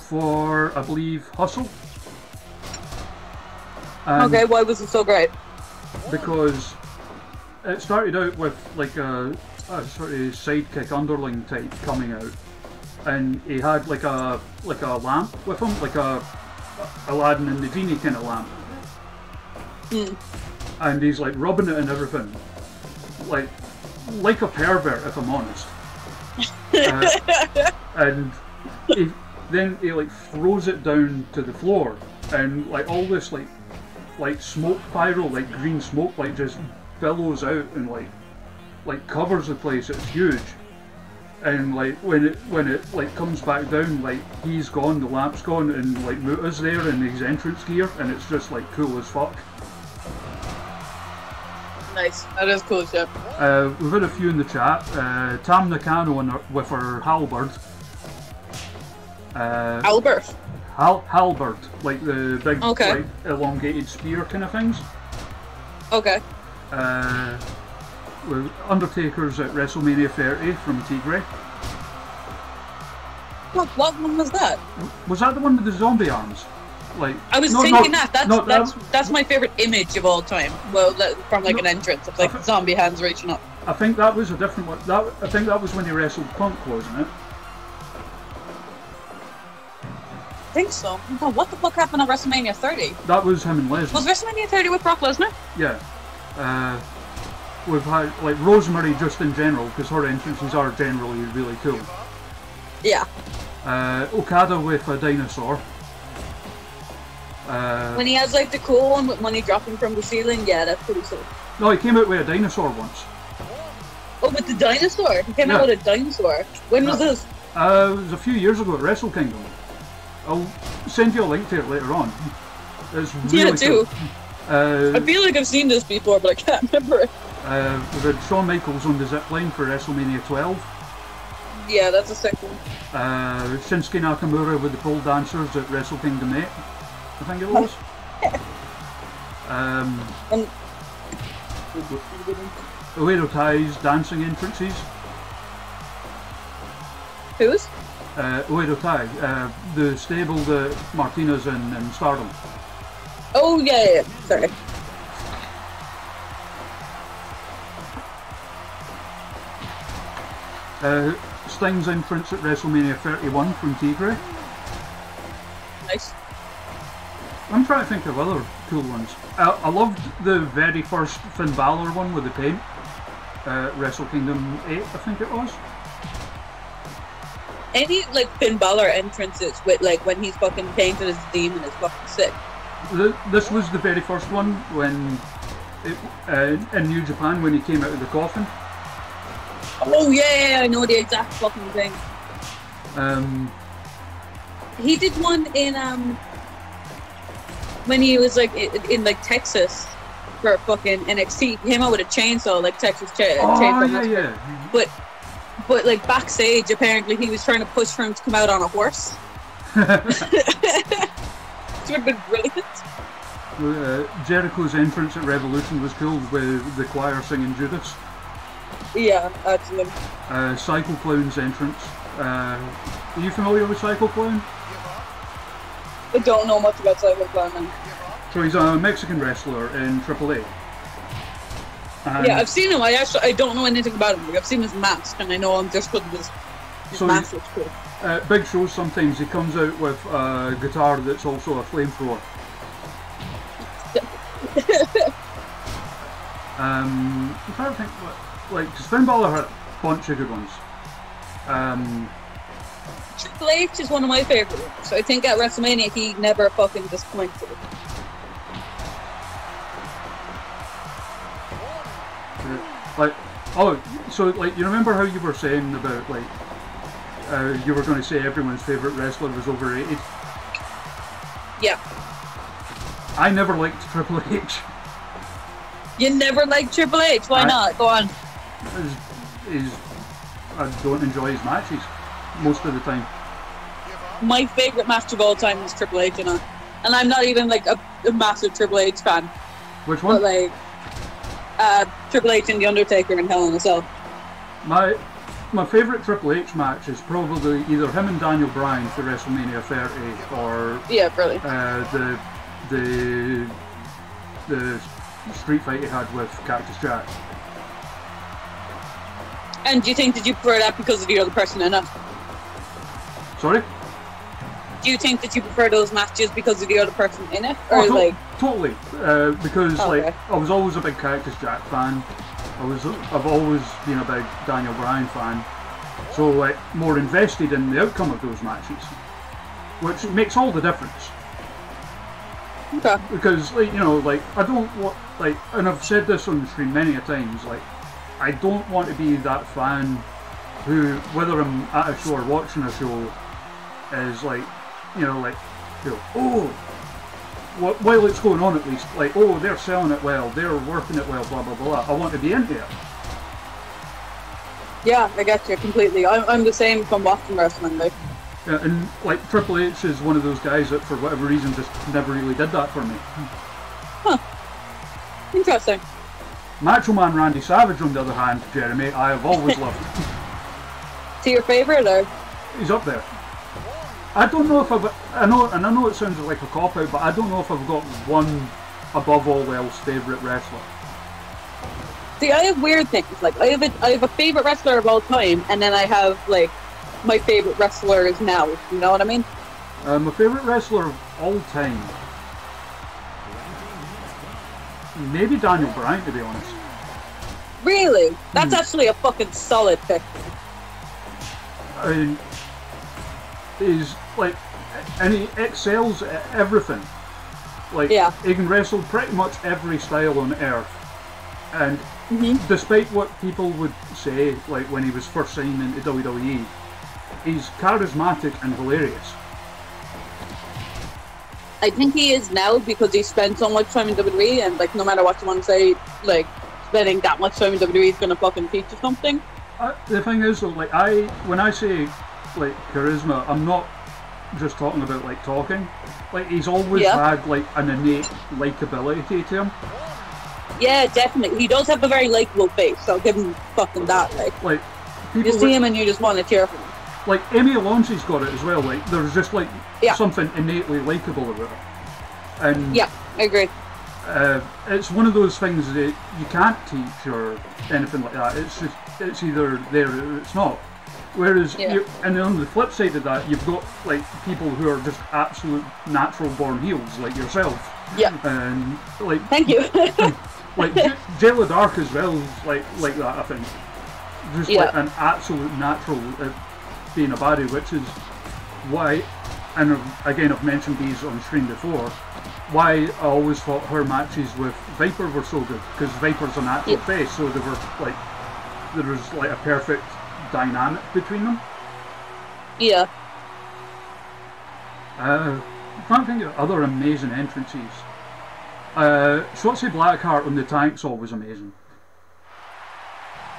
for, I believe, Hustle. Okay, why was it so great? Because it started out with like a sort of sidekick underling type coming out, and he had like a lamp with him, like a Aladdin and the Genie kind of lamp. And he's like rubbing it and everything, like a pervert, if I'm honest. And then he like throws it down to the floor, and like all this like smoke pyro, like green smoke, like just billows out and like covers the place. It's huge. And like when it like comes back down, like he's gone, the lamp's gone, and like Muta's there in his entrance gear, and it's just like cool as fuck. Nice, that is cool shit. We've had a few in the chat. Tam Nakano with her halberd. Albert. Halberd, like the big, okay, like, elongated spear kind of things. Okay. With Undertaker's at WrestleMania 30 from Tigre. What one was that? Was that the one with the zombie arms? Like, I was thinking that's my favorite image of all time. Well, from like an entrance of like zombie hands reaching up. I think that was a different one. I think that was when he wrestled Punk, wasn't it? I think so. Oh, what the fuck happened at WrestleMania 30? That was him and Lesnar. Was WrestleMania 30 with Brock Lesnar? Yeah. We've had like Rosemary just in general, because her entrances are generally really cool. Yeah. Okada with a dinosaur. When he has like the cool one with money dropping from the ceiling, yeah, that's pretty cool. No, he came out with a dinosaur once. Oh, with the dinosaur? He came out with a dinosaur. When was this? It was a few years ago at Wrestle Kingdom. I'll send you a link to it later on. It's really cool. I feel like I've seen this before, but I can't remember it. We've had Shawn Michaels on the zipline for WrestleMania 12. Yeah, that's a sick one. Shinsuke Nakamura with the pole dancers at Wrestle Kingdom 8, I think it was. Oedo Tai's dancing entrances. Whose? Oedo Tai, the stable that Martina's in Stardom. Oh, yeah. Sorry. Sting's entrance at WrestleMania 31 from Tigre. Nice. I'm trying to think of other cool ones. I loved the very first Finn Balor one with the paint. Wrestle Kingdom 8, I think it was. Any like Finn Balor entrances with like when he's fucking painted as a demon is fucking sick. This was the very first one when in New Japan when he came out of the coffin. Oh yeah, I know the exact fucking thing. He did one in when he was like in like Texas for fucking NXT. He came out with a chainsaw, like Texas chainsaw. Yeah. But like backstage, apparently he was trying to push for him to come out on a horse. It would have been brilliant. Jericho's entrance at Revolution was cool with the choir singing Judas. Yeah, actually. Cycle Clown's entrance. Are you familiar with Cycle Clown? I don't know much about Cycle Clown. So he's a Mexican wrestler in AAA. Yeah, I've seen him. I don't know anything about him. Like, I've seen his mask, and I know him just because his so mask looks cool. Big shows sometimes he comes out with a guitar that's also a flamethrower. I'm trying to think what, like, because Finn Balor had a bunch of good ones. Triple H is one of my favourite ones. So I think at WrestleMania he never fucking disappointed. Like, oh, so like you remember how you were saying about like you were going to say everyone's favourite wrestler was overrated? Yeah. I never liked Triple H. You never liked Triple H? Why not? Go on. I don't enjoy his matches most of the time. My favourite match of all time is Triple H, you know. And I'm not even like a massive Triple H fan. Which one? But like Triple H and The Undertaker and Hell in a Cell. My favourite Triple H match is probably either him and Daniel Bryan for WrestleMania 30 or the street fight he had with Cactus Jack. And do you think that you prefer that because of the other person in it? Sorry? Do you think that you prefer those matches because of the other person in it? Or totally. Because like I was always a big Cactus Jack fan. I've always been a big Daniel Bryan fan. So like more invested in the outcome of those matches. Which makes all the difference. Okay. Because like, you know, like I don't want like, and I've said this on the stream many a times, like I don't want to be that fan who, whether I'm at a show or watching a show, is like, you know, like, you know, oh, while it's going on at least, like, oh, they're selling it well, they're working it well, blah blah blah. I want to be into it. Yeah, I get you completely. I'm the same from watching wrestling, like. Yeah, and like Triple H is one of those guys that for whatever reason just never really did that for me. Huh. Interesting. Macho Man Randy Savage, on the other hand, Jeremy, I have always loved. Is he your favourite, or? He's up there. I don't know if I know it sounds like a cop-out, but I don't know if I've got one above all else favourite wrestler. See, I have weird things. Like, I have a favourite wrestler of all time, and then I have, like, my favourite wrestler is now. You know what I mean? My favourite wrestler of all time? Maybe Daniel Bryan, to be honest. Really? That's actually a fucking solid pick. I mean, he's like, and he excels at everything. Like, he can wrestle pretty much every style on earth. And despite what people would say, like when he was first signed into WWE, he's charismatic and hilarious. I think he is now because he spent so much time in WWE, and like no matter what you want to say, like spending that much time in WWE is gonna fucking teach you something. The thing is though, like when I say like charisma, I'm not just talking about like talking. Like he's always had like an innate likability to him. Yeah, definitely. He does have a very likable face, so I'll give him fucking that. Like you see him and you just want to cheer for him. Like Amy Alonso's got it as well. Like there's just like something innately likable about her. And yeah, I agree. It's one of those things that you can't teach or anything like that. It's just it's either there or it's not. Whereas and on the flip side of that, you've got like people who are just absolute natural born heels, like yourself. Yeah. And like thank you. Like Jayla Dark as well is like that. I think just like an absolute natural. Being a baddie, which is why, and again I've mentioned these on stream before, why I always thought her matches with Viper were so good, because Viper's a natural face, so they were like, there was like a perfect dynamic between them. Yeah. I can't think of other amazing entrances. Shotzi Blackheart on the Tank's always amazing.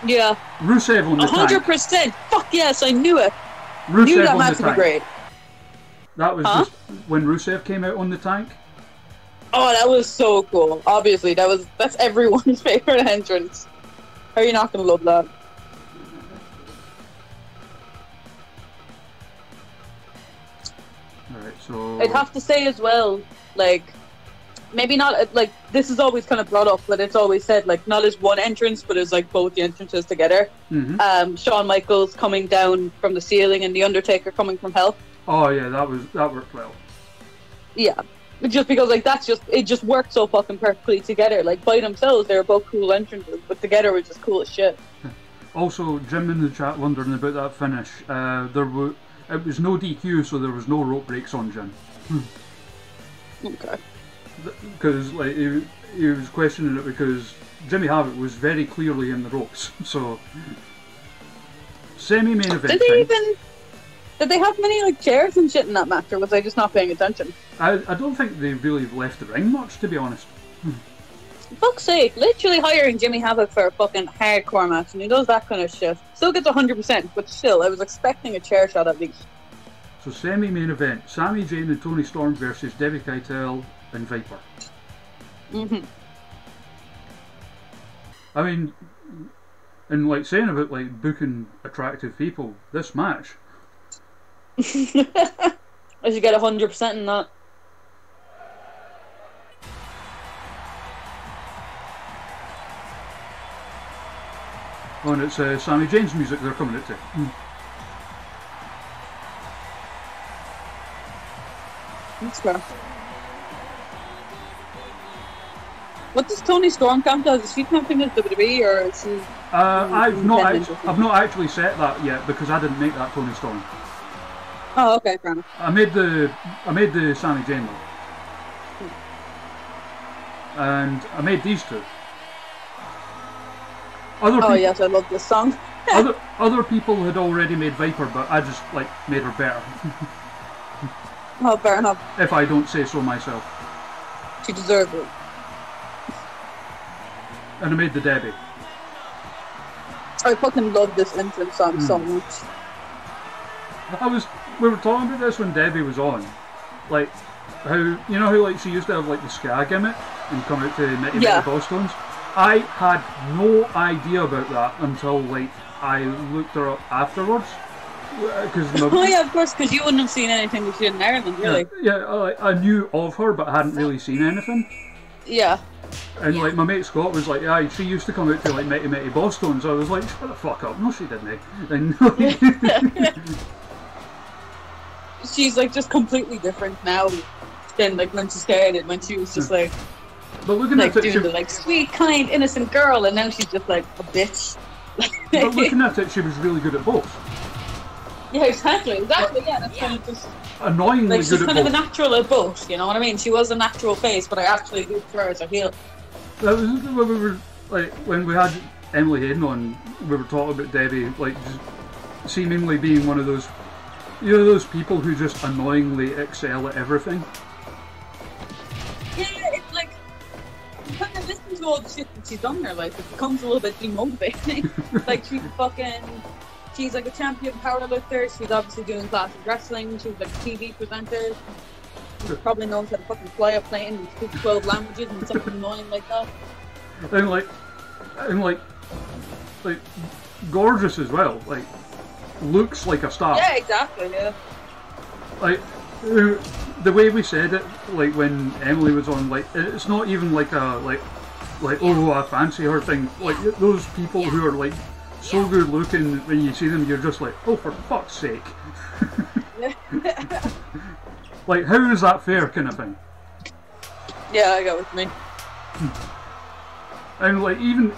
Yeah. Rusev on the 100%. Tank. Fuck yes, I knew it. Rusev knew that on match the would be great. That was just when Rusev came out on the Tank. Oh, that was so cool. Obviously, that's everyone's favorite entrance. How are you not gonna love that? So I'd have to say as well, like, maybe not, like, this is always kind of brought up, but it's always said, like, not as one entrance, but as, like, both the entrances together. Shawn Michaels coming down from the ceiling and The Undertaker coming from hell. Oh yeah, that worked well. Yeah. Just because, like, it just worked so fucking perfectly together. Like, by themselves, they were both cool entrances, but together were just cool as shit. Also, Jim in the chat wondering about that finish. It was no DQ, so there was no rope breaks on Jim. Okay. Because like he was questioning it because Jimmy Havoc was very clearly in the ropes. So semi-main event. Did they have many like chairs and shit in that match, or was I just not paying attention? I don't think they really left the ring much, to be honest. For fuck's sake, literally hiring Jimmy Havoc for a fucking hardcore match, and he does that kind of shit. Still gets 100%, but still, I was expecting a chair shot at least. So semi-main event: Sami Zayn and Toni Storm versus Debbie Keitel and Viper. I mean, and like saying about like booking attractive people, this match. I should get 100% in that. Oh, and it's Sami Zayn's music they're coming out to. That's fair. What does Toni Storm count as? Is she counting as WWE, or is she? I've not actually set that yet because I didn't make that Toni Storm. Oh, okay, fair enough. I made the Sami Zayn though, and I made these two. Yes, I love this song. other people had already made Viper, but I just like made her better. Oh, fair enough. If I don't say so myself. She deserves it. And I made the Debbie. I fucking love this entrance song so much. We were talking about this when Debbie was on, like how like she used to have like the ska gimmick and come out to Mitty Bosstones. I had no idea about that until like I looked her up afterwards. Of course, because you wouldn't have seen anything that she did in Ireland, really. I knew of her, but hadn't really seen anything. Yeah. And like my mate Scott was like, yeah, she used to come out to like Mitty Bosstones. I was like, shut the fuck up. No, she didn't. And she's like just completely different now than like when she started, when she was just like, but looking like at it, doing the like sweet, kind, innocent girl, and now she's just like a bitch. But looking at it, she was really good at both. Yeah, exactly. Yeah, that's kind of just annoyingly like good she's at kind both. of a natural at both. You know what I mean? She was a natural face, but I actually do prefer her as a heel. That was when we were like when we had Emily Hayden on. We were talking about Debbie, like just seemingly being one of those, those people who just annoyingly excel at everything. Yeah, it's like you kind of listen to all the shit that she's done in her life. It becomes a little bit demotivating. Like she's like a champion powerlifter. She's obviously doing classic wrestling. She's like a TV presenter. She probably knows how to fucking fly a plane and speak 12 languages and something annoying like that. And like gorgeous as well. Like looks like a star. Yeah, exactly. Yeah. Like the way we said it, like when Emily was on, like it's not even like a oh I fancy her thing. Like those people who are like so good looking, when you see them, you're just like, oh, for fuck's sake. Like, how is that fair, kind of thing? Yeah, I got what you mean. And like, even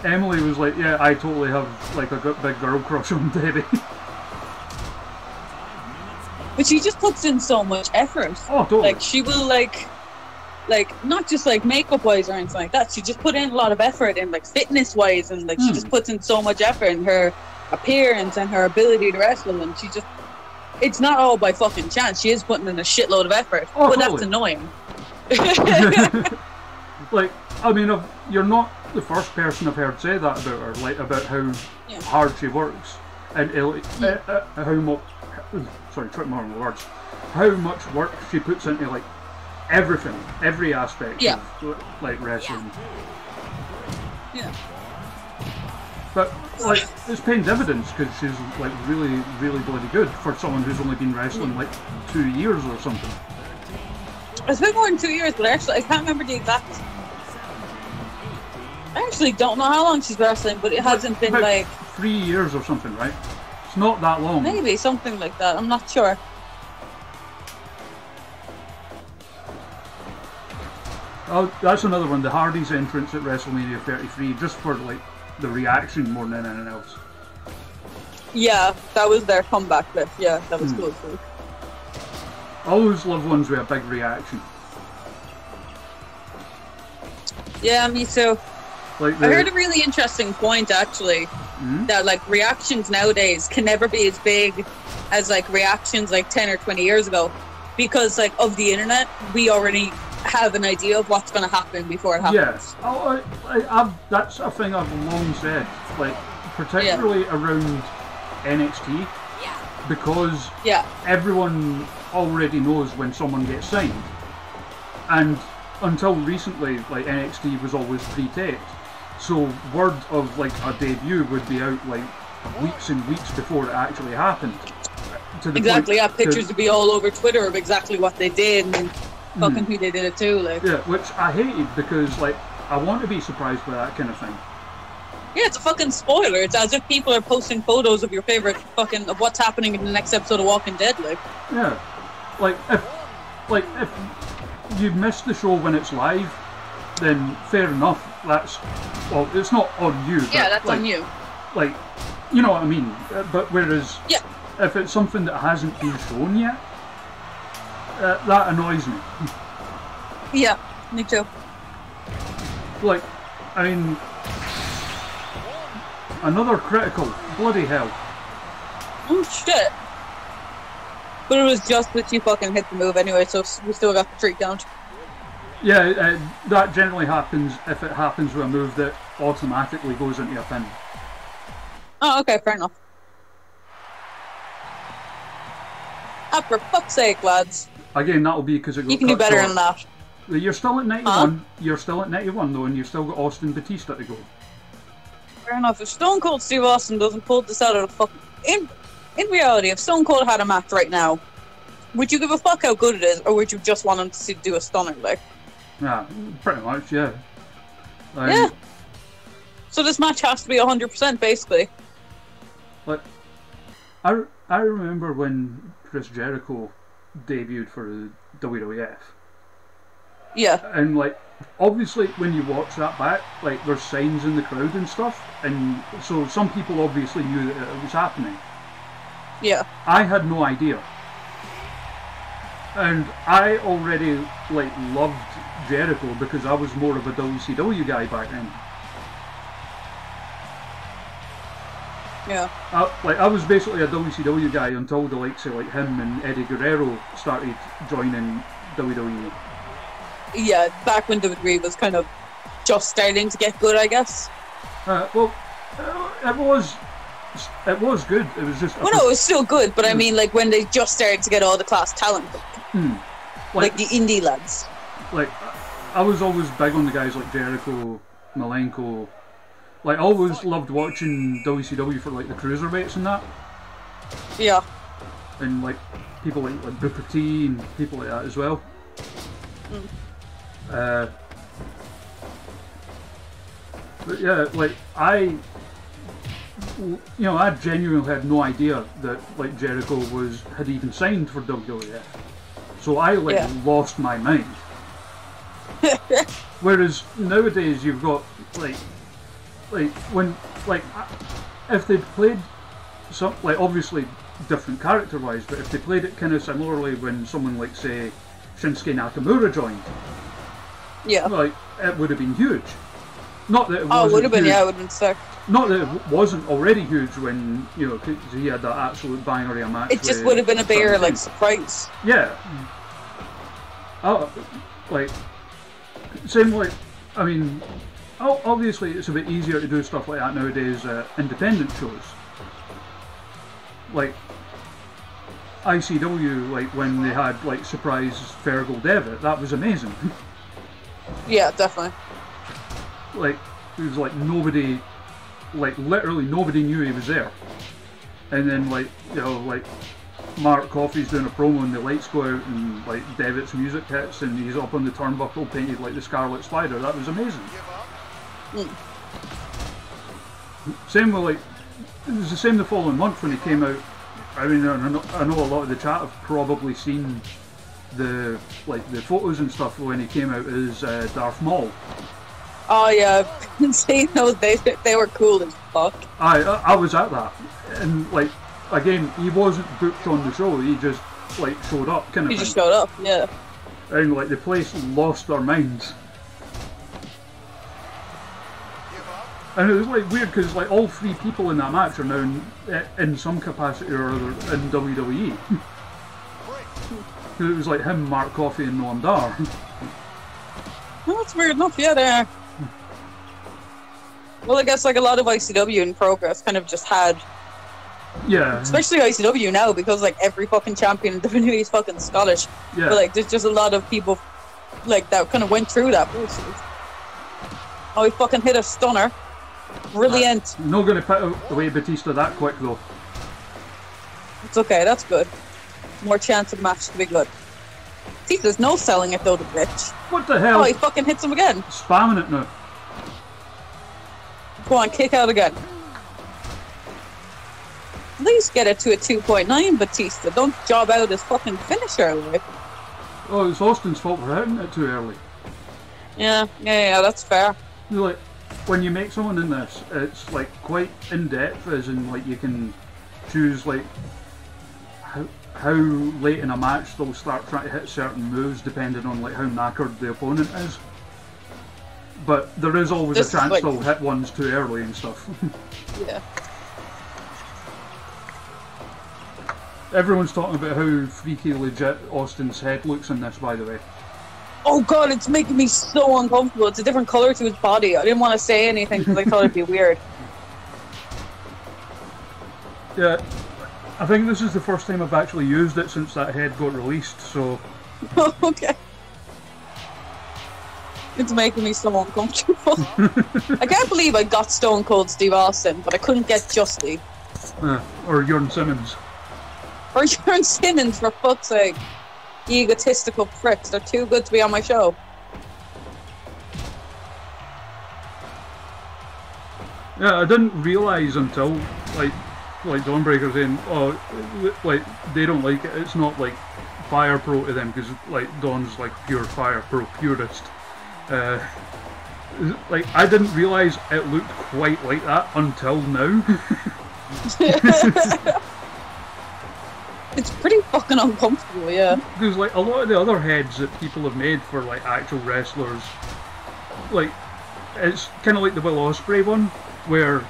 Emily was like, yeah, I totally have like a big girl crush on Debbie. But she just puts in so much effort. Oh, totally. Like, she will like not just like makeup wise or anything like that. She just put in a lot of effort in like fitness wise, and like she just puts in so much effort in her appearance and her ability to wrestle, and she just, it's not all by fucking chance. She is putting in a shitload of effort. Oh, but totally. That's annoying. Like, I mean, you're not the first person I've heard say that about her, like about how hard she works and how much. Sorry, trick more on the words. How much work she puts into like everything, every aspect of like wrestling. Yeah. But like, it's paying dividends because she's like really, really bloody good for someone who's only been wrestling like 2 years or something. It's been more than 2 years, but actually I can't remember the exact. I actually don't know how long she's wrestling, but it hasn't been About like 3 years or something, right? It's not that long. maybe something like that. I'm not sure. Oh, that's another one. The Hardys' entrance at WrestleMania 33, just for like the reaction more than anything else. Yeah, that was their comeback lift. Yeah, that was cool too. I always love ones with a big reaction. Yeah, me too. Like I heard a really interesting point actually, that like reactions nowadays can never be as big as like reactions like 10 or 20 years ago, because like of the internet, we already have an idea of what's going to happen before it happens. Yeah, that's a thing I've long said, like particularly around NXT, because everyone already knows when someone gets signed, and until recently, like NXT was always pre-taped, so word of like a debut would be out like weeks and weeks before it actually happened. Exactly, yeah, pictures would be all over Twitter of exactly what they did and fucking who they did it to, like. Yeah, which I hated because like I want to be surprised by that kind of thing. Yeah, it's a fucking spoiler. It's as if people are posting photos of your favorite fucking of what's happening in the next episode of Walking Dead, like. Yeah, like if you miss the show when it's live, then fair enough. That's well, it's not on you. Yeah, but, that's like, on you. Like, you know what I mean. But whereas, if it's something that hasn't been shown yet, that annoys me. Yeah, me too. Like, I mean, another critical. Bloody hell. Oh shit. But it was just that you fucking hit the move anyway, so we still got the streak down. Yeah, that generally happens if it happens with a move that automatically goes into a pin. Oh, okay, fair enough. Ah, for fuck's sake, lads. Again, that'll be because it got You can do better than that. You're still at 91. You're still at 91 though, and you've still got Austin Batista to go. Fair enough. If Stone Cold Steve Austin doesn't pull this out of the fucking... In reality, if Stone Cold had a match right now, would you give a fuck how good it is, or would you just want him to do a stunner, like? Yeah, pretty much, yeah. Yeah. So this match has to be 100%, basically. Like, I remember when Chris Jericho debuted for the WWF. Yeah. And, like, obviously when you watch that back, like, there's signs in the crowd and stuff, and so some people obviously knew that it was happening. Yeah. I had no idea. And I already, like, loved Jericho because I was more of a WCW guy back then. Yeah. I was basically a WCW guy until the likes of like him and Eddie Guerrero started joining WWE. Yeah, back when WWE was kind of just starting to get good, I guess. Well, it was good. It was just. Well, no, it was still good, but I mean, like when they just started to get all the class talent, like the indie lads. Like, I was always big on the guys like Jericho, Malenko. Like, I always loved watching WCW for like the cruiserweights and that. Yeah. And like people like Booker T and people like that as well. But yeah, like I genuinely had no idea that like Jericho had even signed for WWF. So I lost my mind. Whereas nowadays you've got if they'd played some, like, obviously different character wise, but if they played it kind of similarly when someone like say Shinsuke Nakamura joined, like, it would have been huge. Not that it wasn't it would have been, huge. it would have been sick. Not that it wasn't already huge when, you know, cause he had that absolute banger of a match. It just would have been a bigger, like, surprise. Yeah. Like, same like, I mean, obviously it's a bit easier to do stuff like that nowadays at independent shows. Like, ICW, like, when they had, like, surprise Fergal Devitt, that was amazing. Yeah, definitely. Like, it was like nobody like literally nobody knew he was there. And then like, you know, like Mark Coffey's doing a promo and the lights go out and like Devitt's music hits and he's up on the turnbuckle painted like the Scarlet Spider. That was amazing. Same with like, it was the same the following month when he came out. I mean, I know a lot of the chat have probably seen the photos and stuff when he came out as Darth Maul. Oh yeah, I've been seeing those. They were cool as fuck. I was at that, and like again, he wasn't booked on the show. He just like showed up, kind of. He just showed up, yeah. And like the place lost their minds. And it was like weird because like all three people in that match are now in some capacity or other in WWE. It was like him, Mark Coffey, and Noam Dar. Well, that's weird enough, yeah, they are. Well, I guess like a lot of ICW in Progress kind of just had... Yeah. Especially ICW now, because like every fucking champion in WWE is fucking Scottish. Yeah. But like there's just a lot of people like that kind of went through that. Oh, he fucking hit a stunner. Brilliant. I'm not going to put away Batista that quick though. It's okay, that's good. More chance of the match to be good. Batista's no selling it though, the bitch. What the hell? Oh, he fucking hits him again. Spamming it now. Go on, kick out again. At least get it to a 2.9, Batista. Don't job out his fucking finisher, like. Oh, it's Austin's fault for hitting it too early. Yeah, that's fair. Like, when you make someone in this, it's like quite in depth, as in like you can choose like how late in a match they'll start trying to hit certain moves depending on like how knackered the opponent is. But there is always a chance they'll hit ones too early and stuff. Yeah. Everyone's talking about how freaky legit Austin's head looks in this, by the way. Oh god, it's making me so uncomfortable. It's a different colour to his body. I didn't want to say anything because I thought it'd be weird. Yeah, I think this is the first time I've actually used it since that head got released, so... Okay. It's making me so uncomfortable. I can't believe I got Stone Cold Steve Austin, but I couldn't get Justy. Or Jurgen Simmons. Or Jurgen Simmons, for fuck's sake. You egotistical pricks. They're too good to be on my show. Yeah, I didn't realise until, like Dawnbreaker saying, oh, like, they don't like it. It's not, like, Fire Pro to them, because, like, Dawn's, like, pure Fire Pro purist. Like, I didn't realise it looked quite like that until now. It's pretty fucking uncomfortable, yeah. Because, like, a lot of the other heads that people have made for, like, actual wrestlers, like, it's kind of like the Will Ospreay one, where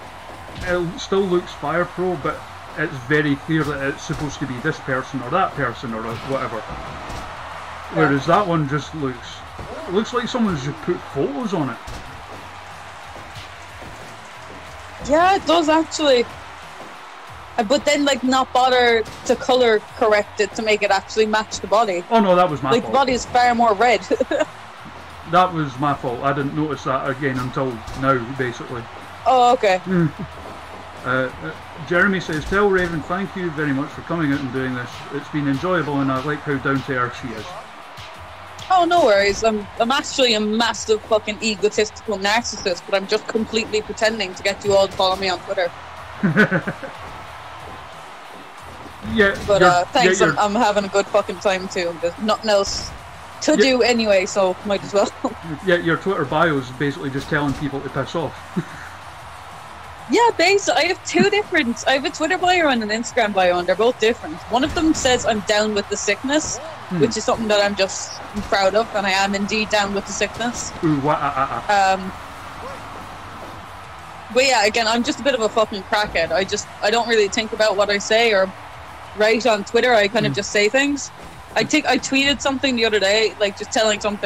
it still looks Fire Pro, but it's very clear that it's supposed to be this person or that person or whatever. Yeah. Whereas that one just looks like someone's just put photos on it. Yeah, it does actually. But then, like, not bother to colour correct it to make it actually match the body. Oh no, that was my fault. Like, the body is far more red. That was my fault. I didn't notice that again until now, basically. Oh, okay. Jeremy says, tell Raven thank you very much for coming out and doing this. It's been enjoyable and I like how down to earth she is. Oh, no worries. I'm actually a massive fucking egotistical narcissist, but I'm just completely pretending to get you all to follow me on Twitter. Yeah, but thanks, yeah, I'm having a good fucking time too. There's nothing else to do anyway, so might as well. Yeah, your Twitter bio is basically just telling people to piss off. Yeah, basically, I have two different. I have a Twitter bio and an Instagram bio, and they're both different. One of them says I'm down with the sickness, which is something that I'm just proud of, and I am indeed down with the sickness. Ooh, But yeah, again, I'm just a bit of a fucking crackhead. I don't really think about what I say or write on Twitter. I kind of just say things. I tweeted something the other day, like just telling some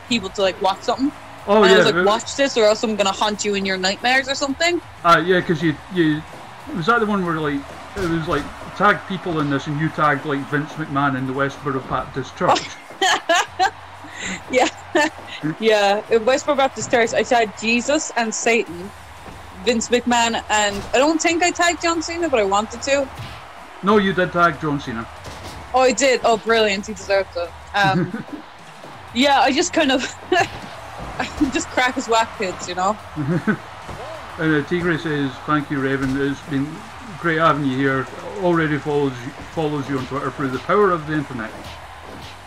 people to like watch something. Oh, and yeah. I was like, watch this or else I'm gonna haunt you in your nightmares or something. Yeah, because you was that the one where like it was like tag people in this and you tagged like Vince McMahon in the Westboro Baptist Church. Yeah, yeah. In Westboro Baptist Church, I tagged Jesus and Satan, Vince McMahon, and I don't think I tagged John Cena, but I wanted to. No, you did tag John Cena. Oh, I did. Oh, brilliant! He deserved it. Yeah, I just kind of, I just crack his whack kids, you know. Tigre says, "Thank you, Raven. It's been great having you here. Already follows you on Twitter through the power of the internet."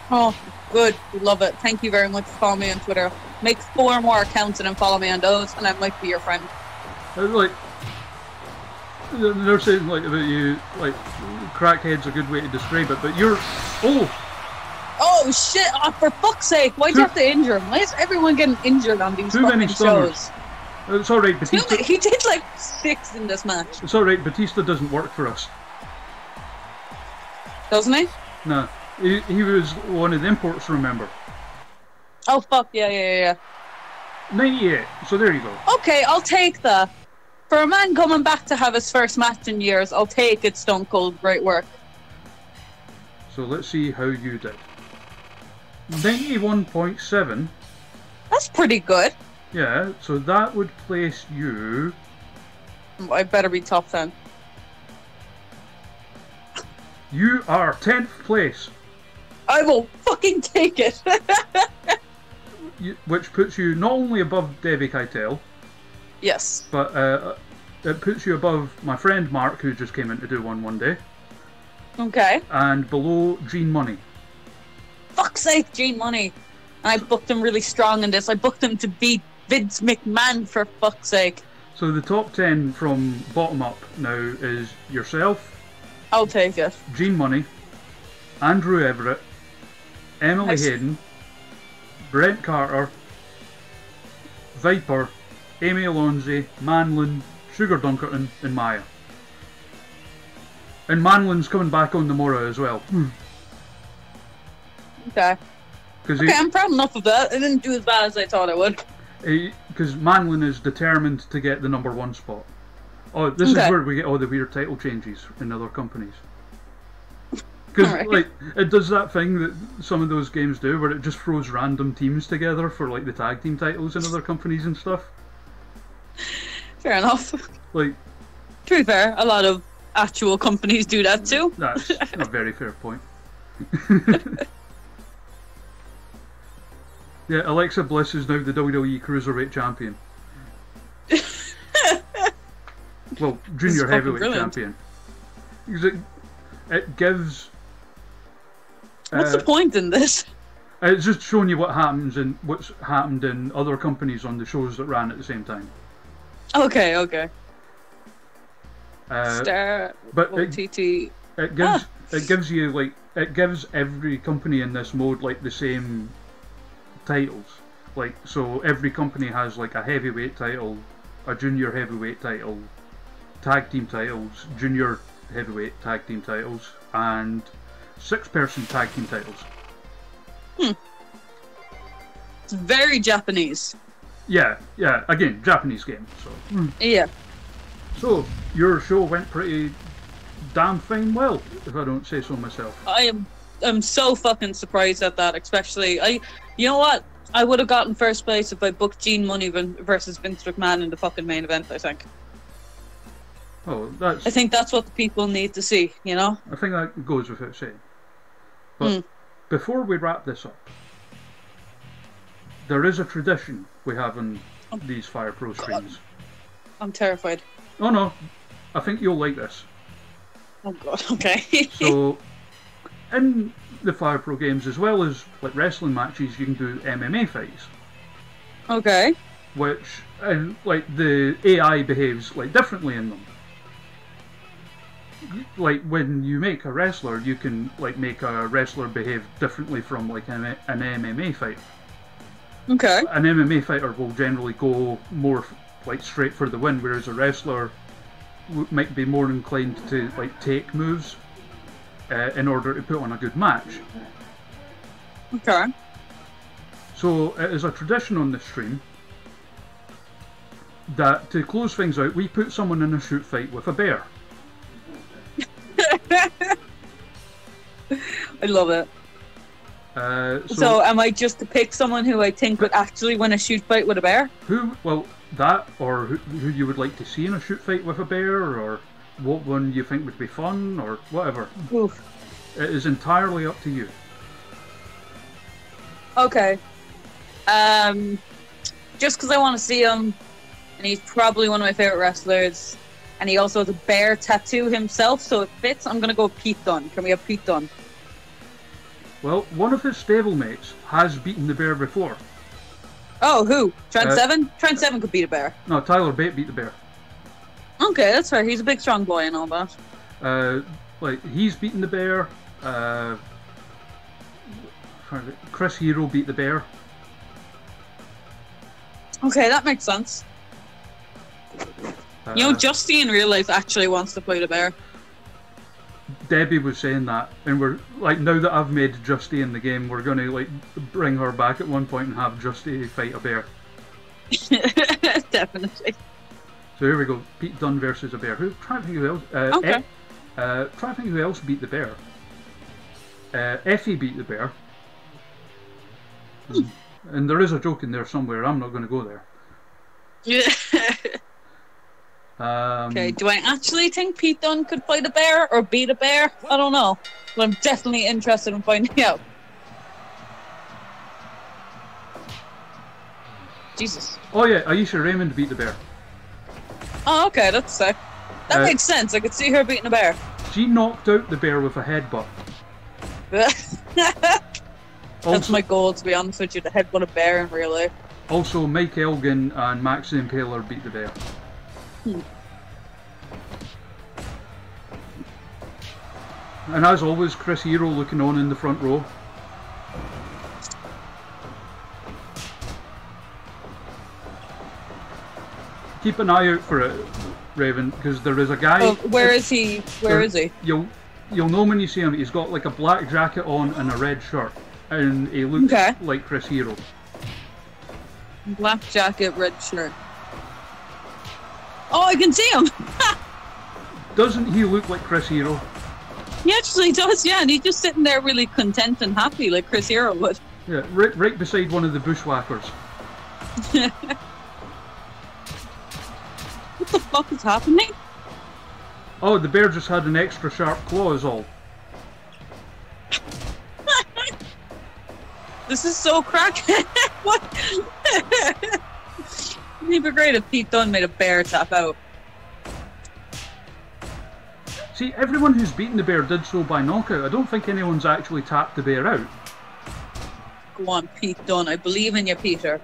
Oh, good. We love it. Thank you very much for following me on Twitter. Make 4 more accounts and then follow me on those, and I might be your friend. Like, they're saying like about you, like crackhead's a good way to describe it, but you're Oh shit! Oh, for fuck's sake! Why'd you have to injure him? Why is everyone getting injured on these fucking shows? It's alright, Batista. He did like 6 in this match. It's alright, Batista doesn't work for us. Doesn't he? No. He was one of the imports, remember? Oh fuck, yeah. 98, so there you go. Okay, I'll take that. For a man coming back to have his first match in years, I'll take it, Stone Cold. Great work. So let's see how you did. 91.7. That's pretty good. Yeah, so that would place you... I better be top 10. You are 10th place. I will fucking take it. Which puts you not only above Debbie Keitel, yes, but it puts you above my friend Mark, who just came in to do one day. Okay. And below Gene Money. Fuck's sake, Gene Money. And I booked him really strong in this. I booked him to beat Vince McMahon, for fuck's sake. So the top 10 from bottom up now is yourself. I'll take it. Gene Money, Andrew Everett, Emily Nice. Hayden, Brent Carter, Viper, Amy Alonzi, Manlin, Sugar Dunkerton, and Maya. And Manlin's coming back on tomorrow as well. Okay. Okay, I'm proud enough of that. I didn't do as bad as I thought I would. Because Manlin is determined to get the #1 spot. Oh, this is where we get all the weird title changes in other companies. Because like it does that thing that some of those games do, where it just throws random teams together for like the tag team titles in other companies and stuff. Fair enough. Like, to be fair, a lot of actual companies do that too. That's a very fair point. Yeah, Alexa Bliss is now the WWE Cruiserweight Champion. Well, Junior Heavyweight Champion. Because it gives... What's the point in this? It's just showing you what happens and what's happened in other companies on the shows that ran at the same time. Okay, okay. But OTT. It gives you like it gives every company in this mode like the same titles. Like, so every company has like a heavyweight title, a junior heavyweight title, tag team titles, junior heavyweight tag team titles, and 6-person tag team titles. It's very Japanese. Yeah, again, Japanese game, so. Yeah. So, your show went pretty damn fine well, if I don't say so myself. I'm so fucking surprised at that, especially. You know what? I would have gotten first place if I booked Gene Money versus Vince McMahon in the fucking main event, I think. Oh, I think that's what the people need to see, you know? I think that goes without saying. But before we wrap this up, there is a tradition we have in these Fire Pro streams. I'm terrified. Oh no, I think you'll like this. Oh god, okay. So, in the Fire Pro games, as well as like wrestling matches, you can do MMA fights. Okay. Which, like, the AI behaves like differently in them. Like, when you make a wrestler, you can like make a wrestler behave differently from like an MMA fighter. Okay. An MMA fighter will generally go more like straight for the win, whereas a wrestler might be more inclined to like take moves in order to put on a good match. Okay. So it is a tradition on this stream that to close things out, we put someone in a shoot fight with a bear. I love it. So am I just to pick someone who I think would actually win a shoot fight with a bear? Well, that, or who you would like to see in a shoot fight with a bear, or what one you think would be fun, or whatever. Oof. It is entirely up to you. Okay. Just because I want to see him, and he's probably one of my favorite wrestlers, and he also has a bear tattoo himself, so it fits. I'm gonna go Pete Dunne. Can we have Pete Dunne? Well, one of his stablemates has beaten the bear before. Oh, who? Trent Seven? Trent Seven could beat a bear. No, Tyler Bate beat the bear. Okay, that's fair. He's a big, strong boy and all that. Like, he's beaten the bear. Chris Hero beat the bear. Okay, that makes sense. You know, Justy in real life actually wants to fight a bear. Debbie was saying that, and we're like, now that I've made Justy in the game, we're going to like bring her back at one point and have Justy fight a bear. Definitely. So here we go, Pete Dunne versus a bear. Try to think who else. Okay. Try to think who else beat the bear. Effie beat the bear. And there is a joke in there somewhere. I'm not going to go there. Yeah. Okay, do I actually think Pete Dunne could fight a bear or beat a bear? I don't know, but I'm definitely interested in finding out. Jesus. Oh yeah, Aisha Raymond beat the bear. Oh, okay, that's sick. That makes sense. I could see her beating a bear. She knocked out the bear with a headbutt. That's my goal, to be honest with you, to headbutt a bear in real life. Also, Mike Elgin and Max the Impaler beat the bear. And as always, Chris Hero looking on in the front row. Keep an eye out for it, Raven, because there is a guy. Oh, where is he? Where is he? You'll know when you see him. He's got like a black jacket on and a red shirt, and he looks like Chris Hero. Black jacket, red shirt. Oh, I can see him! Doesn't he look like Chris Hero? He actually does, yeah, and he's just sitting there really content and happy like Chris Hero would. Yeah, right beside one of the bushwhackers. What the fuck is happening? Oh, the bear just had an extra sharp claw is all. This is so crackhead. What? It'd be great if Pete Dunne made a bear tap out. See, everyone who's beaten the bear did so by knockout. I don't think anyone's actually tapped the bear out. Go on, Pete Dunne. I believe in you, Peter.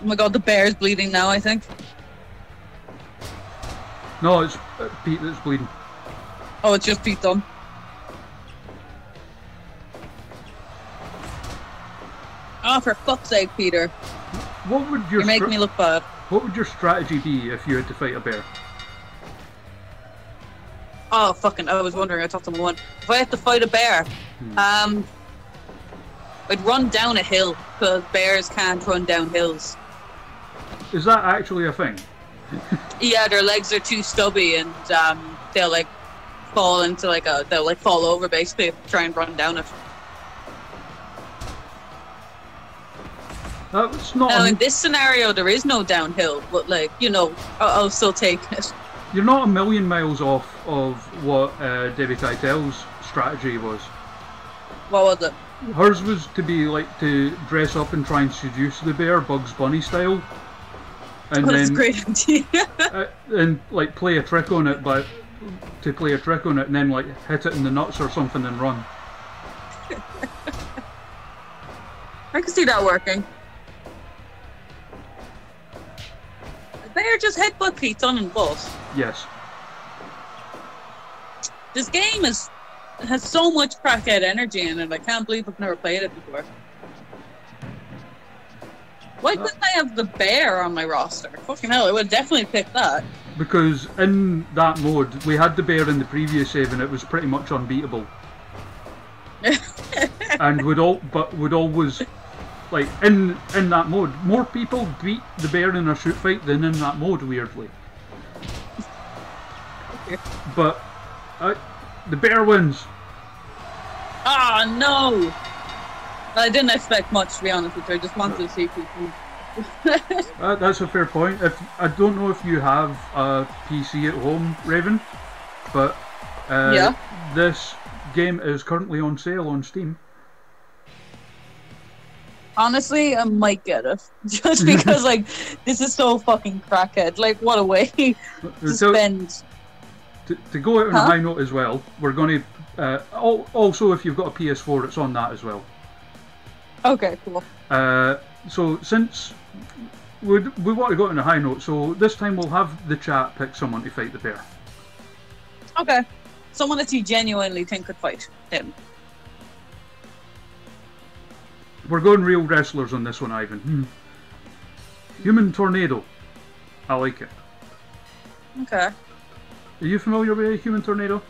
Oh my god, the bear's bleeding now, I think. No, it's Pete that's bleeding. Oh, it's just Pete Dunne. Oh, for fuck's sake, Peter. What would your You make me look bad. What would your strategy be if you had to fight a bear? Oh, fucking, I was wondering, I thought someone won. If I had to fight a bear, I'd run down a hill, because bears can't run down hills. Is that actually a thing? Yeah, their legs are too stubby, and they'll like fall into like they'll like fall over basically if you try and run down it. That's not. Now, in this scenario, there is no downhill, but like, you know, I'll still take it. You're not a million miles off of what Debbie Keitel's strategy was. What was it? Hers was to be like to dress up and try and seduce the bear, Bugs Bunny style, and That's then a great idea. and like play a trick on it, but to play a trick on it and then like hit it in the nuts or something and run. I can see that working. The bear just headbutt Pete Dunne in both. Yes. This game has so much crackhead energy in it. I can't believe I've never played it before. Why couldn't I have the bear on my roster? Fucking hell, I would definitely pick that. Because in that mode, we had the bear in the previous save and it was pretty much unbeatable. And would always, like, in that mode, more people beat the bear in a shoot fight than in that mode, weirdly. But the bear wins. Ah, no! I didn't expect much, to be honest with you. I just wanted to see people. That's a fair point. I don't know if you have a PC at home, Raven, but yeah. This game is currently on sale on Steam. Honestly, I might get it. Just because, like, this is so fucking crackhead. Like, what a way to spend. To go out on a high note as well, we're going to... also, if you've got a PS4, it's on that as well. Okay, cool. So, since we want to go on a high note, so this time we'll have the chat pick someone to fight the bear. Okay. Someone that you genuinely think could fight him. We're going real wrestlers on this one, Ivan. Human Tornado. I like it. Okay. Are you familiar with a Human Tornado?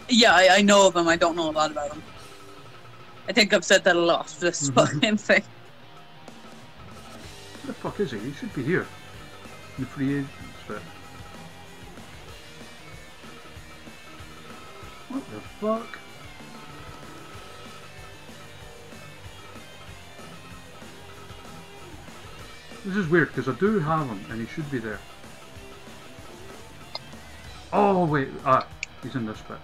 Yeah, I know of him. I don't know a lot about him. I think I've said that a lot, this fucking thing. Where the fuck is he? He should be here. The free agents bit. What the fuck? This is weird because I do have him and he should be there. Oh wait, he's in this bit.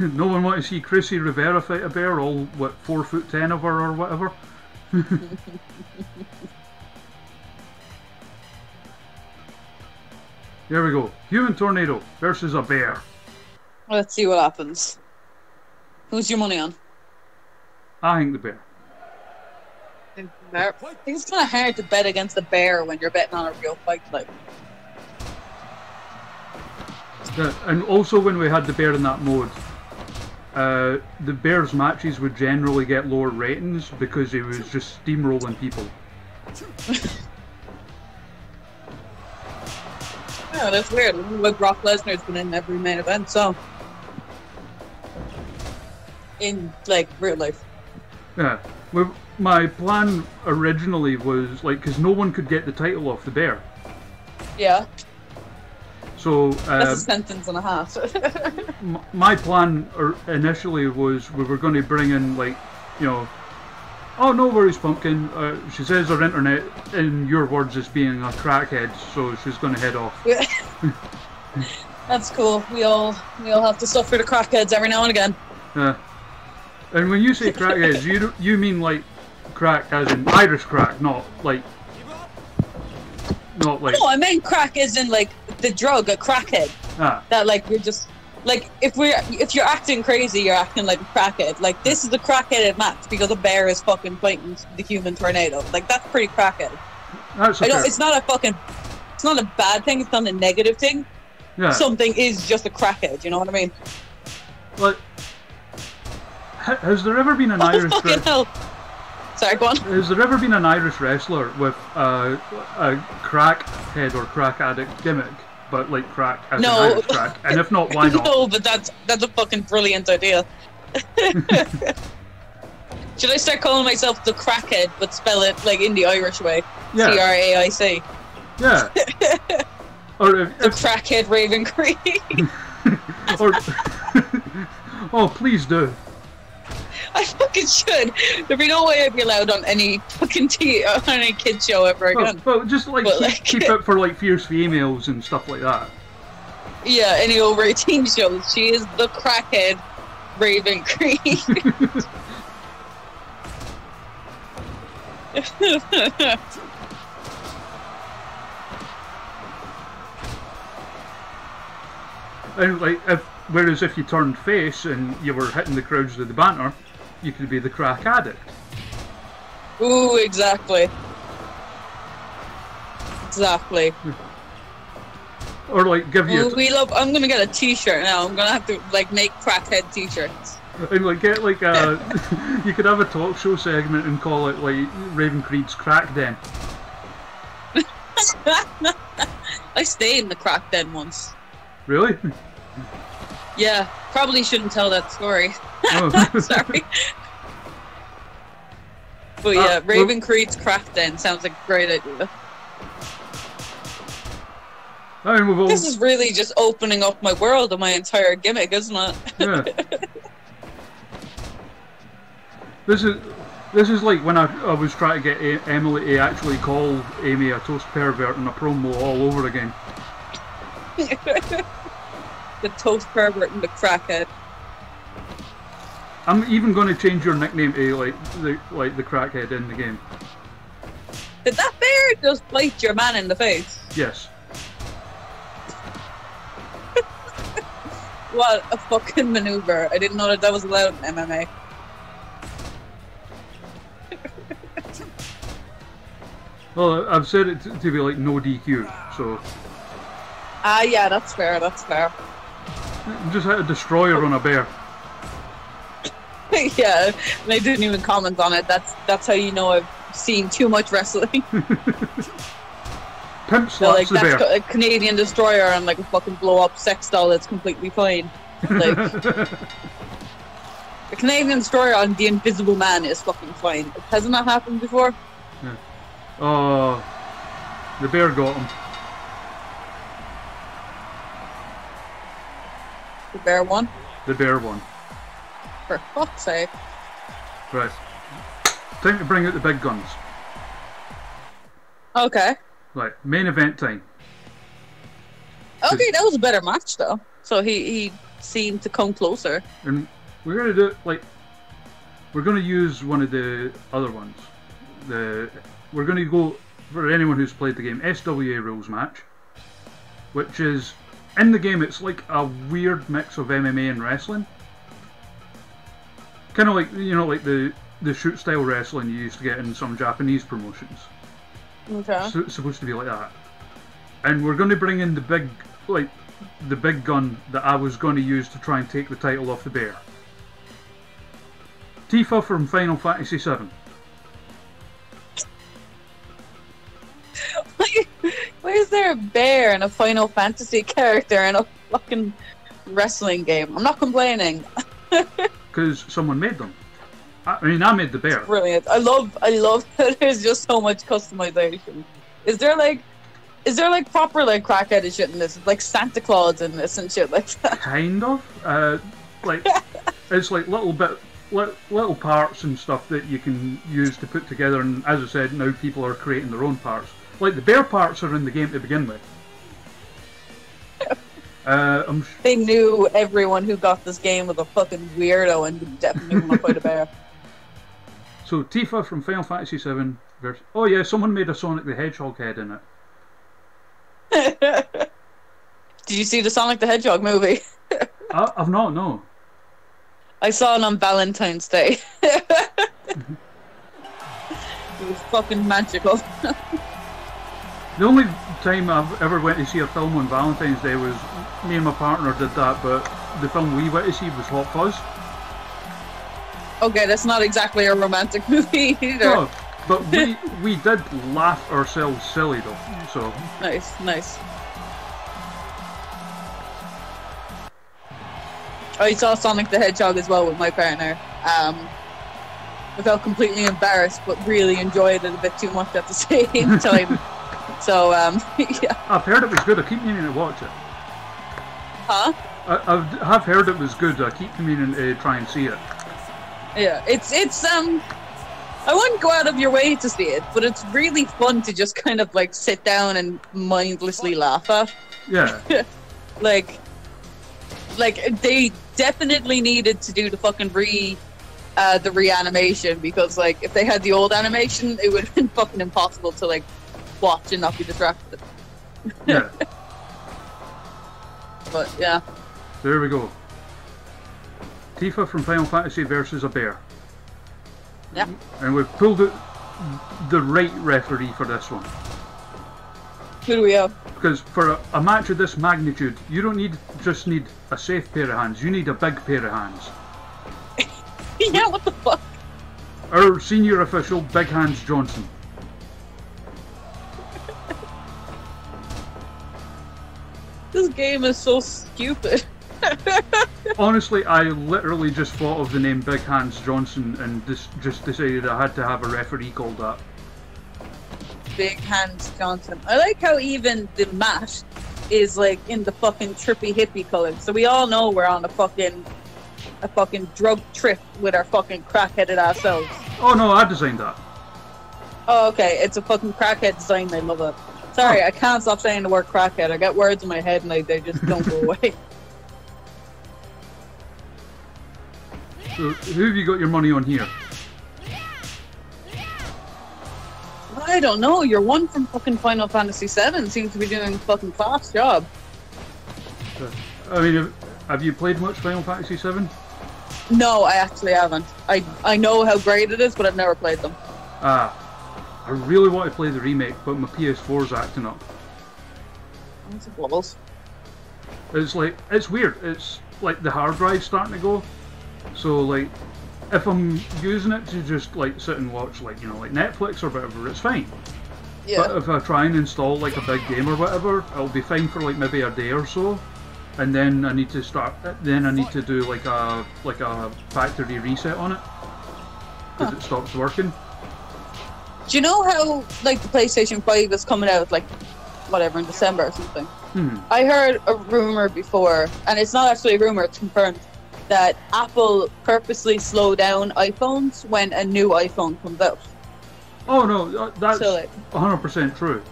No one want to see Chrissy Rivera fight a bear, all what 4'10" of her or whatever. Here we go. Human Tornado versus a bear. Let's see what happens. Who's your money on? I think the bear. I think it's kind of hard to bet against the bear when you're betting on a real fight. Like. And also when we had the bear in that mode, the bear's matches would generally get lower ratings because he was just steamrolling people. Yeah, that's weird. Like Brock Lesnar's been in every main event, so in like real life. Yeah, my plan originally was like because no one could get the title off the bear. Yeah. So that's a sentence and a half. my plan initially was we were going to bring in like, you know, oh no worries pumpkin. She says her internet, in your words, is being a crackhead, so she's going to head off. That's cool. We all have to suffer the crackheads every now and again. Yeah. And when you say crackheads, you mean like crack as in Irish crack, not like. No, I meant crack as in like the drug, a crackhead. That like you're just like if you're acting crazy, you're acting like a crackhead. Like this is a crackheaded match because a bear is fucking fighting the Human Tornado. Like that's pretty crackhead. It's not a bad thing. It's not a negative thing. Yeah. Something is just a crackhead. You know what I mean? Like, has there ever been an Irish? Fucking hell. Sorry, go on. Has there ever been an Irish wrestler with a crack head or crack addict gimmick, but like crack as in Irish crack? And if not, why not? No, but that's a fucking brilliant idea. Should I start calling myself the crackhead, but spell it like in the Irish way? Yeah. CRAIC. Yeah. Or the crackhead Raven Creed. Or oh, please do. I fucking should. There'd be no way I'd be allowed on any fucking on any kid show ever again. Well, just like keep it for like fierce females and stuff like that. Yeah, any over 18 shows. She is the crackhead Raven Creed. And like whereas if you turned face and you were hitting the crowds with the banter, you could be the crack addict. Ooh, exactly. Exactly. Or like give you. I'm gonna get a T-shirt now. I'm gonna have to like make crackhead T-shirts. And like get like a. You could have a talk show segment and call it like Raven Creed's Crack Den. I stayed in the crack den once. Really? Yeah, probably shouldn't tell that story. Oh. Sorry. But yeah, Raven Creed's crack den sounds like a great idea. I mean, we've all... This is really just opening up my world and my entire gimmick, isn't it? Yeah. This is like when I was trying to get Emily to actually call Amy a toast pervert in a promo all over again. The toast pervert and the crackhead. I'm even going to change your nickname to like the crackhead in the game. Did that bear just bite your man in the face? Yes. What a fucking maneuver. I didn't know that was allowed in MMA. Well, I've said it to be like no DQ, so... Ah, yeah, that's fair, that's fair. Just had a destroyer on a bear. Yeah, and I didn't even comment on it. That's how you know I've seen too much wrestling. Pimp slaps So, like, the that's bear. a Canadian destroyer and like a fucking blow up sex doll that's completely fine. Like, the Canadian destroyer on the Invisible Man is fucking fine. Hasn't that happened before? Yeah. Oh, the bear got him. The bear won? The bear won. For fuck's sake. Right. Time to bring out the big guns. Okay. Right, main event time. Okay, that was a better match though. So he seemed to come closer. And we're going to do it like... We're going to use one of the other ones. We're going to go, for anyone who's played the game, SWA rules match. Which is... In the game, it's like a weird mix of MMA and wrestling. Kind of like, you know, like the shoot style wrestling you used to get in some Japanese promotions. Okay. So it's supposed to be like that. And we're going to bring in the big gun that I was going to use to try and take the title off the bear. Tifa from Final Fantasy VII. Why is there a bear and a Final Fantasy character in a fucking wrestling game? I'm not complaining. Because someone made them. I mean, I made the bear. Brilliant. I love that there's just so much customization. Is there like proper like Craic Addict shit in this? Like Santa Claus in this and shit like that? Kind of. Like it's like little parts and stuff that you can use to put together. And as I said, now people are creating their own parts. Like the bear parts are in the game to begin with. They knew everyone who got this game was a fucking weirdo and would definitely want to fight a bear. So Tifa from Final Fantasy VII versus... Oh yeah, someone made a Sonic the Hedgehog head in it. Did you see the Sonic the Hedgehog movie? I've not, no. I saw it on Valentine's Day. It was fucking magical. The only time I've ever went to see a film on Valentine's Day was me and my partner did that, but the film we went to see was Hot Fuzz. Okay, that's not exactly a romantic movie either. No, but we did laugh ourselves silly though, so... Nice. I saw Sonic the Hedgehog as well with my partner. I felt completely embarrassed, but really enjoyed it a bit too much at the same time. So, yeah. I've heard it was good, I keep meaning to watch it. Huh? I have heard it was good, I keep meaning to try and see it. Yeah, it's I wouldn't go out of your way to see it, but it's really fun to just kind of like sit down and mindlessly laugh at. Yeah. like they definitely needed to do the fucking the reanimation, because like if they had the old animation, it would have been fucking impossible to like watch and not be distracted. Yeah. But yeah. There we go. Tifa from Final Fantasy versus a bear. Yeah. And we've pulled out the right referee for this one. Who do we have? Because for a match of this magnitude, you don't just need a safe pair of hands, you need a big pair of hands. Yeah, what the fuck? Our senior official, Big Hands Johnson. This game is so stupid. Honestly, I literally just thought of the name Big Hands Johnson and just decided I had to have a referee called that. Big Hands Johnson. I like how even the mat is like in the fucking trippy hippie color. So we all know we're on a fucking drug trip with our fucking crackheaded ourselves. Oh no, I designed that. Oh, okay. It's a fucking crackhead design. I love it. Sorry, I can't stop saying the word crackhead. I get words in my head and they just don't go away. So, who have you got your money on here? I don't know. Your one from fucking Final Fantasy VII seems to be doing a fucking fast job. I mean, have you played much Final Fantasy VII? No, I actually haven't. I know how great it is, but I've never played them. I really want to play the remake, but my PS4's acting up. What's the balls? It's like, it's weird. It's like the hard drive's starting to go. So like, if I'm using it to just like sit and watch like, you know, like Netflix or whatever, it's fine. Yeah. But if I try and install like a big game or whatever, it'll be fine for like maybe a day or so. And then I need to do like a factory reset on it. Because it stops working. Do you know how like the PlayStation 5 is coming out like whatever in December or something? I heard a rumor before, and it's not actually a rumor, it's confirmed, that Apple purposely slow down iPhones when a new iPhone comes out. Oh no, that's so, like, 100% true.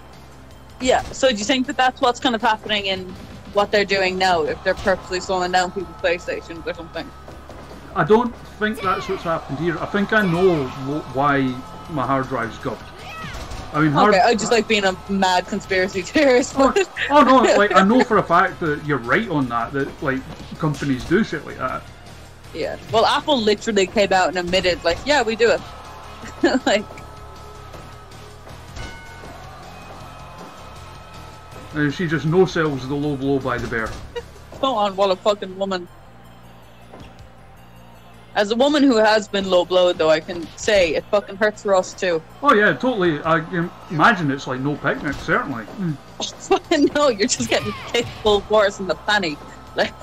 Yeah, so do you think that that's what's kind of happening in what they're doing now, if they're purposely slowing down people's PlayStations or something? I don't think that's what's happened here. I think I know why my hard drive's gubbed. I mean, I just like being a mad conspiracy theorist. Oh no, like I know for a fact that you're right on that like companies do shit like that. Yeah. Well, Apple literally came out and admitted, like, yeah, we do it. Like. And she just no-sells the low blow by the bear. Come on, what a fucking woman. As a woman who has been low-blowed, though, I can say it fucking hurts for us, too. Oh yeah, totally. I imagine it's like no picnic, certainly. No, you're just getting kicked full force in the fanny. Like.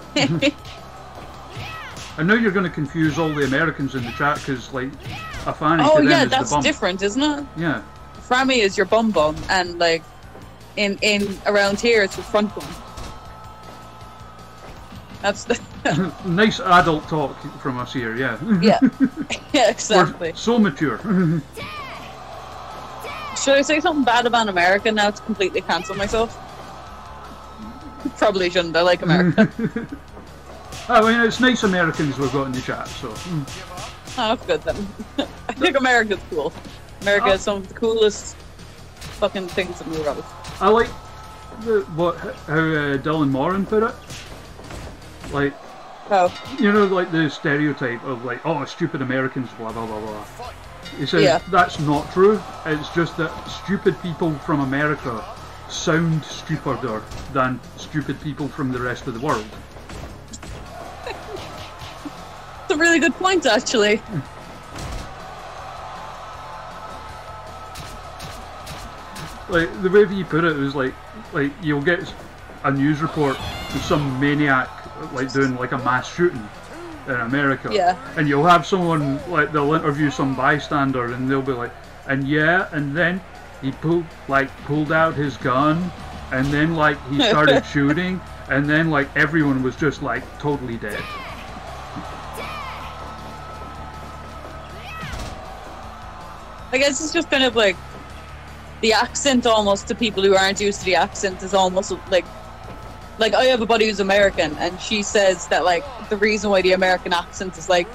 I know you're going to confuse all the Americans in the chat, because, like, a fanny to them yeah, is the that's bum. different, isn't it? Yeah. Frammy is your bum bum, and, like, in around here, it's your front bum. That's the nice adult talk from us here, yeah. Yeah, yeah, exactly. We're so mature. Should I say something bad about America now to completely cancel myself? Probably shouldn't. I like America. I mean, it's nice Americans we've got in the chat, so. Oh, that's good then. I think America's cool. America has some of the coolest fucking things in the world. I like how Dylan Moran put it. Like, you know, like the stereotype of like, oh, stupid Americans, blah blah blah blah. He says that's not true. It's just that stupid people from America sound stupider than stupid people from the rest of the world. That's a really good point, actually. Like the way he put it was like you'll get a news report of some maniac like doing like a mass shooting in America, and you'll have someone like they'll interview some bystander and they'll be like, and then he pulled out his gun and then like he started shooting and then like everyone was just like totally dead. I guess it's just kind of like the accent almost to people who aren't used to the accent is almost like I have a buddy who's American and she says that like the reason why the American accent is like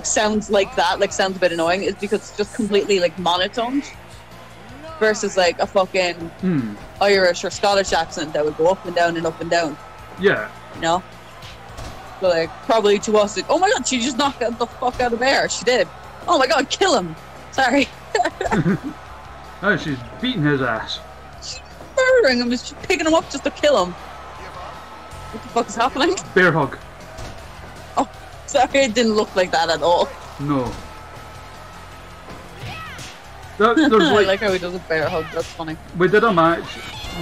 sounds like that, like sounds a bit annoying, is because it's just completely like monotoned versus like a fucking Irish or Scottish accent that would go up and down and up and down. Yeah. You know? So like probably to us like, oh my god, she just knocked the fuck out of air. She did. Oh my god, kill him. Sorry. Oh, she's beating his ass. She's murdering him. She's picking him up just to kill him. What the fuck is happening? Bear hug. Oh, sorry, it didn't look like that at all. No. There's I like how he does a bear hug. That's funny. We did a match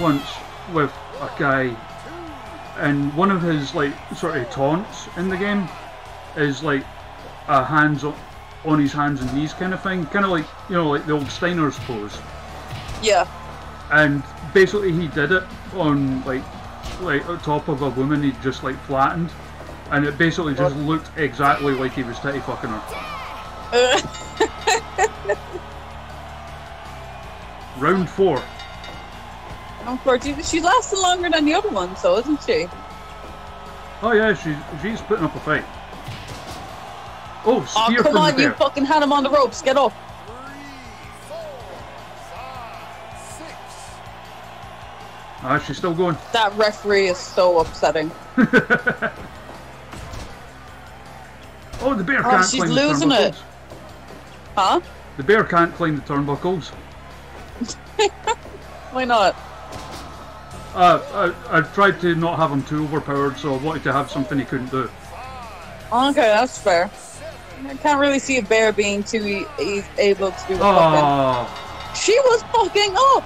once with a guy, and one of his like sort of taunts in the game is like a hands on his hands and knees kind of thing, kind of like, you know, like the old Steiner's pose. Yeah. and basically he did it on like on top of a woman he just like flattened, and it basically just looked exactly like he was titty fucking her. Round 4. Round 4. She's lasting longer than the other one, so isn't she? Oh yeah, she's putting up a fight. Oh, spear come from on, the bear. you fucking had him on the ropes. Get up. 3, 4, 5, 6. Ah, she's still going. That referee is so upsetting. Oh, the bear can't she's climb the losing turnbuckles. it. Huh? The bear can't climb the turnbuckles. Why not? I tried to not have him too overpowered, so I wanted to have something he couldn't do. Okay, that's fair. I can't really see a bear being too able to do Oh, fucking... She was fucking up!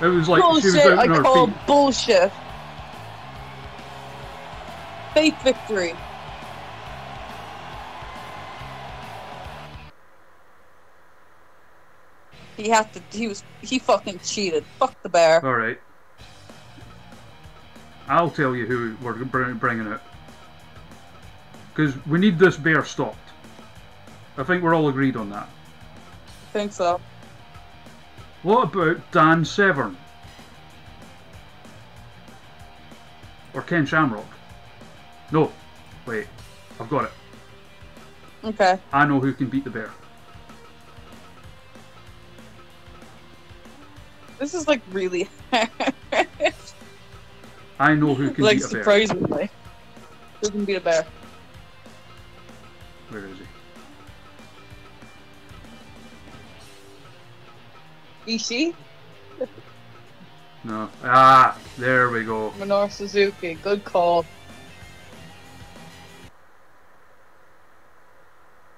it was like Bullshit, she was out I on her call feet. bullshit. Fake victory. He fucking cheated. Fuck the bear. Alright. I'll tell you who we're bringing out. Because we need this bear stopped. I think we're all agreed on that. I think so. What about Dan Severn? Or Ken Shamrock? No. Wait. I've got it. Okay. I know who can beat the bear. This is like really hard. I know who can like beat a bear. surprisingly. Who can beat a bear? Where is he? Ishii? No. Ah, there we go. Minoru Suzuki. Good call.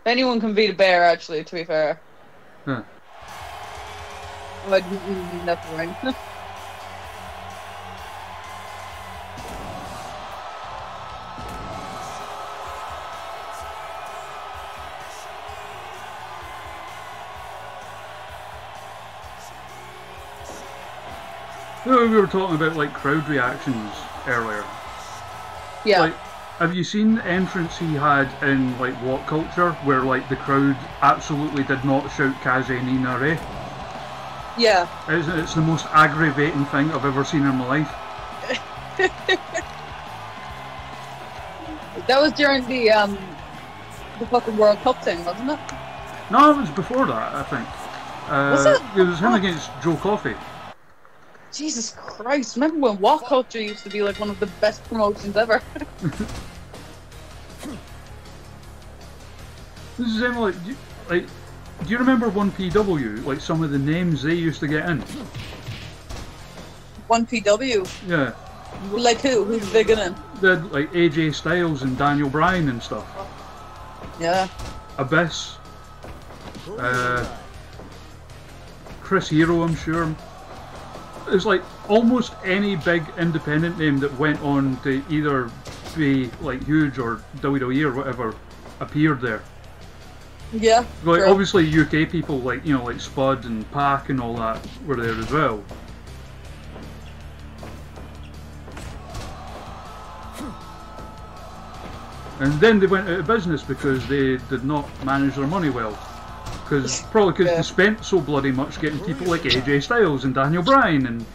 Anyone can beat a bear, actually, to be fair. Huh. I didn't mean that to ring. We were talking about like crowd reactions earlier. Yeah. Like, have you seen the entrance he had in like What Culture, where like the crowd absolutely did not shout Kaze ni Nare? Yeah. It's the most aggravating thing I've ever seen in my life. That was during the fucking World Cup thing, wasn't it? No, it was before that, I think. Was it? It was him What? against Joe Coffey. Jesus Christ, remember when What Culture used to be like one of the best promotions ever? This is him, like, do you remember 1PW? Like some of the names they used to get in? 1PW? Yeah. Like who? Who's big in it? They had like AJ Styles and Daniel Bryan and stuff. Yeah. Abyss. Chris Hero, I'm sure. It's like almost any big independent name that went on to either be like huge or WWE or whatever appeared there. Yeah. Like true. obviously UK people like like Spud and Pac and all that were there as well. And then they went out of business because they did not manage their money well. Probably because they spent so bloody much getting people like AJ Styles and Daniel Bryan and...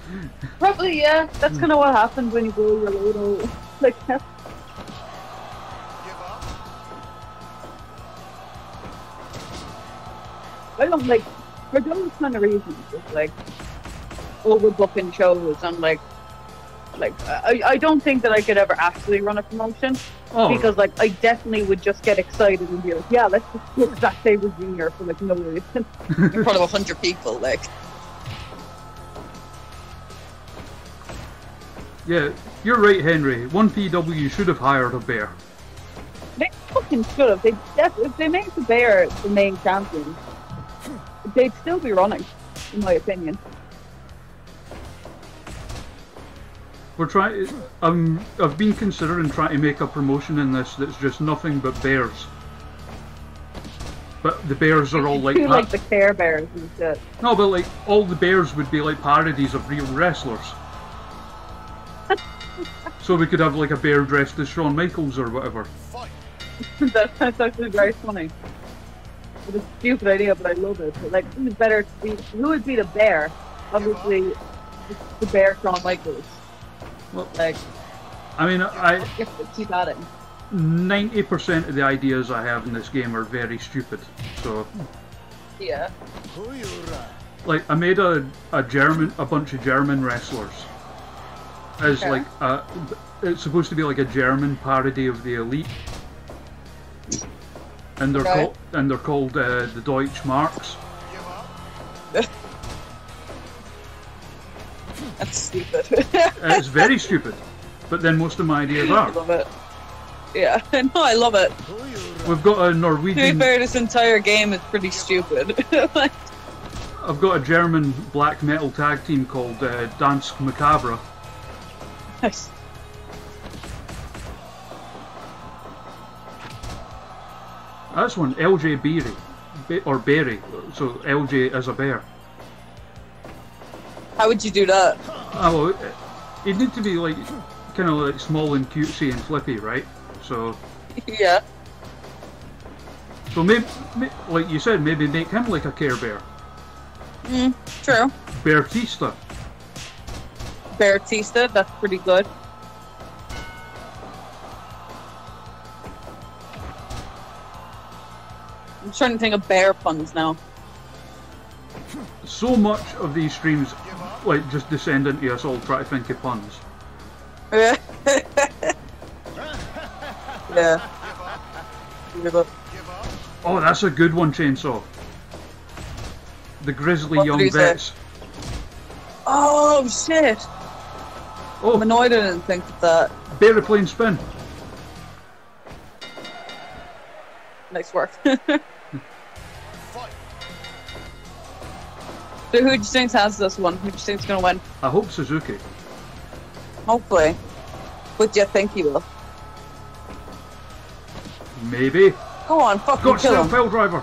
Probably, yeah. That's kind of what happens when you go your little... Like, I don't like... For those kind of reasons, it's like... overbooking shows and like... I don't think that I could ever actually run a promotion. Because like I definitely would just get excited and be like, yeah, let's just book Zack Sabre Jr. for like no reason in front of 100 people, like. Yeah, you're right, Henry. 1PW should have hired a bear. They fucking should have. If they made the bear the main champion, they'd still be running, in my opinion. We're trying. I've been considering trying to make a promotion in this that's just nothing but bears. but the bears are all like You like the Care Bears and shit. no, but like all the bears would be like parodies of real wrestlers. So we could have like a bear dressed as Shawn Michaels or whatever. That's actually very funny. It's a stupid idea, but I love it. But, like, who's better to be? Who would be the bear? Obviously, the bear Shawn Michaels. Well, Like, I mean, I keep at it. 90% of the ideas I have in this game are very stupid. So, Yeah. like, I made a bunch of German wrestlers as Okay. like it's supposed to be like a German parody of the Elite, and they're called the Deutsch Marks. That's stupid. It's very stupid, but then most of my ideas I are. love it. Yeah, no, I love it. We've got a To be Norwegian. fair, this entire game is pretty stupid. Like, I've got a German black metal tag team called Dansk Macabre. nice. That's one, LJ Beery, or Berry. So LJ as a bear. How would you do that? Oh, it'd need to be like kind of like small and cutesy and flippy, right? So Yeah. maybe, like you said, maybe make him like a Care Bear. True. Beartista. Baratista, that's pretty good. I'm trying to think of bear puns now. So much of these streams, like, just descend into us all trying to think of puns. Yeah. Yeah. Give up. Oh, that's a good one, Chainsaw. The Grizzly What Young did he say? Vets. Oh shit! Oh, I'm annoyed I didn't think of that. Bearaplane Spin. Nice work. So who do you think has this one? Who do you think's gonna win? I hope Suzuki. Hopefully. But do you think he will? Maybe. Go on, fucking Got kill Steel him. Pile Driver.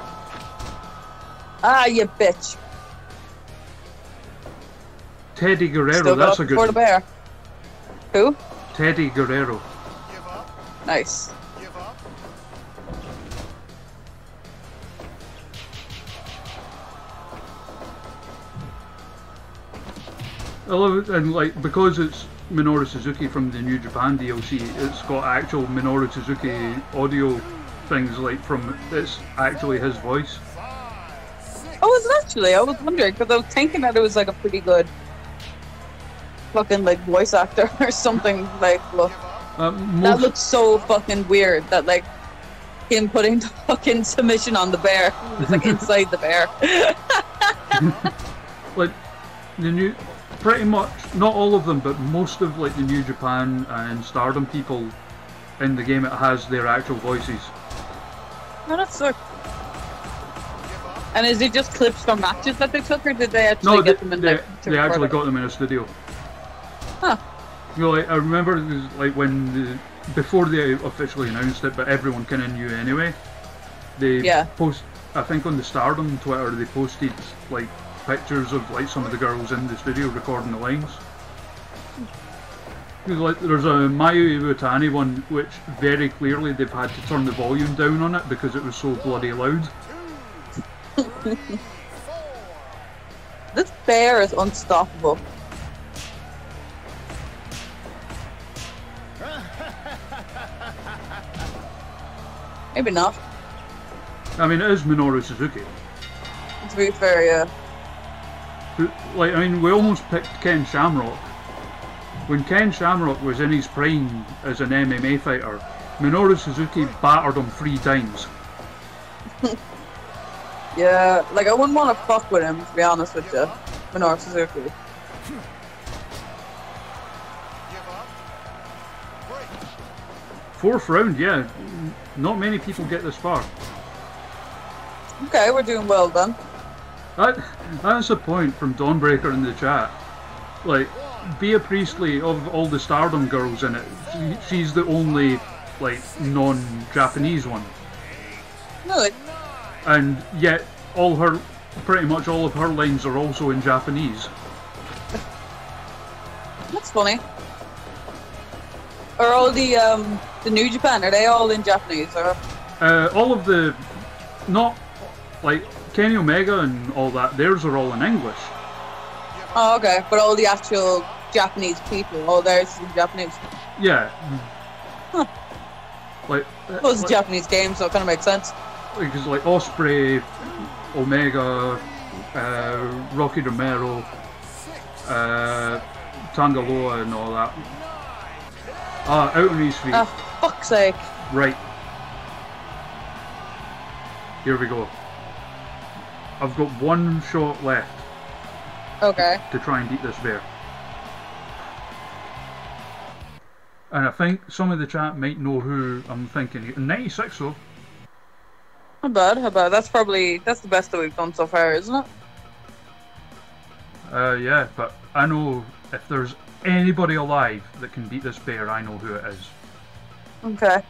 Ah, you bitch. Teddy Guerrero, Still that's got a good for the one. bear. Who? Teddy Guerrero. Nice. I love it, and like, because it's Minoru Suzuki from the New Japan DLC, it's got actual Minoru Suzuki audio things, like it's actually his voice. Oh, is it actually? I was wondering, because I was thinking that it was like a pretty good fucking like voice actor or something. Like, look, that Most, looks so fucking weird that like him putting the fucking submission on the bear. It's like inside the bear. like, the new, pretty much, not all of them, but most of like the New Japan and Stardom people in the game, it has their actual voices. No, that's sick. And is it just clips from matches that they took, or did they actually No, get them in there? they actually got them in a studio. Huh. You know, like, I remember like when before they officially announced it, but everyone kind of knew anyway. They post, I think on the Stardom Twitter, they posted like pictures of like some of the girls in the studio recording the lines. Like, there's a Mayu Iwatani one which very clearly they've had to turn the volume down on it because it was so bloody loud. This bear is unstoppable. Maybe not. I mean, it is Minoru Suzuki. To be fair, yeah. Like, I mean, we almost picked Ken Shamrock. When Ken Shamrock was in his prime as an MMA fighter, Minoru Suzuki battered him 3 times. Yeah, like I wouldn't want to fuck with him, to be honest with you. Minoru Suzuki. Fourth round, yeah. Not many people get this far. Okay, we're doing well then. That's a point from Dawnbreaker in the chat. Like, Bea Priestley, of all the Stardom girls in it, she's the only, like, non-Japanese one. Really? And yet, pretty much all of her lines are also in Japanese. That's funny. Are all the New Japan, are they all in Japanese? Or? All of the, not like Kenny Omega and all that, theirs are all in English. Oh, okay. But all the actual Japanese people, all theirs is in Japanese. Yeah. Huh. Like, it was a Japanese game, so it kind of makes sense. Because like Osprey, Omega, Rocky Romero, Tangaloa and all that. Out on his feet. Oh, fuck's sake. Right. Here we go. I've got one shot left. Okay. To try and beat this bear. And I think some of the chat might know who I'm thinking. 96 though. Not bad, how bad? That's the best that we've done so far, isn't it? Yeah, but I know if there's anybody alive that can beat this bear, I know who it is. Okay.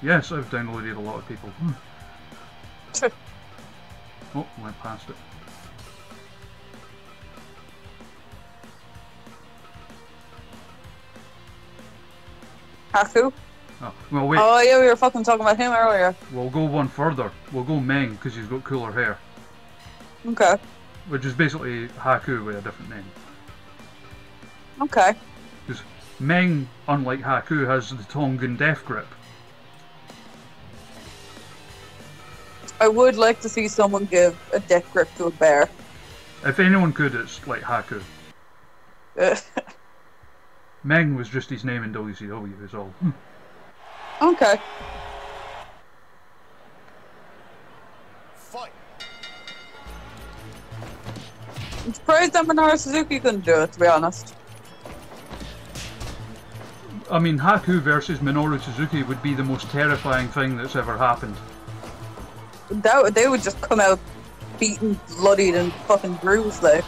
Yes, I've downloaded a lot of people. Oh, went past it. Haku? Oh, well, wait. Oh yeah, we were fucking talking about him earlier. We'll go one further. We'll go Meng, because he's got cooler hair. Okay. Which is basically Haku with a different name. Okay. Because Meng, unlike Haku, has the Tongan death grip. I would like to see someone give a death grip to a bear. If anyone could, it's like Haku. Meng was just his name in WCW, is all. Okay. Fight. I'm surprised that Minoru Suzuki couldn't do it, to be honest. I mean, Haku versus Minoru Suzuki would be the most terrifying thing that's ever happened. They would just come out beaten, bloodied, and fucking bruised, like.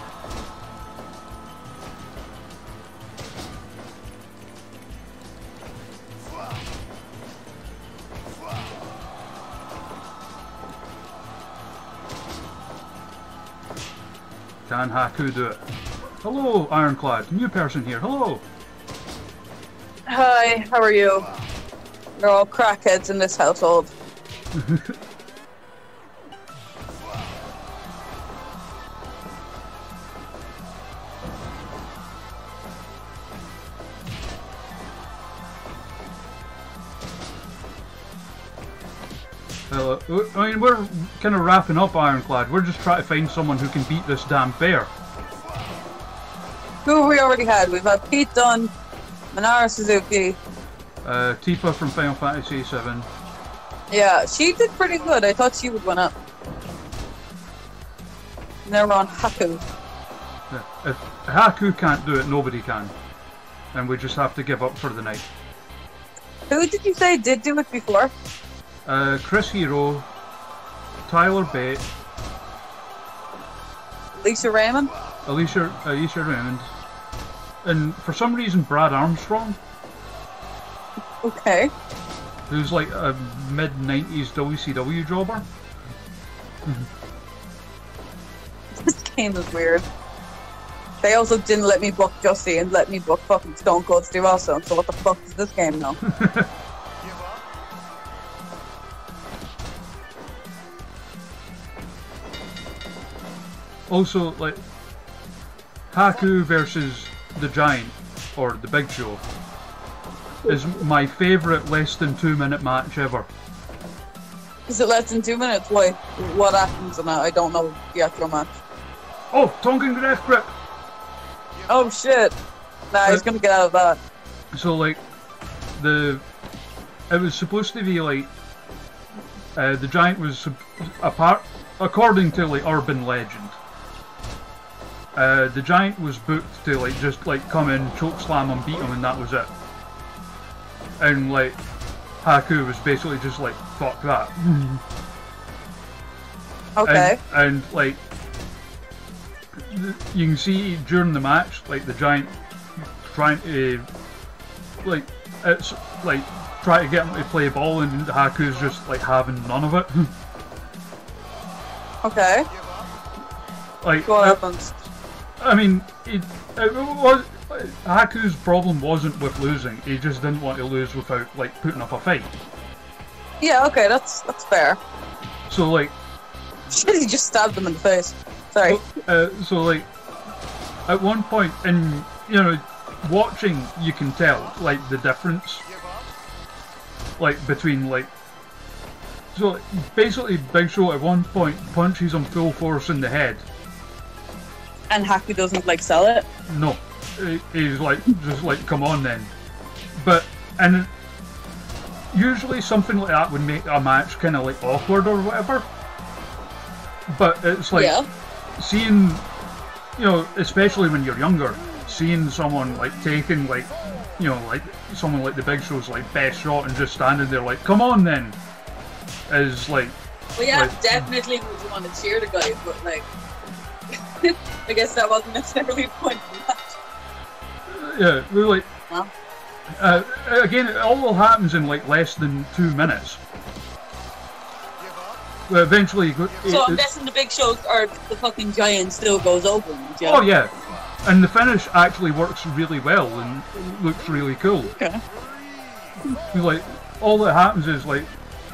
Can Haku do it? Hello, Ironclad. New person here. Hello. Hi, how are you? We're all crackheads in this household. I mean, we're kind of wrapping up Ironclad. We're just trying to find someone who can beat this damn bear. Who have we already had? We've had Pete Dunne, Minoru Suzuki. Tifa from Final Fantasy VII. Yeah, she did pretty good. I thought she would win up. And then we're on Haku. Yeah. If Haku can't do it, nobody can. And we just have to give up for the night. Who did you say did do it before? Chris Hero, Tyler Bate, Lisa Raymond? Alicia Raymond, and for some reason Brad Armstrong, Okay. who's like a mid-90s WCW jobber. This game is weird. They also didn't let me book Justy and let me book fucking Stone Cold Steve Austin, so what the fuck is this game now? Also, like, Haku versus the Giant, or the Big Show, is my favourite less than 2 minute match ever. Is it less than 2 minutes? Why? What happens in that? I don't know the actual match. Oh, Tongan death grip! Oh shit! Nah, he's gonna get out of that. So like, it was supposed to be like, the Giant was according to like urban legend, the Giant was booked to like just like come in, choke slam him, beat him, and that was it. And like, Haku was basically just like, fuck that. Okay. And like, you can see during the try to get him to play ball, and Haku's just like having none of it. Okay. Like, What happens? I mean, Haku's problem wasn't with losing. He just didn't want to lose without like putting up a fight. Yeah, okay, that's fair. So like, Shit, he just stabbed him in the face. Sorry. so like, at one point in watching, you can tell like the difference, like between like. So basically, Big Show at one point punches him full force in the head. And Haku doesn't like sell it. No, he's like just like come on then. And usually something like that would make a match kind of like awkward or whatever. But it's like seeing, especially when you're younger, seeing someone like taking like, like someone like the Big Show's like best shot and just standing there like, come on then, is like. Well, yeah, like, definitely would you want to cheer the guy, but like, I guess that wasn't necessarily the point of the match. Yeah, we're like. Well. Again, it all happens in like less than 2 minutes. Well, eventually. So I'm guessing the Big Show or the fucking giant still goes open. Yeah? Oh yeah, and the finish actually works really well and looks really cool. Okay. Like all that happens is like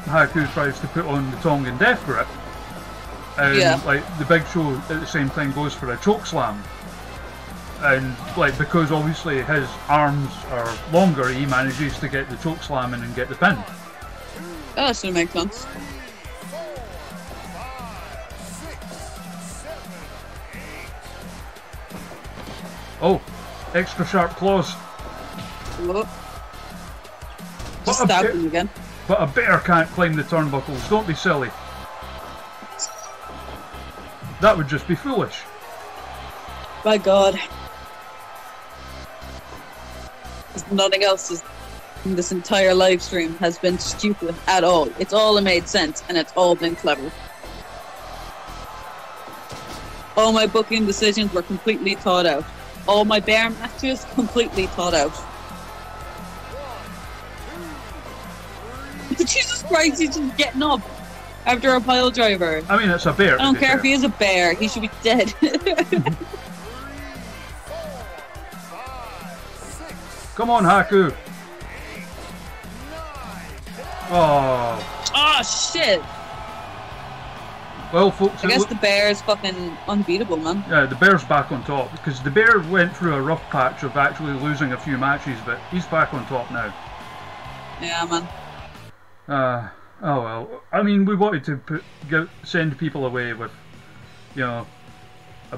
Haku tries to put on the Tongan Death Grip, and like the Big Show at the same time goes for a choke slam. And like because obviously his arms are longer, he manages to get the choke slam in and get the pin. Oh, that should make sense. Oh, extra sharp claws. Whoop. Just stab him again. But a bear can't climb the turnbuckles. Don't be silly. That would just be foolish. My God. Nothing else in this entire live stream has been stupid at all. It's all made sense and it's all been clever. All my booking decisions were completely thought out. All my bear matches completely thought out. Jesus Christ, he's just getting up after a pile driver. I mean, it's a bear. I don't care if he is a bear. He should be dead. Come on, Haku. Oh. Oh, shit. Well, folks, I guess the bear is fucking unbeatable, man. Yeah, the bear's back on top because the bear went through a rough patch of actually losing a few matches, but he's back on top now. Yeah, man. Oh well. I mean, we wanted to send people away with, a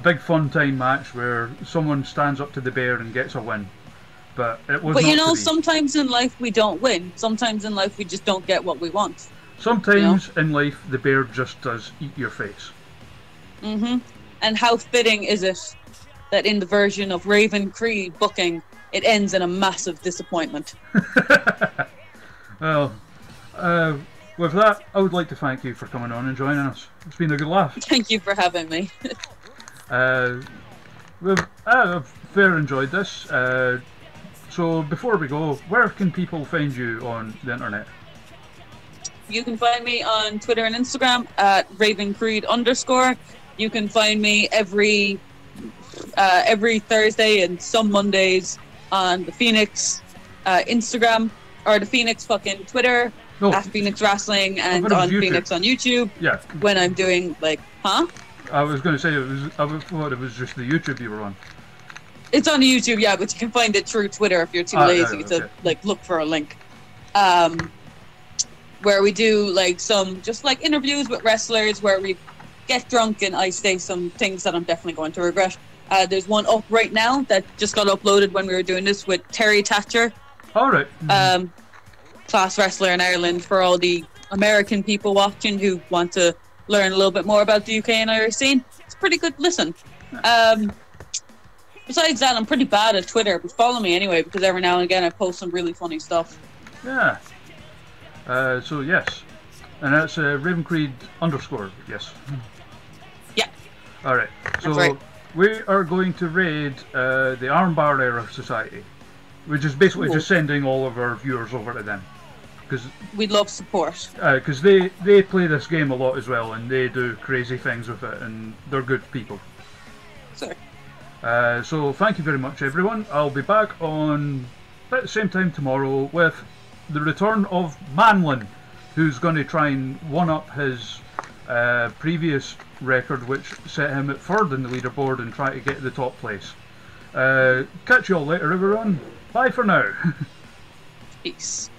big fun time match where someone stands up to the bear and gets a win. But it was. But sometimes in life we don't win. Sometimes in life we just don't get what we want. Sometimes in life the bear just does eat your face. Mm-hmm. And how fitting is it that in the version of Raven Creed booking, it ends in a massive disappointment. Well, with that, I would like to thank you for coming on and joining us. It's been a good laugh. Thank you for having me. I've fair enjoyed this. So before we go, where can people find you on the internet? You can find me on Twitter and Instagram at RavenCreed_. You can find me every Thursday and some Mondays on the Phoenix Instagram, or the Phoenix fucking Twitter, at Phoenix Wrestling, and on Phoenix on YouTube. Yeah. When I'm doing I was going to say I thought it was just the YouTube you were on. It's on YouTube, yeah, but you can find it through Twitter if you're too lazy to look for a link. Where we do some interviews with wrestlers where we get drunk and I say some things that I'm definitely going to regret. There's one up right now that just got uploaded when we were doing this with Terry Thatcher. All right. Class wrestler in Ireland, for all the American people watching who want to learn a little bit more about the UK and Irish scene. It's a pretty good listen. Besides that, I'm pretty bad at Twitter, but follow me anyway, because every now and again I post some really funny stuff. Yeah. So yes, and that's Raven Creed _, yes. Yeah. All right. So right. We are going to raid the Armbar Era Society, which is basically just sending all of our viewers over to them. we'd love support. Because they play this game a lot as well, and they do crazy things with it, and they're good people. Sure. So thank you very much, everyone. I'll be back on about the same time tomorrow with the return of Manlin, who's going to try and one-up his previous record, which set him at 3rd in the leaderboard, and try to get the top place. Catch you all later, everyone. Bye for now. Peace.